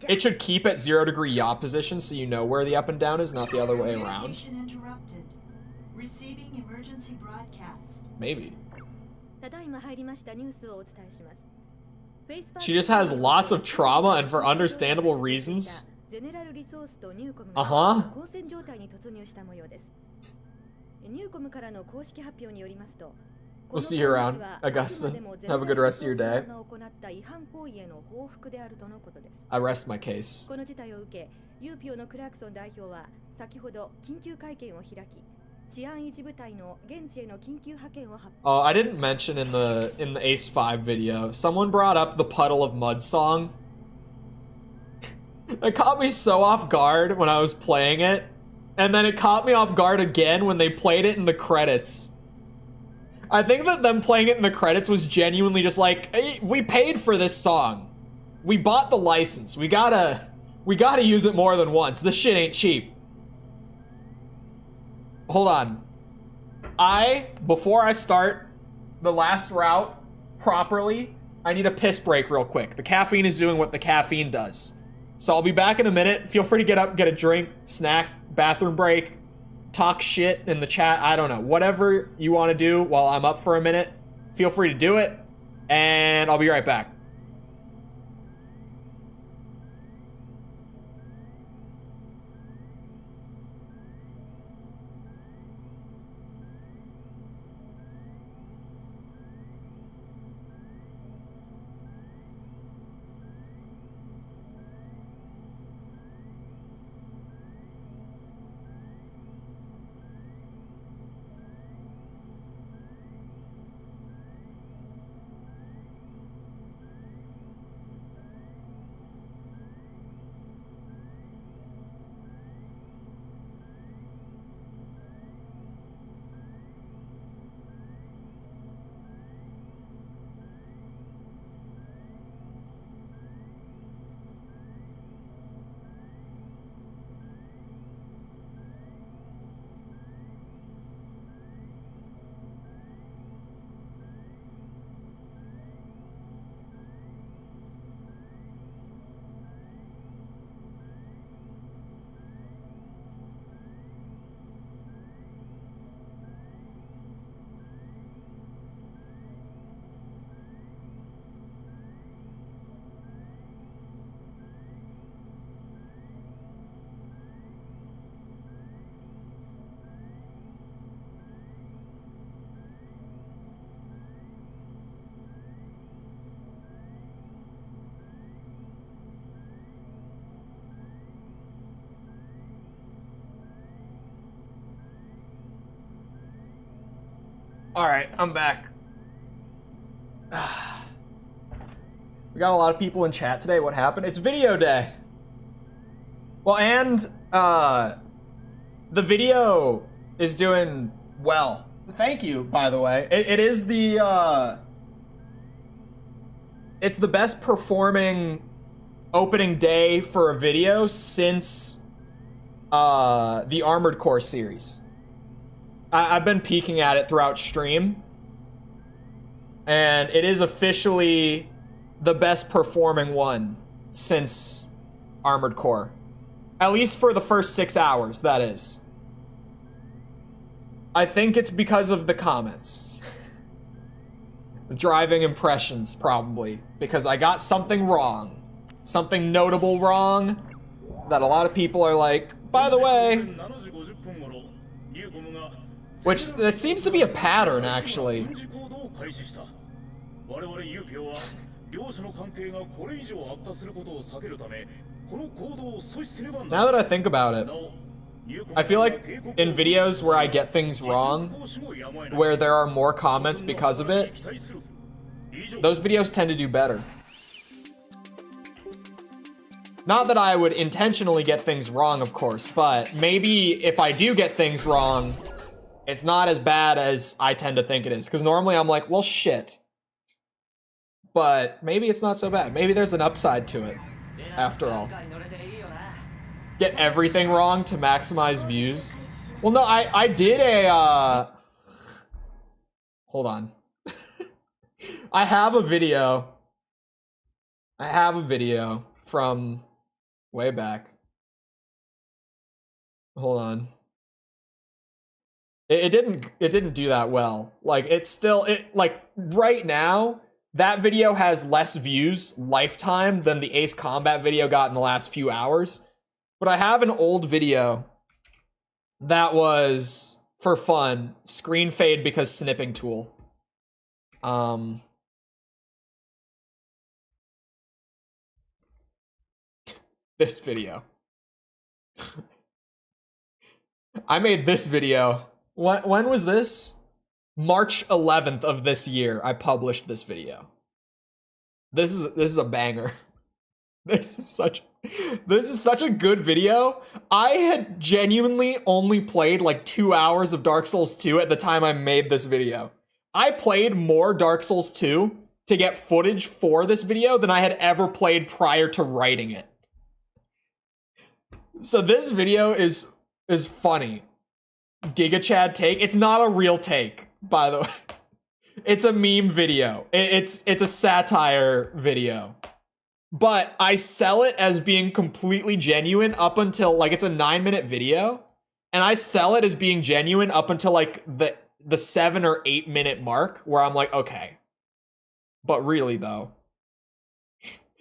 [SPEAKER 1] It should keep at 0-degree yaw position so you know where the up and down is, not the other way around.
[SPEAKER 2] Receiving emergency broadcast.
[SPEAKER 1] Maybe. She just has lots of trauma and for understandable reasons. Uh-huh. We'll see you around, Augusta. Have a good rest of your day. I rest my case. Oh, I didn't mention in the Ace 5 video, someone brought up the Puddle of Mud song. It caught me so off guard when I was playing it, and then it caught me off guard again when they played it in the credits. I think that them playing it in the credits was genuinely just like, hey, we paid for this song. We bought the license. We gotta use it more than once. This shit ain't cheap. Hold on. Before I start the last route properly, I need a piss break real quick. The caffeine is doing what the caffeine does. So I'll be back in a minute. Feel free to get up, get a drink, snack, bathroom break, talk shit in the chat. I don't know. Whatever you want to do while I'm up for a minute, feel free to do it. And I'll be right back. Alright, I'm back. We got a lot of people in chat today. What happened? It's video day. Well, and the video is doing well. Thank you, by the way. It is the it's the best performing opening day for a video since the Armored Core series. I've been peeking at it throughout stream, and it is officially the best performing one since Armored Core. At least for the first 6 hours, that is. I think it's because of the comments. The driving impressions, probably. Because I got something wrong. Something notable wrong that a lot of people are like, by the way. Which, that seems to be a pattern, actually. Now that I think about it, I feel like in videos where I get things wrong, where there are more comments because of it, those videos tend to do better. Not that I would intentionally get things wrong, of course, but maybe if I do get things wrong, it's not as bad as I tend to think it is. Because normally I'm like, well, shit. But maybe it's not so bad. Maybe there's an upside to it, after all. Get everything wrong to maximize views. Well, no, I did a, hold on. I have a video from way back. Hold on. It didn't do that well. Like, like, right now, that video has less views lifetime than the Ace Combat video got in the last few hours. But I have an old video that was, for fun, screen fade because snipping tool. This video. I made this video. When was this? March 11th of this year, I published this video. This is a banger. This is such a good video. I had genuinely only played like 2 hours of Dark Souls 2 at the time I made this video. I played more Dark Souls 2 to get footage for this video than I had ever played prior to writing it. So this video is funny. Giga Chad take. It's not a real take, by the way. It's a meme video. It's a satire video. But I sell it as being completely genuine up until, like, it's a 9-minute video. And I sell it as being genuine up until, like, the 7 or 8 minute mark, where I'm like, okay. But really, though.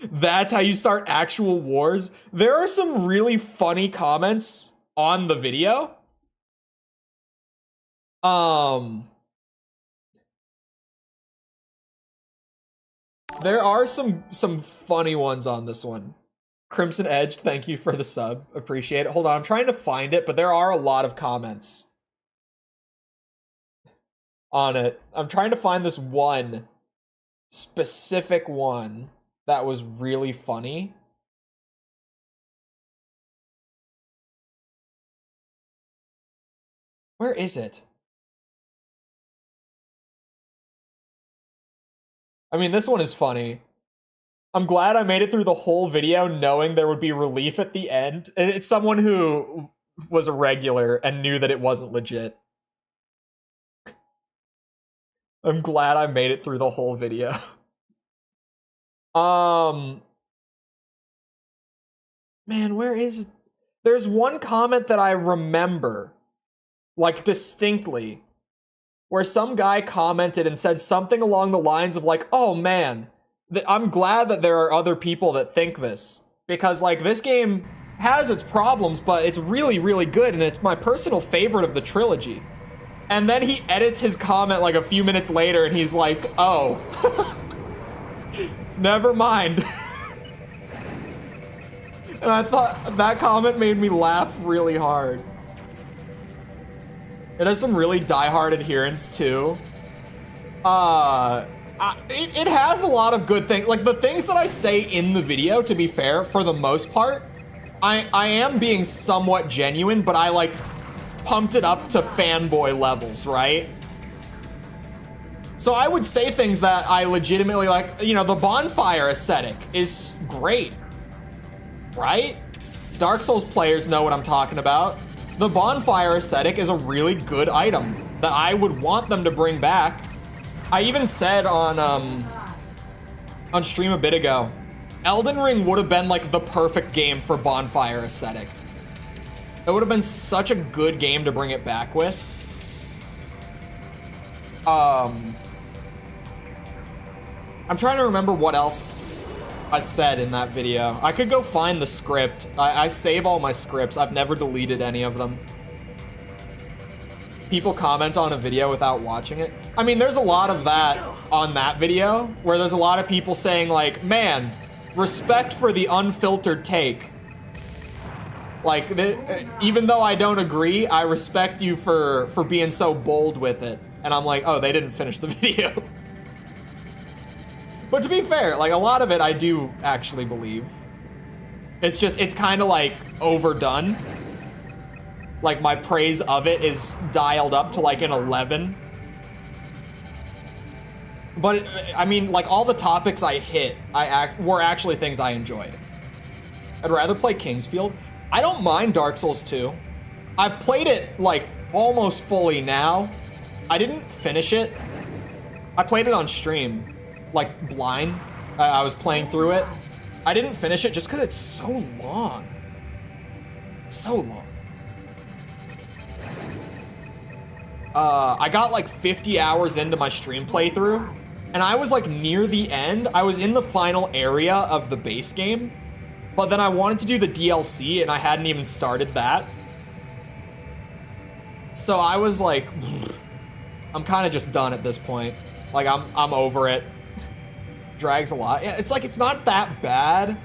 [SPEAKER 1] That's how you start actual wars. There are some really funny comments on the video. There are some funny ones on this one. Crimson Edge, thank you for the sub. Appreciate it. Hold on, I'm trying to find it, but there are a lot of comments on it. I'm trying to find this one specific one that was really funny. Where is it? I mean, this one is funny. I'm glad I made it through the whole video knowing there would be relief at the end. It's someone who was a regular and knew that it wasn't legit. I'm glad I made it through the whole video. Man, where is... There's one comment that I remember, like, distinctly, where some guy commented and said something along the lines of, like, oh man, I'm glad that there are other people that think this. Because, like, this game has its problems, but it's really, really good, and it's my personal favorite of the trilogy. And then he edits his comment, like, a few minutes later, and he's like, oh. Never mind. And I thought that comment made me laugh really hard. It has some really diehard adherents, too. It has a lot of good things. Like, the things that I say in the video, to be fair, for the most part, I am being somewhat genuine, but I, like, pumped it up to fanboy levels, right? So I would say things that I legitimately like. You know, the bonfire aesthetic is great, right? Dark Souls players know what I'm talking about. The bonfire aesthetic is a really good item that I would want them to bring back. I even said on stream a bit ago, Elden Ring would have been like the perfect game for bonfire aesthetic. It would have been such a good game to bring it back with. I'm trying to remember what else I said in that video. I could go find the script. I save all my scripts. I've never deleted any of them. People comment on a video without watching it. I mean, there's a lot of that on that video, where there's a lot of people saying like, man, respect for the unfiltered take. Like, even though I don't agree, I respect you for being so bold with it. And I'm like, oh, they didn't finish the video. But to be fair, like, a lot of it I do actually believe. It's just, it's kind of like overdone. Like, my praise of it is dialed up to like an 11. But, I mean, like, all the topics I hit, were actually things I enjoyed. I'd rather play Kingsfield. I don't mind Dark Souls 2. I've played it, like, almost fully now. I didn't finish it. I played it on stream, like, blind. I was playing through it. I didn't finish it just because it's so long. So long. I got like 50 hours into my stream playthrough, and I was like near the end. I was in the final area of the base game, but then I wanted to do the DLC, and I hadn't even started that. So I was like, I'm kind of just done at this point. Like, I'm over it. Drags a lot. Yeah, it's like, it's not that bad.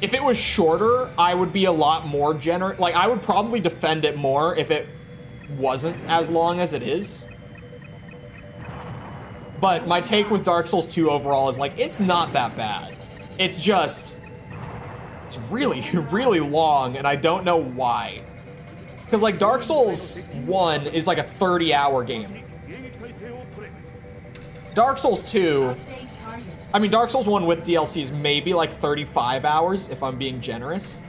[SPEAKER 1] If it was shorter, I would be a lot more generous. Like, I would probably defend it more if it wasn't as long as it is. But my take with Dark Souls 2 overall is like, it's not that bad. It's just, it's really, really long, and I don't know why. Because like Dark Souls 1 is like a 30-hour game. Dark Souls 2, I mean, Dark Souls 1 with DLC is maybe like 35 hours, if I'm being generous.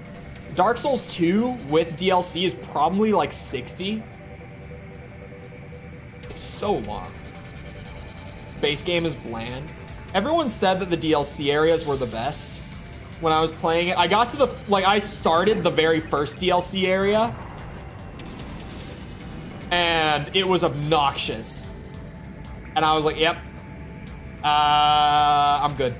[SPEAKER 1] Dark Souls 2 with DLC is probably like 60. It's so long. Base game is bland. Everyone said that the DLC areas were the best when I was playing it. I got to the, like, I started the very first DLC area, and it was obnoxious. And I was like, yep. I'm good.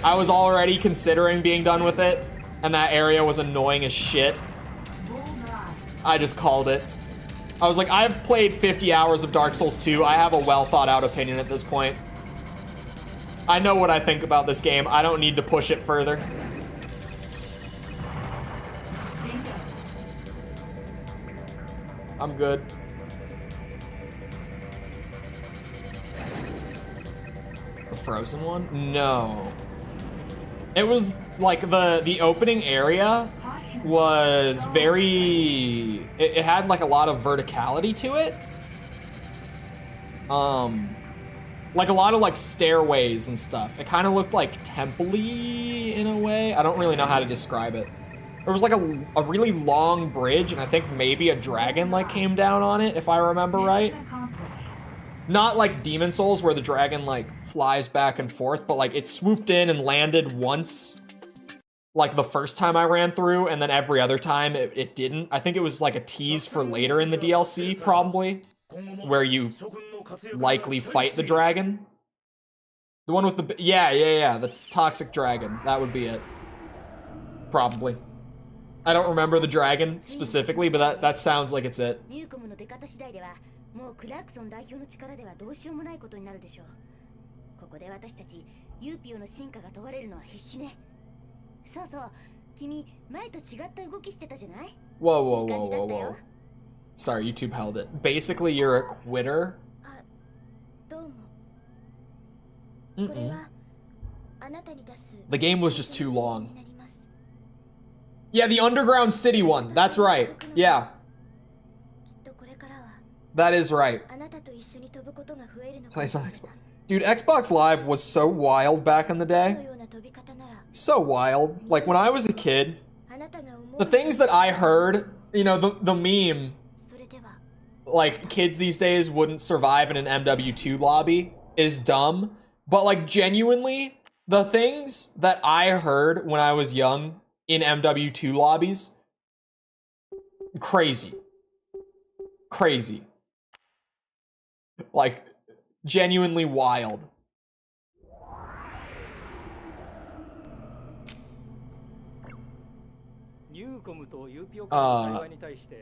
[SPEAKER 1] I was already considering being done with it, and that area was annoying as shit. I just called it. I was like, I've played 50 hours of Dark Souls 2. I have a well thought out opinion at this point. I know what I think about this game. I don't need to push it further. I'm good. The frozen one? No. It was like the opening area was very, it had like a lot of verticality to it. Like a lot of like stairways and stuff. It kind of looked like temple-y in a way. I don't really know how to describe it. There was like a really long bridge, and I think maybe a dragon like came down on it, if I remember right. Not like Demon Souls where the dragon like flies back and forth, but like it swooped in and landed once, like the first time I ran through, and then every other time it didn't. I think it was like a tease for later in the DLC, probably, where you likely fight the dragon. The one with the, yeah, the toxic dragon. That would be it. Probably. I don't remember the dragon specifically, but that sounds like it's it.
[SPEAKER 5] もうクラークソン代表の力ではどうしようもないことになるでしょう。ここで私たちユーピオの進化が問われるのは必死ね。そうそう、君前と違った動きしてたじゃない？
[SPEAKER 1] Whoa. Sorry, YouTube held it. Basically, you're a quitter. The game was just too long. Yeah, the Underground City one. That's right. Yeah. That is right. Plays on Xbox. Dude, Xbox Live was so wild back in the day. So wild. Like, when I was a kid, the things that I heard, you know, the meme, like, kids these days wouldn't survive in an MW2 lobby is dumb. But, like, genuinely, the things that I heard when I was young in MW2 lobbies, crazy. Crazy. Like, genuinely wild.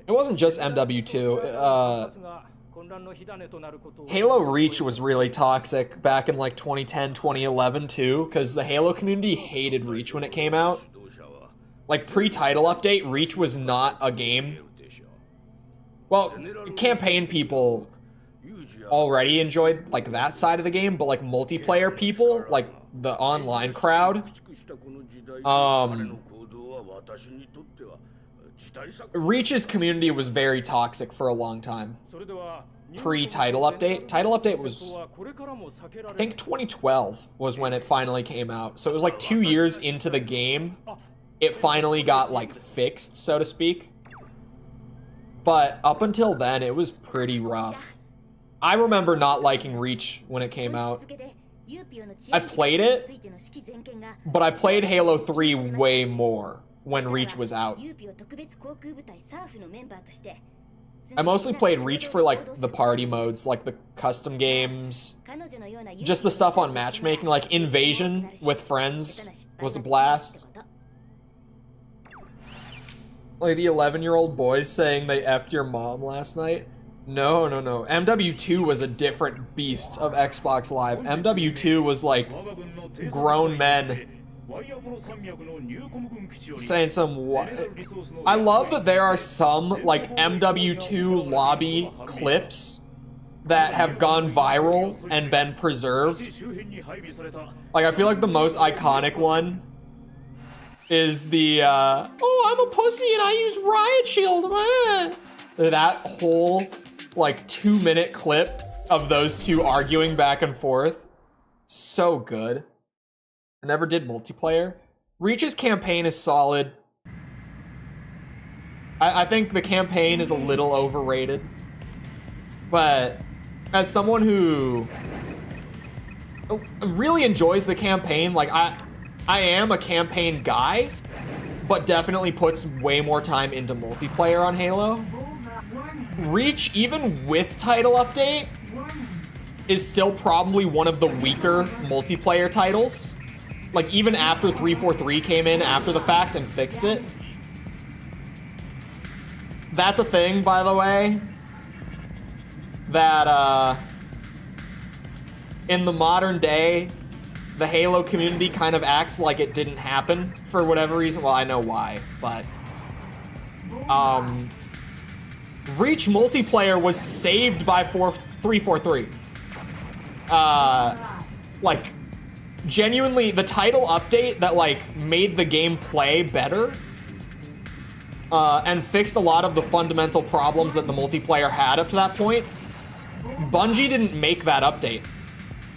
[SPEAKER 1] It wasn't just MW2. Halo Reach was really toxic back in like 2010, 2011 too, because the Halo community hated Reach when it came out. Like pre-title update, Reach was not a game. Well, campaign people already enjoyed like that side of the game, but like multiplayer people, like the online crowd, Reach's community was very toxic for a long time. Pre-title update. Title update was, I think 2012 was when it finally came out. So it was like 2 years into the game, it finally got like fixed, so to speak. But up until then, it was pretty rough. I remember not liking Reach when it came out. I played it, but I played Halo 3 way more when Reach was out. I mostly played Reach for like the party modes, like the custom games, just the stuff on matchmaking, like Invasion with friends was a blast. Like the 11-year-old boys saying they effed your mom last night. No. MW2 was a different beast of Xbox Live. MW2 was like grown men saying some. I love that there are some like MW2 lobby clips that have gone viral and been preserved. Like I feel like the most iconic one is the oh, I'm a pussy and I use Riot Shield. That whole like 2-minute clip of those two arguing back and forth. So good. I never did multiplayer. Reach's campaign is solid. I think the campaign is a little overrated. But as someone who really enjoys the campaign, like I am a campaign guy, but definitely puts way more time into multiplayer on Halo. Reach, even with title update, is still probably one of the weaker multiplayer titles. Like, even after 343 came in after the fact and fixed it. That's a thing, by the way, that, in the modern day, the Halo community kind of acts like it didn't happen for whatever reason. Well, I know why, but, Reach multiplayer was saved by 343. Like, genuinely, the title update that, like, made the game play better, and fixed a lot of the fundamental problems that the multiplayer had up to that point, Bungie didn't make that update.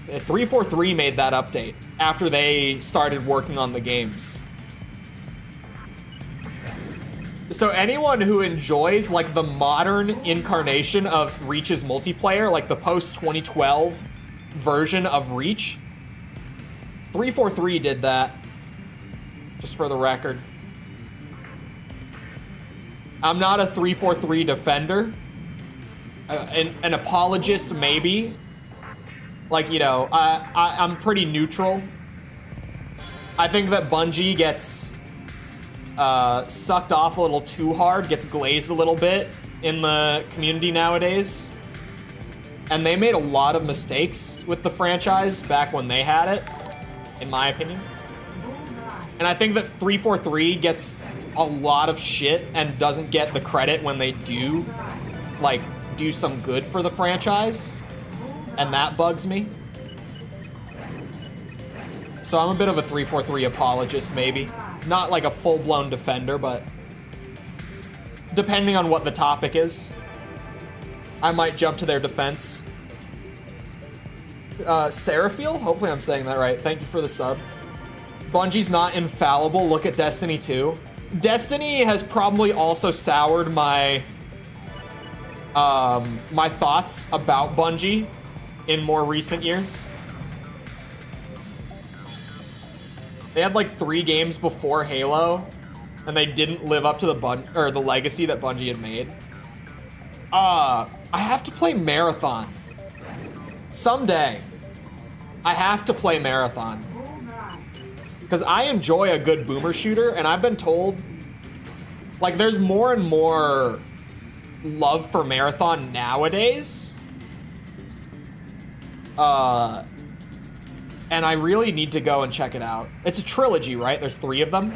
[SPEAKER 1] 343 made that update after they started working on the games. So anyone who enjoys like the modern incarnation of Reach's multiplayer, like the post-2012 version of Reach, 343 did that, just for the record. I'm not a 343 defender. An apologist, maybe. Like, you know, I'm pretty neutral. I think that Bungie gets sucked off a little too hard, gets glazed a little bit in the community nowadays. And they made a lot of mistakes with the franchise back when they had it, in my opinion. And I think that 343 gets a lot of shit and doesn't get the credit when they do, like, do some good for the franchise. And that bugs me. So I'm a bit of a 3-4-3 apologist, maybe. Not like a full-blown defender, but depending on what the topic is, I might jump to their defense. Seraphiel? Hopefully I'm saying that right. Thank you for the sub. Bungie's not infallible. Look at Destiny 2. Destiny has probably also soured my my thoughts about Bungie in more recent years. They had like 3 games before Halo, and they didn't live up to the the legacy that Bungie had made. I have to play Marathon. Someday, I have to play Marathon. Because I enjoy a good boomer shooter, and I've been told, like, there's more and more love for Marathon nowadays. And I really need to go and check it out. It's a trilogy, right? There's 3 of them.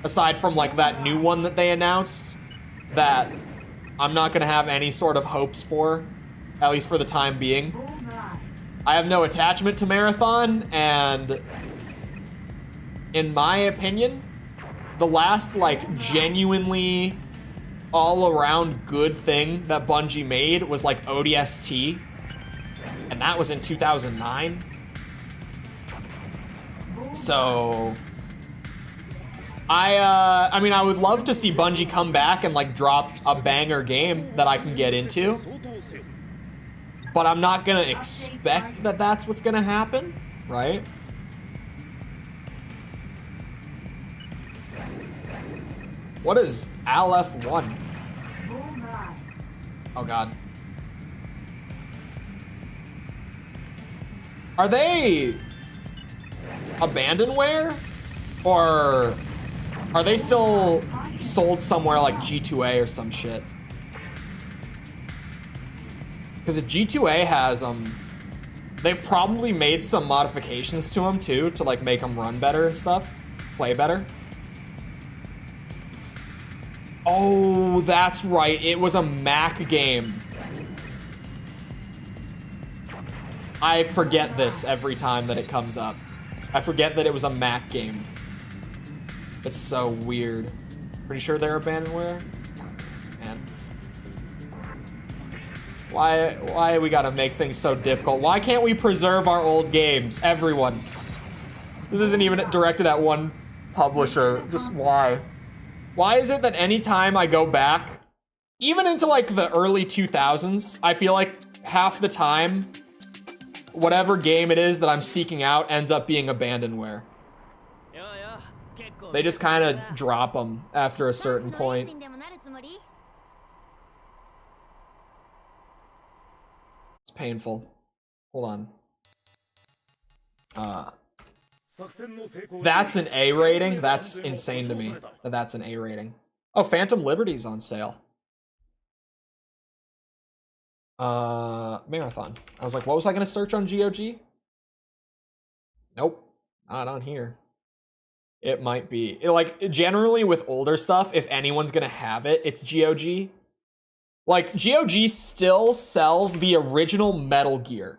[SPEAKER 1] Aside from, like, that new one that they announced that I'm not gonna have any sort of hopes for, at least for the time being. I have no attachment to Marathon, and in my opinion, the last, like, genuinely all-around good thing that Bungie made was, like, ODST, and that was in 2009. So I mean, I would love to see Bungie come back and, like, drop a banger game that I can get into. But I'm not gonna expect that that's what's gonna happen, right? What is ALF1? Oh god. Are they abandonware? Or are they still sold somewhere like G2A or some shit? Because if G2A has them, they've probably made some modifications to them too, to like make them run better and stuff, play better. Oh, that's right. It was a Mac game. I forget this every time that it comes up. I forget that it was a Mac game. It's so weird. Pretty sure they're abandonware? Man. Why we gotta make things so difficult? Why can't we preserve our old games? Everyone. This isn't even directed at one publisher. Just why? Why is it that anytime I go back, even into like the early 2000s, I feel like half the time, whatever game it is that I'm seeking out ends up being abandonware? They just kind of drop them after a certain point. It's painful. Hold on. That's an A rating? That's insane to me that that's an A rating. Oh, Phantom Liberty's on sale. Marathon. I was like, what was I gonna search on GOG? Nope, not on here. It might be. Like, generally with older stuff, if anyone's gonna have it, it's GOG. Like, GOG still sells the original Metal Gear.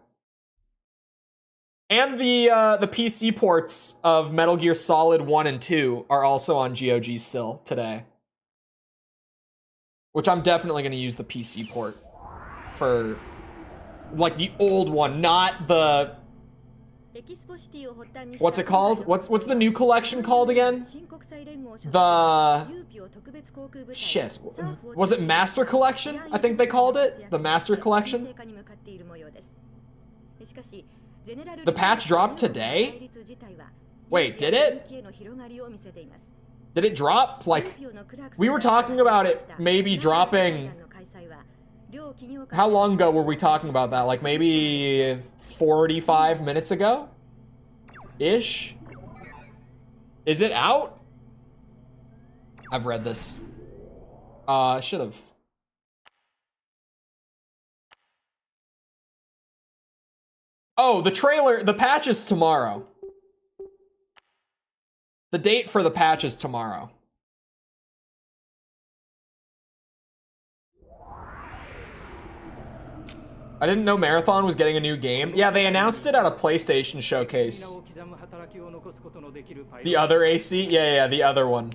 [SPEAKER 1] And the PC ports of Metal Gear Solid 1 and 2 are also on GOG still today. Which I'm definitely gonna use the PC port for, like, the old one, not the... What's it called? What's the new collection called again? The... Shit. Was it Master Collection? I think they called it? The Master Collection? The patch dropped today? Wait, did it? Did it drop? Like, we were talking about it maybe dropping... How long ago were we talking about that? Like, maybe 45 minutes ago? Ish? Is it out? I've read this. Should've. Oh, the trailer, the patch is tomorrow. The date for the patch is tomorrow. I didn't know Marathon was getting a new game. Yeah, they announced it at a PlayStation showcase. The other AC? Yeah, the other one.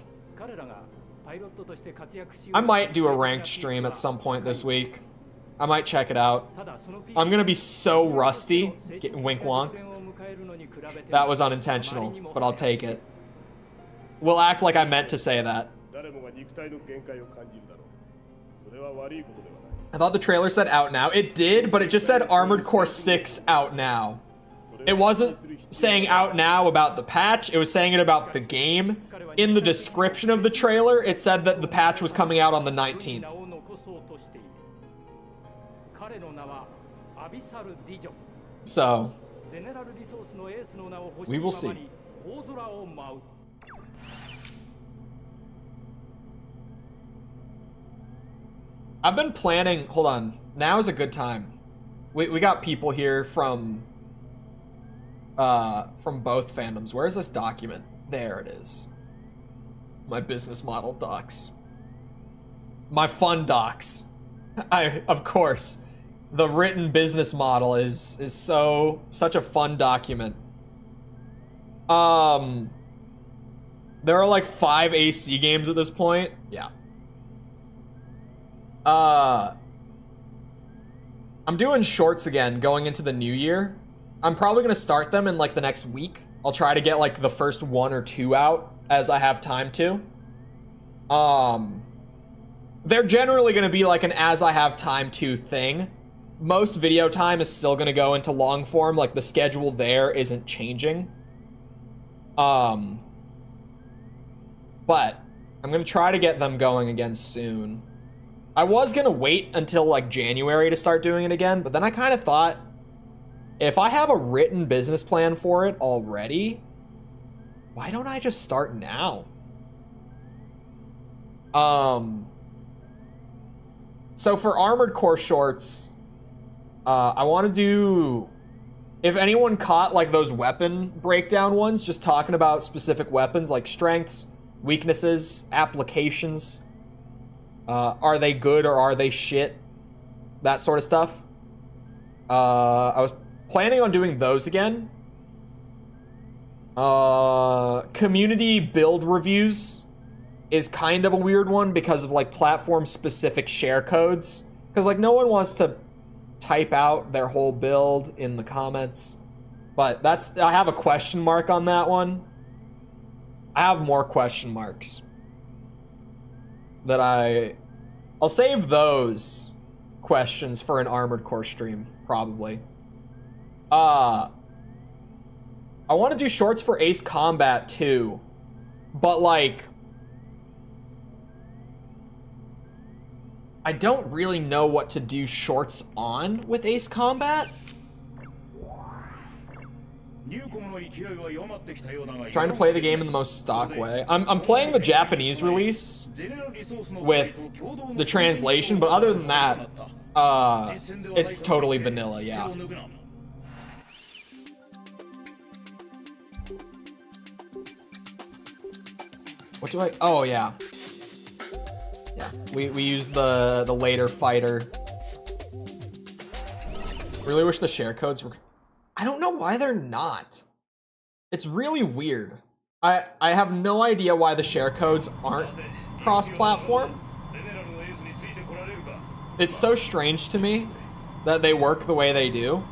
[SPEAKER 1] I might do a ranked stream at some point this week. I might check it out. I'm gonna be so rusty. Wink wonk. That was unintentional, but I'll take it. We'll act like I meant to say that. I thought the trailer said out now. It did, but it just said Armored Core 6 out now. It wasn't saying out now about the patch, it was saying it about the game. In the description of the trailer, it said that the patch was coming out on the 19th. So, we will see. I've been planning, hold on, now is a good time. We got people here from both fandoms. Where is this document? There it is. My business model docs. My fun docs. Of course, the written business model is such a fun document. There are like 5 AC games at this point. Yeah. I'm doing shorts again going into the new year. I'm probably gonna start them in like the next week. I'll try to get like the first 1 or 2 out as I have time to. They're generally gonna be like an as I have time to thing. Most video time is still gonna go into long form, like the schedule there isn't changing. But I'm gonna try to get them going again soon. I was gonna wait until like January to start doing it again, but then I kind of thought, if I have a written business plan for it already, why don't I just start now? So for Armored Core shorts, I want to do, if anyone caught like those weapon breakdown ones, just talking about specific weapons like strengths, weaknesses, applications, are they good or are they shit? That sort of stuff. I was planning on doing those again. Community build reviews is kind of a weird one because of like platform specific share codes. Because like no one wants to type out their whole build in the comments. But I have a question mark on that one. I have more question marks that I'll save those questions for an Armored Core stream, probably. I want to do shorts for Ace Combat too, but like, I don't really know what to do shorts on with Ace Combat. Trying to play the game in the most stock way. I'm playing the Japanese release with the translation, but other than that, it's totally vanilla, yeah. What do I, oh yeah. Yeah, we use the later fighter. Really wish the share codes were, I don't know why they're not. It's really weird. I have no idea why the share codes aren't cross-platform. It's so strange to me that they work the way they do.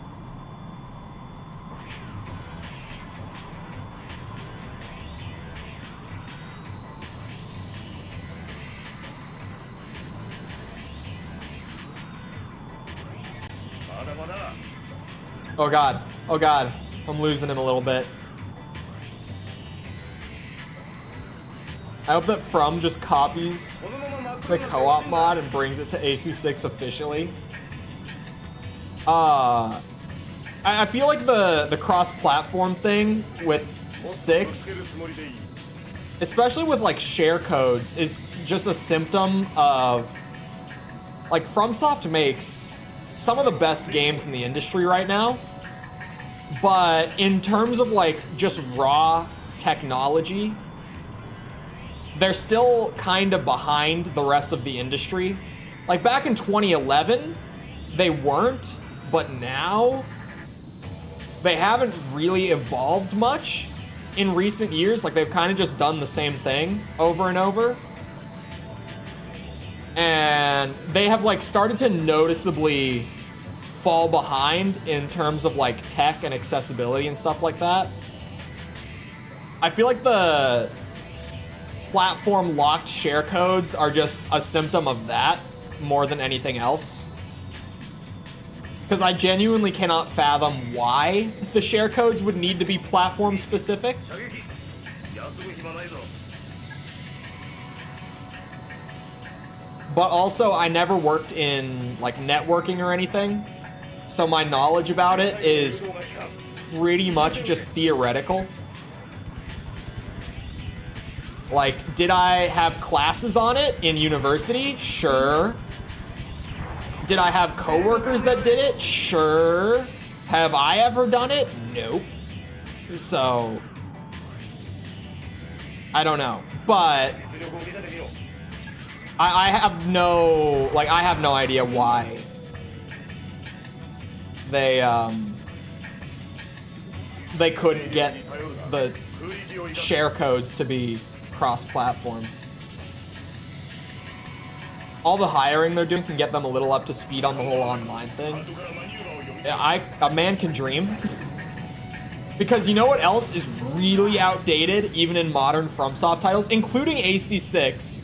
[SPEAKER 1] Oh god, oh god, I'm losing him a little bit. I hope that From just copies the co-op mod and brings it to AC6 officially. I feel like the cross-platform thing with 6, especially with like share codes, is just a symptom of, like, FromSoft makes some of the best games in the industry right now, but in terms of like just raw technology, they're still kind of behind the rest of the industry. Like back in 2011, they weren't, but now they haven't really evolved much in recent years. Like, they've kind of just done the same thing over and over. And they have, like, started to noticeably fall behind in terms of, like, tech and accessibility and stuff like that. I feel like the platform locked share codes are just a symptom of that more than anything else. Because I genuinely cannot fathom why the share codes would need to be platform specific. But also, I never worked in like networking or anything, so my knowledge about it is pretty much just theoretical. Like, did I have classes on it in university? Sure. Did I have coworkers that did it? Sure. Have I ever done it? Nope. So, I don't know. But I have no, like, I have no idea why they couldn't get the share codes to be cross-platform. All the hiring they're doing can get them a little up to speed on the whole online thing. A man can dream. Because you know what else is really outdated, even in modern FromSoft titles, including AC6,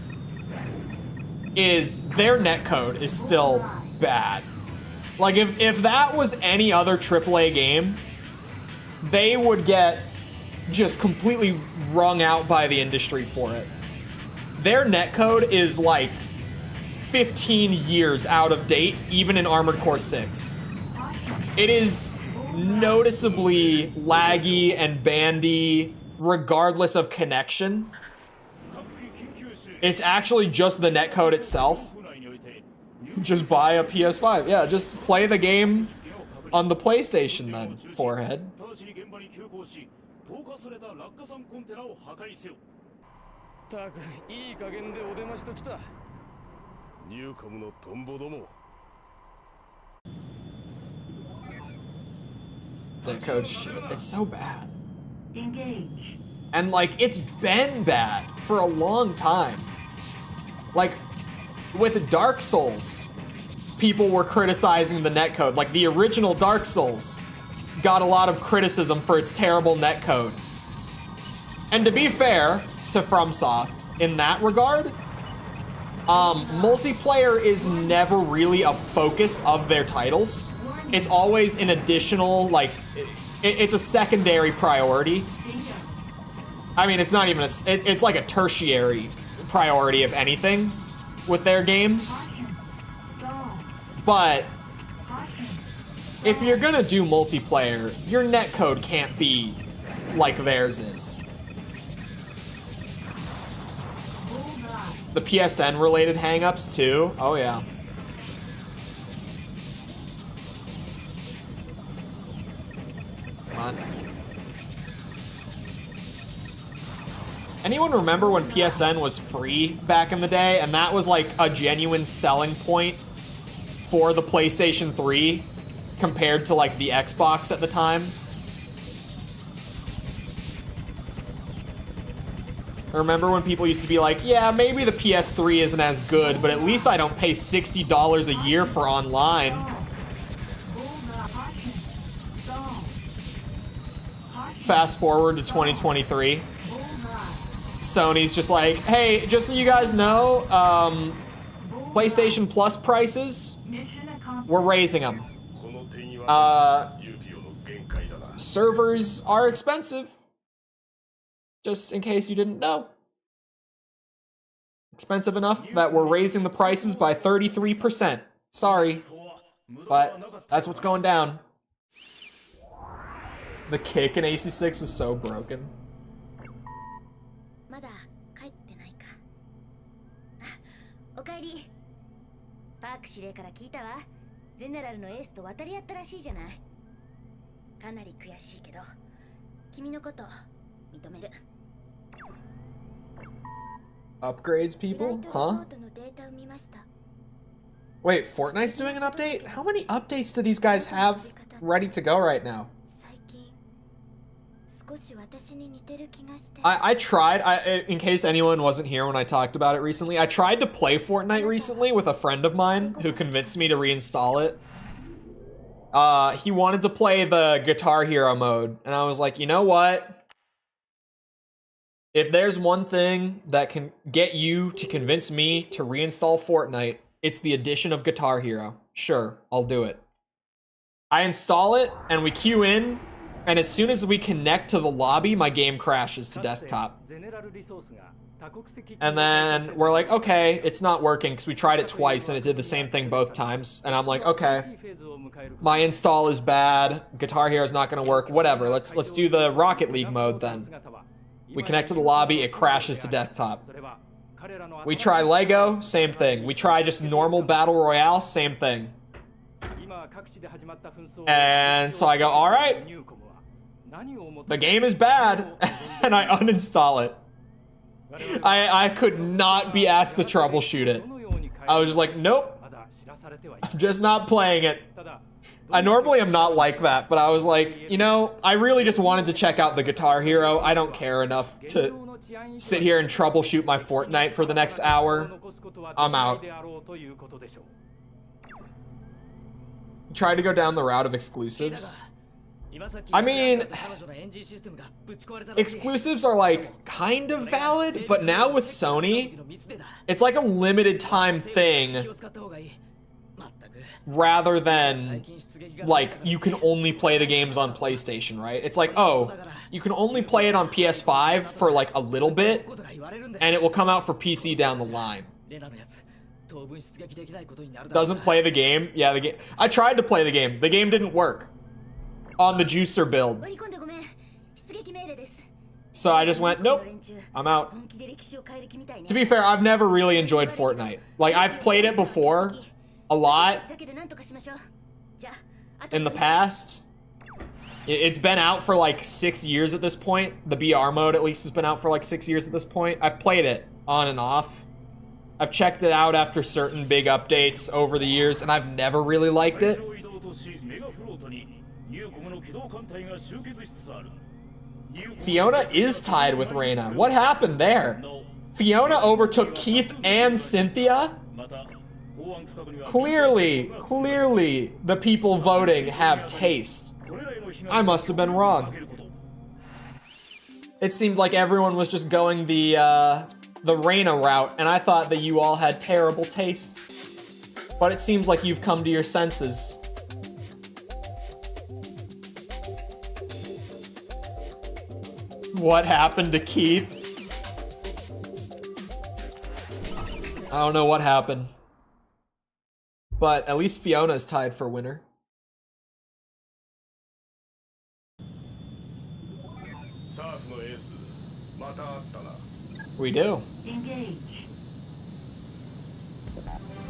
[SPEAKER 1] is their netcode is still bad. Like, if that was any other AAA game, they would get just completely wrung out by the industry for it. Their netcode is like 15 years out of date, even in Armored Core 6. It is noticeably laggy and bandy, regardless of connection. It's actually just the netcode itself. Just buy a PS5. Yeah, just play the game on the PlayStation then, forehead.
[SPEAKER 9] たくいい加減でお出ましときた。ニューコムのトンボども。
[SPEAKER 1] That code shit. It's so bad. And like, it's been bad for a long time. Like, with Dark Souls, people were criticizing the netcode. Like, the original Dark Souls got a lot of criticism for its terrible netcode. And to be fair to FromSoft in that regard, multiplayer is never really a focus of their titles. It's always an additional, like, it's a secondary priority. I mean, it's not even it's like a tertiary priority, if anything, with their games. But if you're gonna do multiplayer, your netcode can't be like theirs is. The PSN related hangups too. Oh yeah. Come on. Anyone remember when PSN was free back in the day, and that was like a genuine selling point for the PlayStation 3 compared to like the Xbox at the time? I remember when people used to be like, yeah, maybe the PS3 isn't as good, but at least I don't pay $60 a year for online. Fast forward to 2023. Sony's just like, hey, just so you guys know, PlayStation Plus prices, we're raising them. Servers are expensive. Just in case you didn't know. Expensive enough that we're raising the prices by 33%. Sorry, but that's what's going down. The kick in AC6 is so broken.
[SPEAKER 5] まだ帰ってないか。あ、おかえり。パーク司令から聞いたわ。ゼネラルのエースと渡り合ったらしいじゃない。かなり悔しいけど、君のこと認める。
[SPEAKER 1] Upgrades, people? Huh? Wait, Fortnite's doing an update? How many updates do these guys have ready to go right now? I tried, in case anyone wasn't here when I talked about it recently, I tried to play Fortnite recently with a friend of mine who convinced me to reinstall it. He wanted to play the Guitar Hero mode, and I was like, you know what? If there's one thing that can get you to convince me to reinstall Fortnite, it's the addition of Guitar Hero. Sure, I'll do it. I install it, and we queue in, and as soon as we connect to the lobby, my game crashes to desktop. And then we're like, okay, it's not working, because we tried it twice, and it did the same thing both times. And I'm like, okay, my install is bad, Guitar Hero's not going to work, whatever. Let's do the Rocket League mode then. We connect to the lobby, it crashes to desktop. We try Lego, same thing. We try just normal Battle Royale, same thing. And so I go, all right, the game is bad, and I uninstall it. I could not be asked to troubleshoot it. I was just like, nope, I'm just not playing it. I normally am not like that, but I was like, you know, I really just wanted to check out the Guitar Hero. I don't care enough to sit here and troubleshoot my Fortnite for the next hour. I'm out. Try to go down the route of exclusives. I mean, exclusives are like kind of valid, but now with Sony, it's like a limited time thing rather than like you can only play the games on PlayStation, right? It's like, oh, you can only play it on PS5 for like a little bit, and it will come out for PC down the line. Doesn't play the game. Yeah, the game. I tried to play the game. The game didn't work on the juicer build. So I just went, nope, I'm out. To be fair, I've never really enjoyed Fortnite. Like, I've played it before a lot in the past. It's been out for like 6 years at this point. The BR mode at least has been out for like 6 years at this point. I've played it on and off. I've checked it out after certain big updates over the years, and I've never really liked it. Fiona is tied with Reyna. What happened there? Fiona overtook Keith and Cynthia? Clearly, the people voting have taste. I must have been wrong. It seemed like everyone was just going the Reyna route, and I thought that you all had terrible taste. But it seems like you've come to your senses. What happened to Keith? I don't know what happened. But at least Fiona's tied for winner. We do.
[SPEAKER 2] Engage.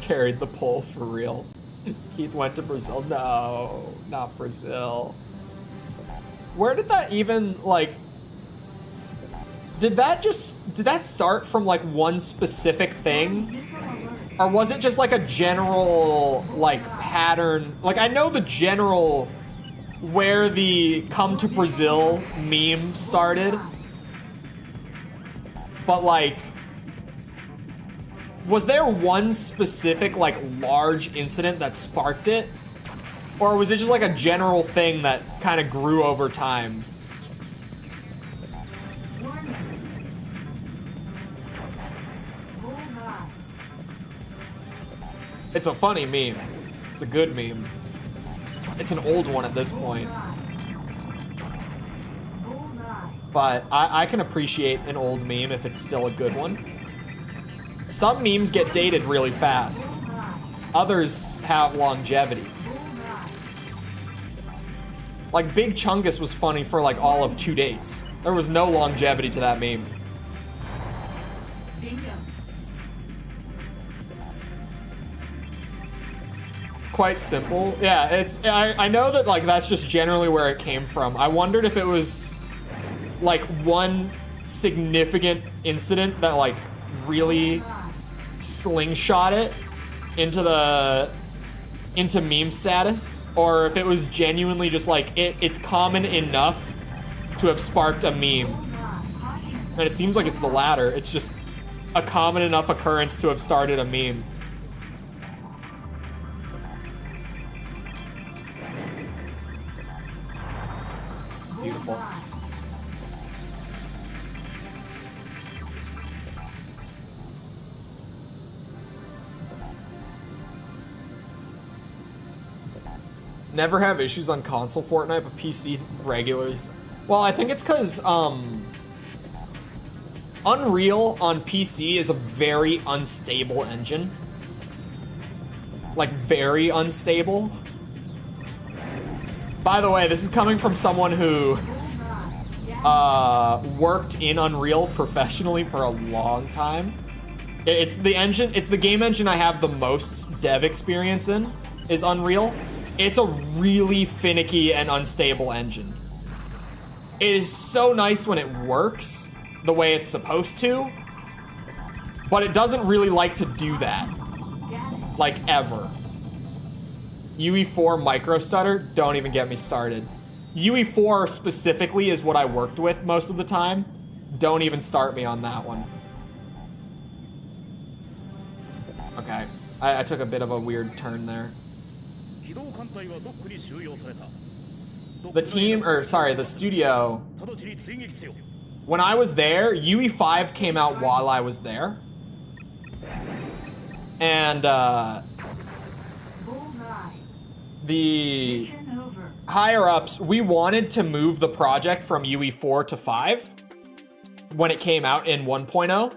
[SPEAKER 1] Carried the poll for real. Keith went to Brazil. No, not Brazil. Where did that even, like... Did that start from like one specific thing? Or was it just like a general like pattern? Like I know the general where the come to Brazil meme started. But like, was there one specific like large incident that sparked it? Or was it just like a general thing that kind of grew over time? It's a funny meme. It's a good meme. It's an old one at this point. But I can appreciate an old meme if it's still a good one. Some memes get dated really fast. Others have longevity. Like Big Chungus was funny for like all of 2 days. There was no longevity to that meme. Quite simple. Yeah, it's I know that like that's just generally where it came from. I wondered if it was like one significant incident that like really slingshot it, into meme status, or if it was genuinely just like it's common enough to have sparked a meme. And it seems like it's the latter. It's just a common enough occurrence to have started a meme. Beautiful. Never have issues on console Fortnite, but PC regularly. Well, I think it's because Unreal on PC is a very unstable engine. Like, very unstable. By the way, this is coming from someone who worked in Unreal professionally for a long time. It's the game engine I have the most dev experience in, is Unreal. It's a really finicky and unstable engine. It is so nice when it works the way it's supposed to, but it doesn't really like to do that, like, ever. UE4 micro stutter, don't even get me started. UE4 specifically is what I worked with most of the time. Don't even start me on that one. Okay, I took a bit of a weird turn there. The team, or sorry, the studio, when I was there, UE5 came out while I was there. And the higher ups, we wanted to move the project from UE4 to 5 when it came out in 1.0.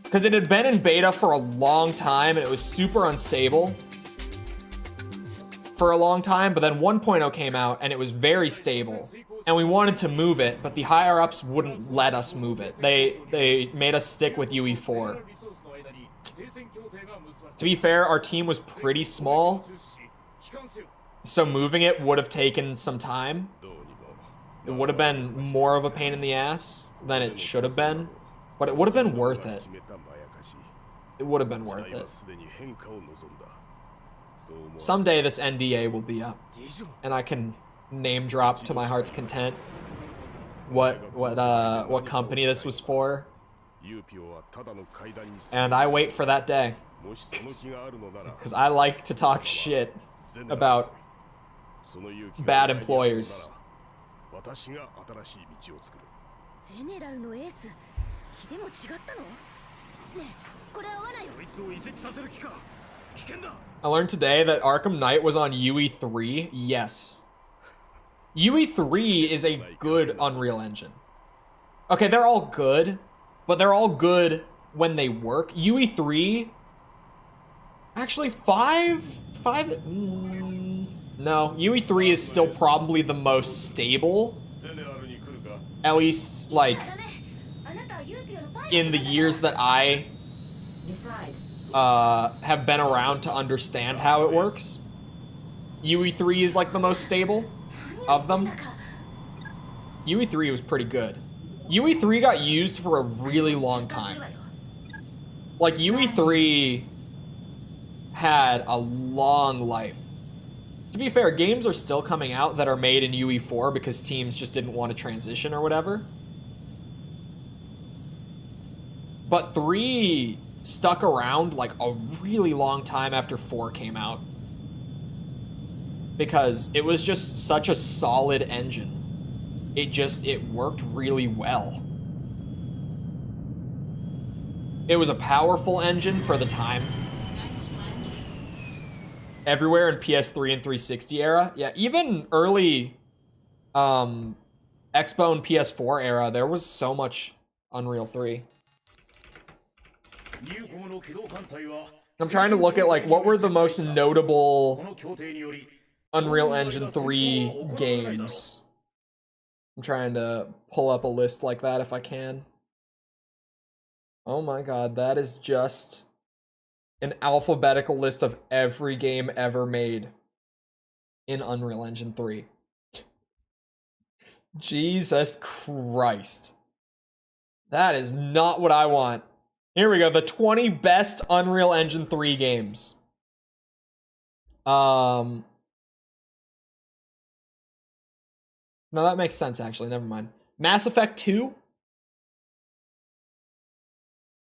[SPEAKER 1] Because it had been in beta for a long time and it was super unstable for a long time, but then 1.0 came out and it was very stable. And we wanted to move it, but the higher ups wouldn't let us move it. They made us stick with UE4. To be fair, our team was pretty small, so moving it would have taken some time. It would have been more of a pain in the ass than it should have been, but it would have been worth it. It would have been worth it. Someday this NDA will be up, and I can name drop to my heart's content what company this was for. And I wait for that day, because I like to talk shit about bad employers. I learned today that Arkham Knight was on UE3. Yes. UE3 is a good Unreal Engine. Okay, they're all good, but they're all good when they work. UE3, actually 5, no, UE3 is still probably the most stable, at least, like, in the years that I have been around to understand how it works. UE3 is like the most stable of them. UE3 was pretty good. UE3 got used for a really long time. Like, UE3 had a long life. To be fair, games are still coming out that are made in UE4 because teams just didn't want to transition or whatever. But 3 stuck around like a really long time after 4 came out, because it was just such a solid engine. It worked really well. It was a powerful engine for the time. Everywhere in PS3 and 360 era. Yeah, even early Expo and PS4 era, there was so much Unreal 3. I'm trying to look at, like, what were the most notable Unreal Engine 3 games. I'm trying to pull up a list like that if I can. Oh my god, that is just an alphabetical list of every game ever made in Unreal Engine 3. Jesus Christ. That is not what I want Here we go. The 20 best Unreal Engine 3 games. No, that makes sense, actually. Never mind. Mass Effect 2?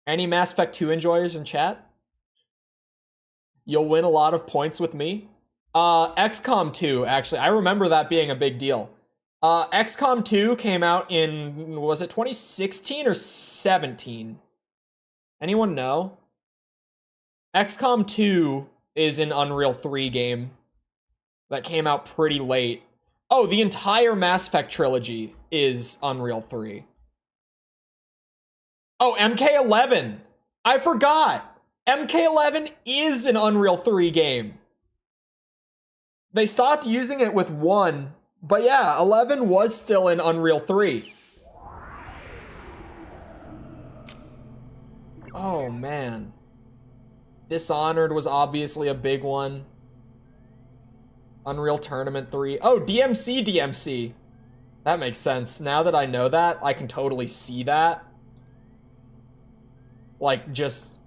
[SPEAKER 1] Any Mass Effect 2 enjoyers in chat? You'll win a lot of points with me. XCOM 2, actually. I remember that being a big deal. XCOM 2 came out in, was it 2016 or 17? Anyone know? XCOM 2 is an Unreal 3 game that came out pretty late. Oh, the entire Mass Effect trilogy is Unreal 3. Oh, MK11! I forgot! MK11 is an Unreal 3 game. They stopped using it with 1, but yeah, 11 was still in Unreal 3. Oh, man. Dishonored was obviously a big one. Unreal Tournament 3. Oh, DMC. That makes sense. Now that I know that, I can totally see that. Like, just...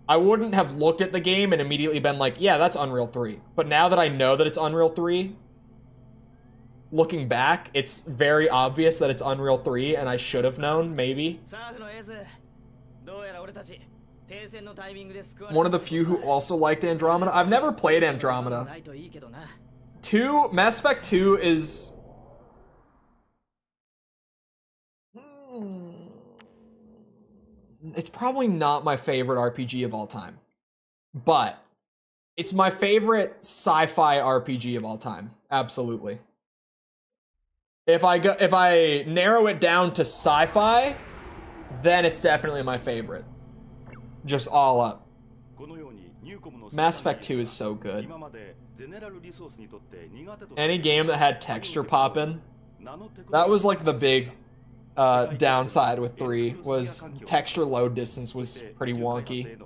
[SPEAKER 1] I wouldn't have looked at the game and immediately been like, yeah, that's Unreal 3. But now that I know that it's Unreal 3, looking back, it's very obvious that it's Unreal 3, and I should have known, maybe. One of the few who also liked Andromeda. I've never played Andromeda. Mass Effect 2 is... It's probably not my favorite RPG of all time. But it's my favorite sci-fi RPG of all time. Absolutely. If I narrow it down to sci-fi, then it's definitely my favorite. Just all up. Mass Effect 2 is so good. Any game that had texture poppin', that was like the big downside with 3, was texture load distance was pretty wonky.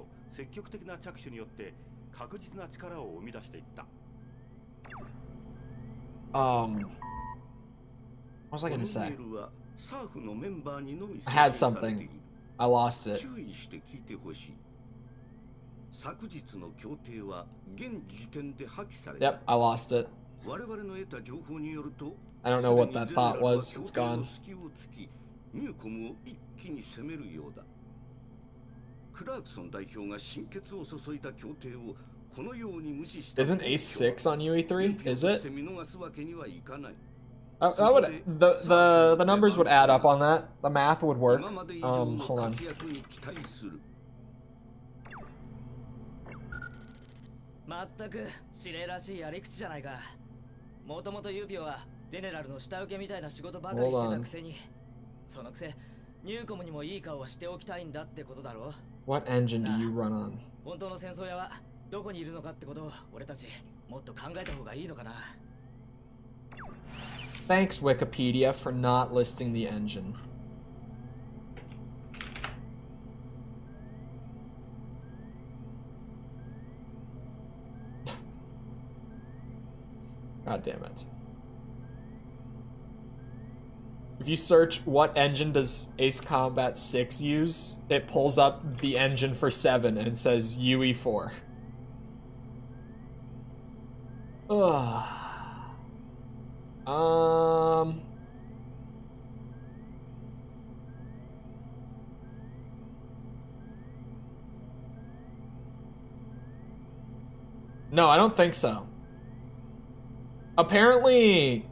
[SPEAKER 1] What was I gonna say? I had something. I lost it. Yep, I lost it. I don't know what that thought was. It's gone. Isn't Ace 6 on UE3? Is it? That would, the numbers would add up on that. The math would work. Hold on. Hold on. What engine do you run on? Thanks, Wikipedia, for not listing the engine. God damn it. If you search what engine does Ace Combat 6 use, it pulls up the engine for 7 and it says UE4. Ugh. No, I don't think so. Apparently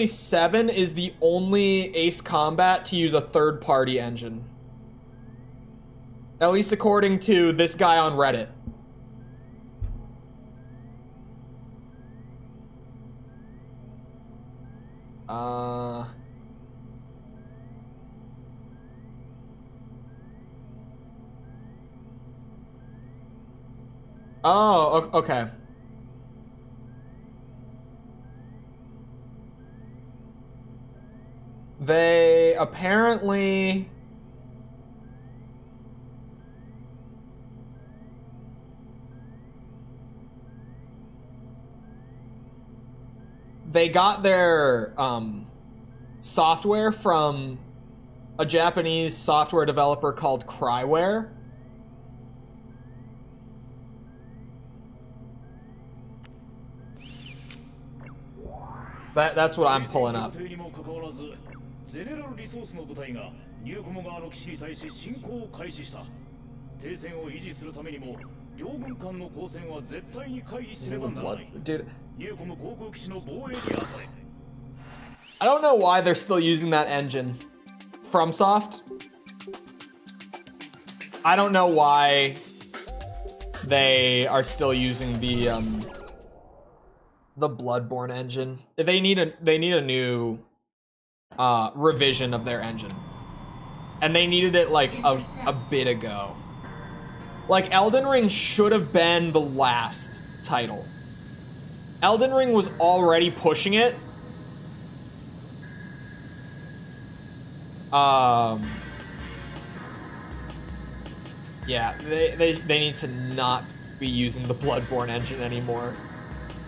[SPEAKER 1] 7 is the only Ace Combat to use a third-party engine. At least according to this guy on Reddit. Oh, okay. They apparently... They got their software from a Japanese software developer called Cryware. That's what I'm pulling up.
[SPEAKER 7] ゼネラルリソースの部隊がニューコモ側の基地に対し侵攻を開始した。停戦を維持するためにも両軍間の交戦は絶対に回避しねばならない。ニューコム航空基地の防衛に当たれ。
[SPEAKER 1] I don't know why they're still using that engine. FromSoft? I don't know why they are still using the Bloodborne engine. They need a new revision of their engine. And they needed it like a bit ago. Like Elden Ring should have been the last title. Elden Ring was already pushing it. Yeah, they need to not be using the Bloodborne engine anymore.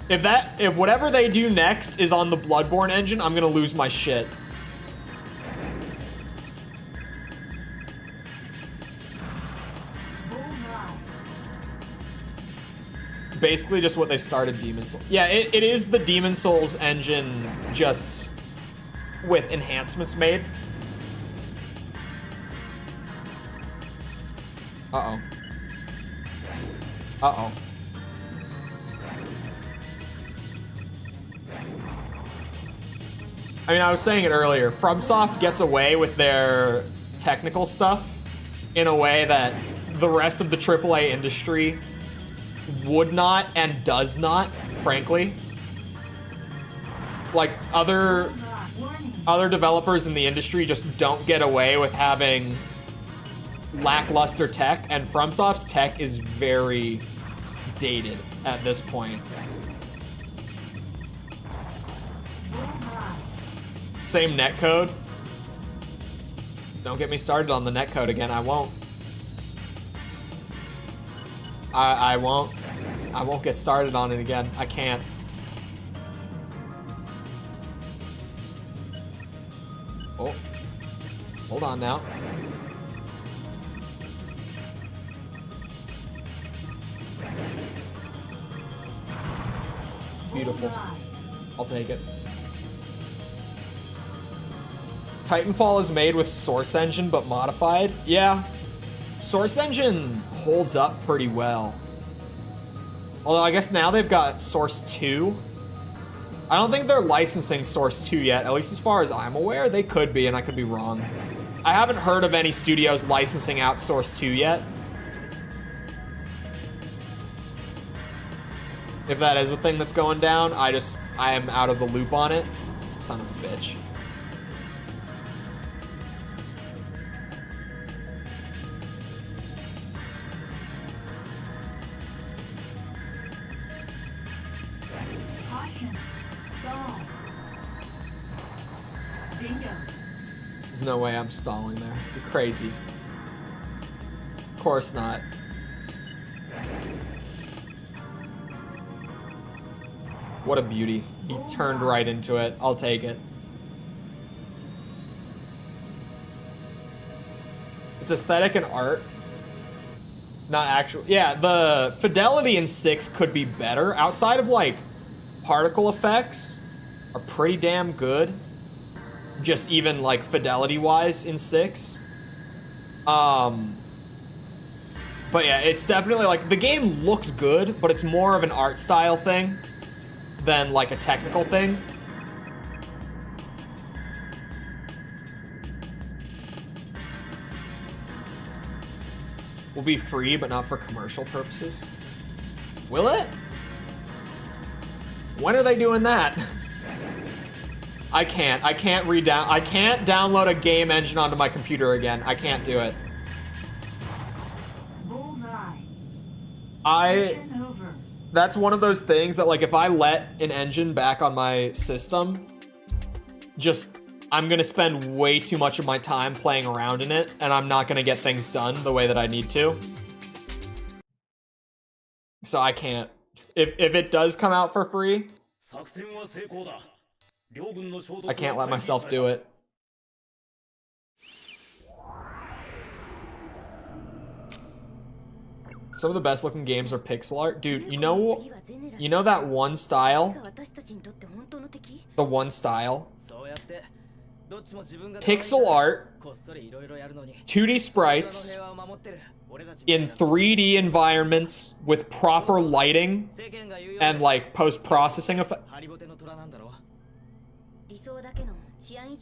[SPEAKER 1] If whatever they do next is on the Bloodborne engine, I'm gonna lose my shit. Basically just what they started Demon Souls. Yeah, it is the Demon Souls engine just with enhancements made. Uh-oh. Uh-oh. I mean, I was saying it earlier. FromSoft gets away with their technical stuff in a way that the rest of the AAA industry would not and does not, frankly. Like, other developers in the industry just don't get away with having lackluster tech, and FromSoft's tech is very dated at this point. Same netcode. Don't get me started on the netcode again. I won't. I won't. I won't get started on it again. I can't. Oh. Hold on now. Beautiful. I'll take it. Titanfall is made with Source Engine but modified. Yeah. Source Engine holds up pretty well. Although I guess now they've got Source 2. I don't think they're licensing Source 2 yet, at least as far as I'm aware. They could be, and I could be wrong. I haven't heard of any studios licensing out Source 2 yet. If that is a thing that's going down, I am out of the loop on it. Son of a bitch. There's no way I'm stalling there. You're crazy. Of course not. What a beauty. He turned right into it. I'll take it. It's aesthetic and art. Not actual. Yeah, the fidelity in 6 could be better. Outside of, like, particle effects are pretty damn good. Just even, like, fidelity-wise in 6. But yeah, it's definitely, like, the game looks good, but it's more of an art style thing than, like, a technical thing. Will be free, but not for commercial purposes. Will it? When are they doing that? I can't download a game engine onto my computer again. I can't do it. That's one of those things that, like, if I let an engine back on my system, I'm gonna spend way too much of my time playing around in it, and I'm not gonna get things done the way that I need to. So I can't. If it does come out for free, I can't let myself do it. Some of the best looking games are pixel art. Dude, you know that one style? The one style? Pixel art, 2D sprites, in 3D environments with proper lighting and like post-processing effect.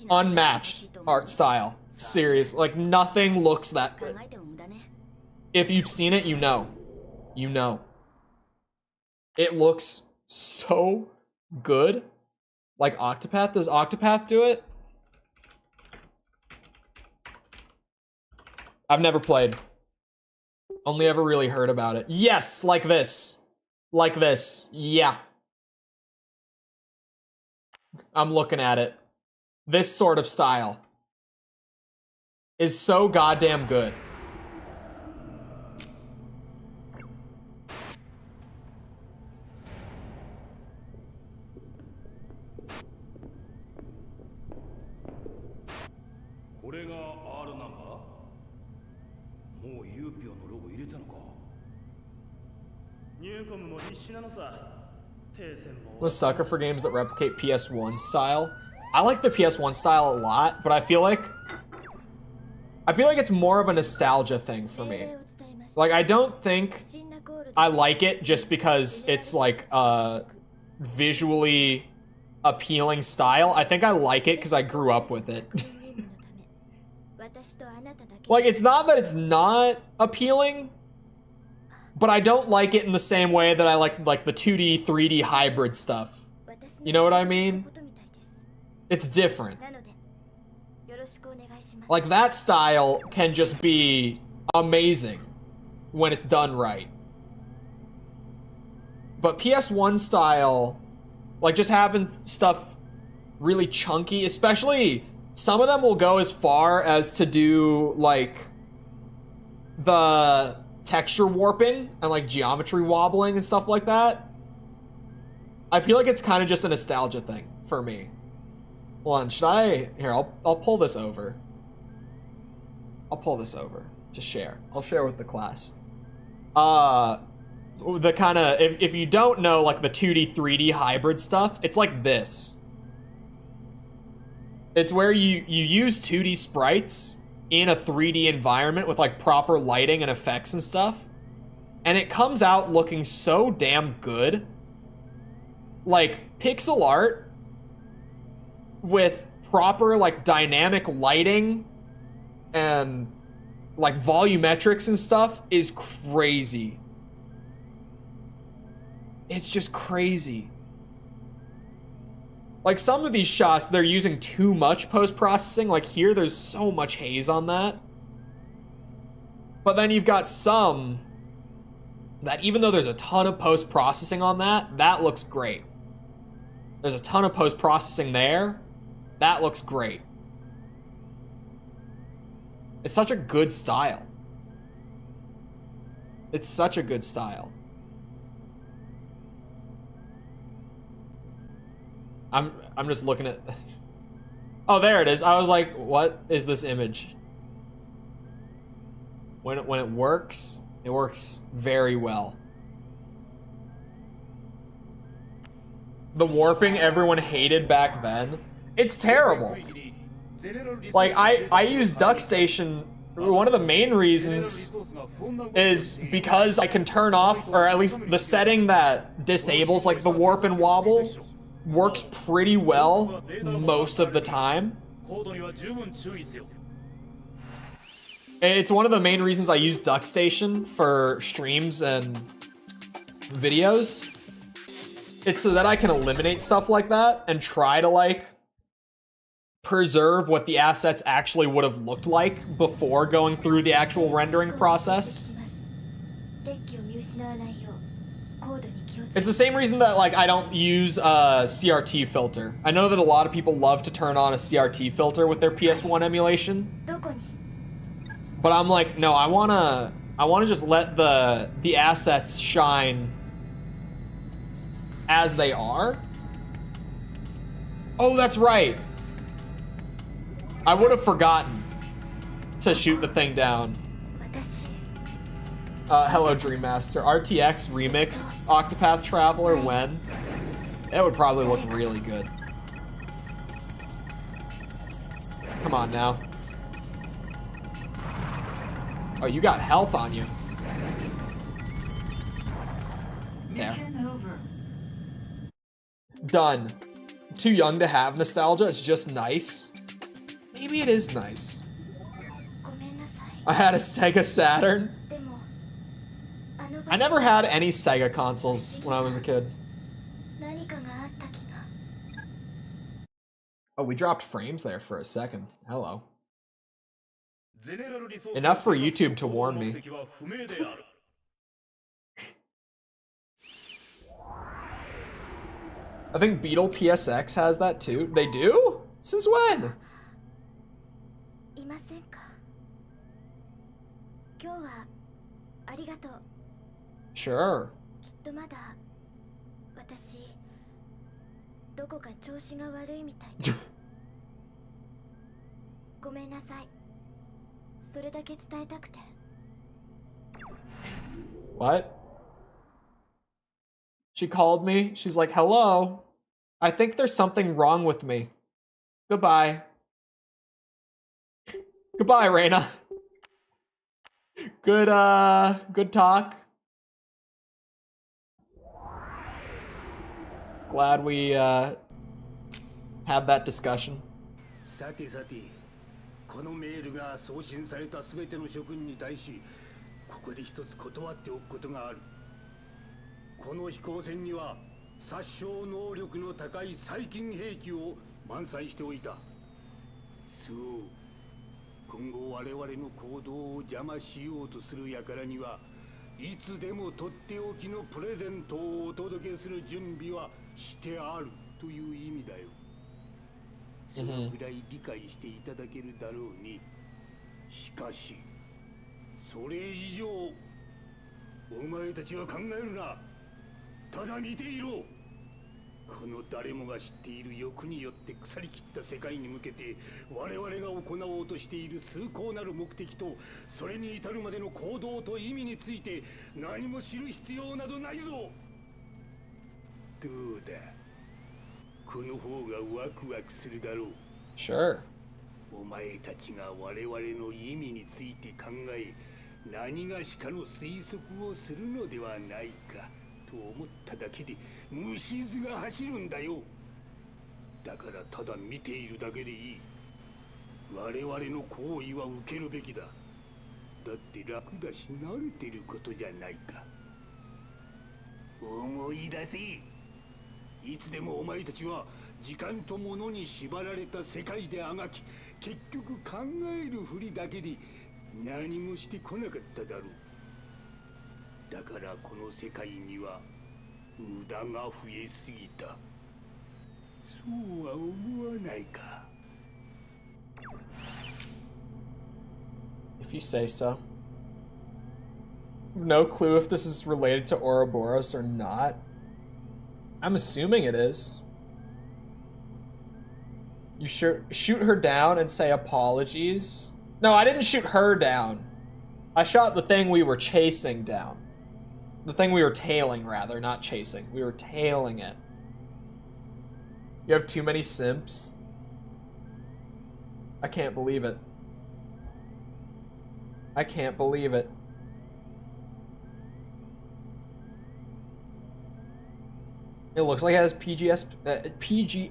[SPEAKER 1] Unmatched art style. Serious. Like nothing looks that good. If you've seen it, you know. You know. It looks so good. Like Octopath. Does Octopath do it? I've never played. Only ever really heard about it. Yes, like this. Like this. Yeah. I'm looking at it. This sort of style is so goddamn good. I'm a sucker for games that replicate PS1 style. I like the PS1 style a lot, but I feel like it's more of a nostalgia thing for me. Like, I don't think I like it just because it's like a visually appealing style. I think I like it because I grew up with it. Like, it's not that it's not appealing, but I don't like it in the same way that I like the 2D, 3D hybrid stuff. You know what I mean? It's different. Like, that style can just be amazing when it's done right. But PS1 style, like just having stuff really chunky, especially some of them will go as far as to do like the texture warping and like geometry wobbling and stuff like that. I feel like it's kind of just a nostalgia thing for me. Hold on, should I? Here, I'll pull this over. I'll pull this over to share. I'll share with the class. The kind of, if you don't know like the 2D, 3D hybrid stuff, it's like this. It's where you use 2D sprites in a 3D environment with like proper lighting and effects and stuff. And it comes out looking so damn good. Like pixel art with proper like dynamic lighting and like volumetrics and stuff is crazy. It's just crazy. Like some of these shots, they're using too much post-processing. Like here, there's so much haze on that. But then you've got some that even though there's a ton of post-processing on that, that looks great. There's a ton of post-processing there. That looks great. It's such a good style. It's such a good style. I'm just looking at... Oh, there it is. I was like, what is this image? When it works very well. The warping everyone hated back then, it's terrible. Like, I use DuckStation. One of the main reasons is because I can turn off, or at least the setting that disables like the warp and wobble works pretty well most of the time. It's one of the main reasons I use DuckStation for streams and videos. It's so that I can eliminate stuff like that and try to like preserve what the assets actually would have looked like before going through the actual rendering process. It's the same reason that like I don't use a CRT filter. I know that a lot of people love to turn on a CRT filter with their PS1 emulation. But I'm like, no, I wanna just let the assets shine as they are. Oh, that's right. I would have forgotten to shoot the thing down. Hello Dream Master. RTX remixed Octopath Traveler when? It would probably look really good. Come on now. Oh, you got health on you. There. Done. Too young to have nostalgia, it's just nice. Maybe it is nice. I had a Sega Saturn. I never had any Sega consoles when I was a kid. Oh, we dropped frames there for a second. Hello. Enough for YouTube to warn me. I think Beetle PSX has that too. They do? Since when? Sure. What? She called me. She's like, hello. I think there's something wrong with me. Goodbye. Goodbye, Reina. Good talk. Glad we, had that discussion.
[SPEAKER 3] さてさて、このメールが送信されたすべての諸君に対し、ここで一つ断っておくことがある。この飛行船には殺傷能力の高い細菌兵器を満載しておいた。そう。今後我々の行動を邪魔しようとする輩にはいつでもとっておきのプレゼントをお届けする準備はしてあるという意味だよ。そのぐらい理解していただけるだろうに。しかしそれ以上お前たちは考えるな。ただ見ていろ。この誰もが知っている欲によって腐りきった世界に向けて我々が行おうとしている崇高なる目的とそれに至るまでの行動と意味について何も知る必要などないぞ。どうだ、この方がワクワクするだろう。
[SPEAKER 1] Sure.
[SPEAKER 3] お前たちが我々の意味について考え何がしかの推測をするのではないかと思っただけで虫唾が走るんだよ。だからただ見ているだけでいい。我々の行為は受けるべきだ。だって楽だし慣れてることじゃないか。思い出せ。いつでもお前たちは時間と物に縛られた世界であがき、結局考えるふりだけで何もしてこなかっただろう。だからこの世界には無駄が増えすぎた。そうは思わないか。
[SPEAKER 1] If you say so. No clue if this is related to Ouroboros or not. I'm assuming it is. You shoot her down and say apologies? No, I didn't shoot her down. I shot the thing we were chasing down. The thing we were tailing, rather, not chasing. We were tailing it. You have too many simps? I can't believe it. I can't believe it. It looks like it has PGXP,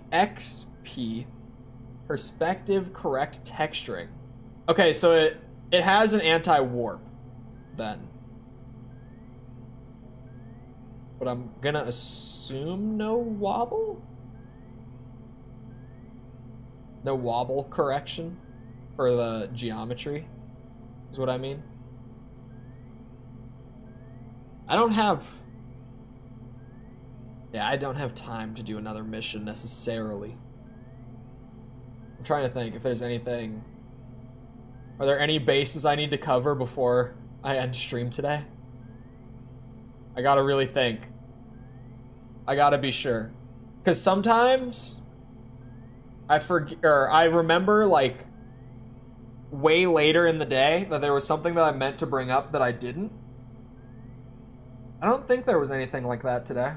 [SPEAKER 1] perspective correct texturing. Okay, so it has an anti-warp, then. But I'm gonna assume no wobble? No wobble correction for the geometry, is what I mean. I don't have time to do another mission necessarily. I'm trying to think if there's anything. Are there any bases I need to cover before I end stream today? I gotta really think. I gotta be sure. Because sometimes I remember like way later in the day that there was something that I meant to bring up that I didn't. I don't think there was anything like that today.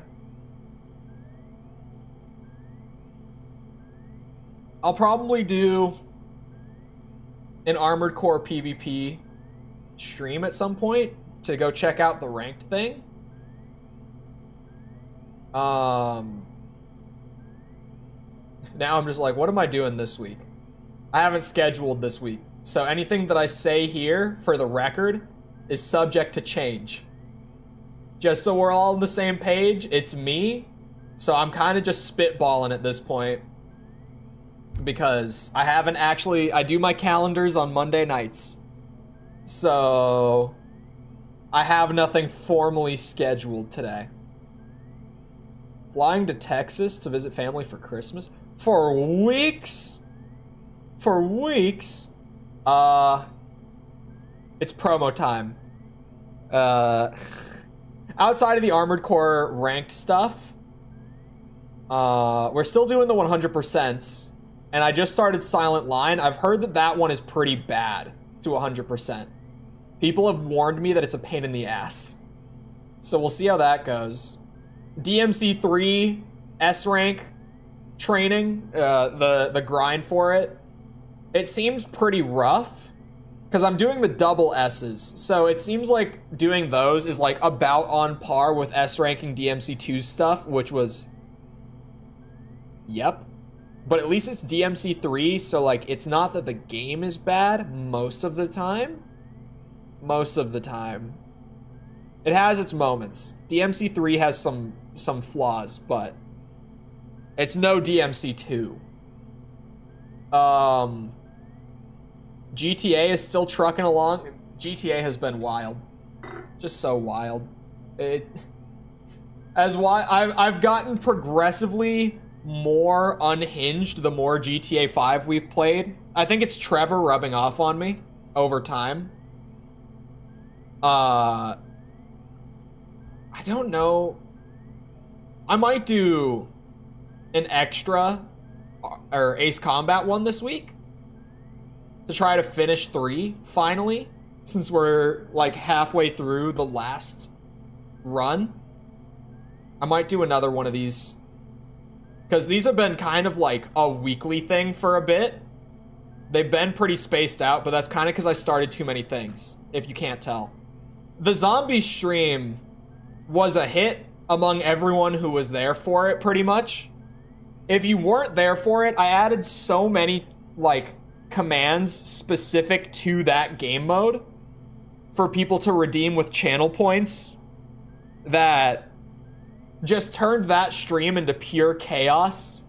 [SPEAKER 1] I'll probably do an Armored Core PvP stream at some point to go check out the ranked thing. Now I'm just like, what am I doing this week? I haven't scheduled this week. So anything that I say here, for the record, is subject to change. Just so we're all on the same page, it's me. So I'm kind of just spitballing at this point. Because I haven't actually... I do my calendars on Monday nights. So I have nothing formally scheduled today. Flying to Texas to visit family for Christmas? For weeks? For weeks? It's promo time. Outside of the Armored Core ranked stuff, we're still doing the 100%, and I just started Silent Line. I've heard that that one is pretty bad to 100%. People have warned me that it's a pain in the ass. So we'll see how that goes. DMC3 S rank training, the grind for it, it seems pretty rough because I'm doing the double S's. So it seems like doing those is like about on par with S ranking DMC2 stuff, which was, yep. But at least it's DMC3, so like it's not that the game is bad most of the time. Most of the time. It has its moments. DMC3 has some flaws, but it's no DMC2. GTA is still trucking along. GTA has been wild. Just so wild. I've gotten progressively more unhinged the more GTA 5 we've played. I think it's Trevor rubbing off on me over time. I don't know. I might do an extra or Ace Combat one this week to try to finish 3 finally, since we're like halfway through the last run. I might do another one of these because these have been kind of like a weekly thing for a bit. They've been pretty spaced out, but that's kind of because I started too many things, if you can't tell. The zombie stream was a hit among everyone who was there for it, pretty much. If you weren't there for it, I added so many, like, commands specific to that game mode for people to redeem with channel points that just turned that stream into pure chaos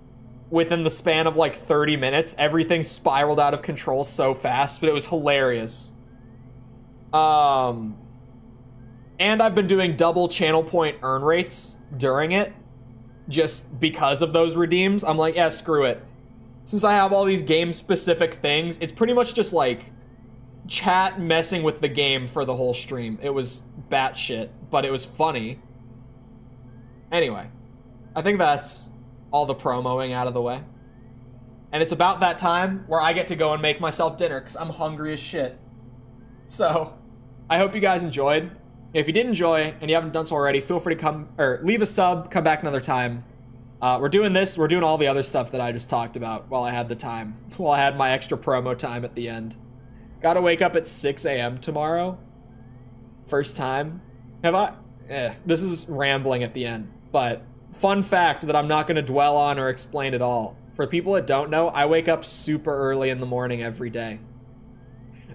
[SPEAKER 1] within the span of, like, 30 minutes. Everything spiraled out of control so fast, but it was hilarious. And I've been doing double channel point earn rates during it just because of those redeems. I'm like, yeah, screw it. Since I have all these game-specific things, it's pretty much just like chat messing with the game for the whole stream. It was batshit, but it was funny. Anyway, I think that's all the promoing out of the way. And it's about that time where I get to go and make myself dinner because I'm hungry as shit. So, I hope you guys enjoyed. If you did enjoy and you haven't done so already, feel free to come or leave a sub, come back another time. We're doing this, we're doing all the other stuff that I just talked about while I had the time, while I had my extra promo time at the end. Gotta wake up at 6 a.m. tomorrow. First time. This is rambling at the end, but fun fact that I'm not gonna dwell on or explain at all. For people that don't know, I wake up super early in the morning every day.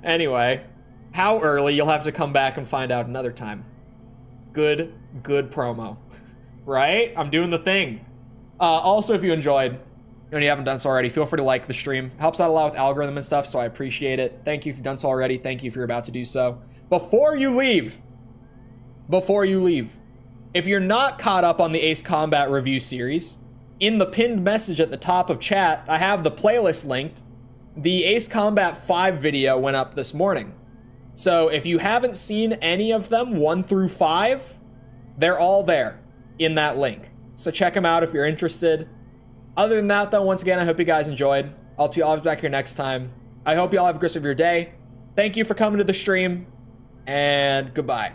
[SPEAKER 1] Anyway. How early, you'll have to come back and find out another time. Good promo. Right? I'm doing the thing. Also, if you enjoyed, and you haven't done so already, feel free to like the stream. Helps out a lot with algorithm and stuff, so I appreciate it. Thank you if you've done so already. Thank you if you're about to do so. Before you leave, if you're not caught up on the Ace Combat review series, in the pinned message at the top of chat, I have the playlist linked. The Ace Combat 5 video went up this morning. So if you haven't seen any of them, 1 through 5, they're all there in that link. So check them out if you're interested. Other than that, though, once again, I hope you guys enjoyed. I'll see you all back here next time. I hope you all have a great rest of your day. Thank you for coming to the stream, and goodbye.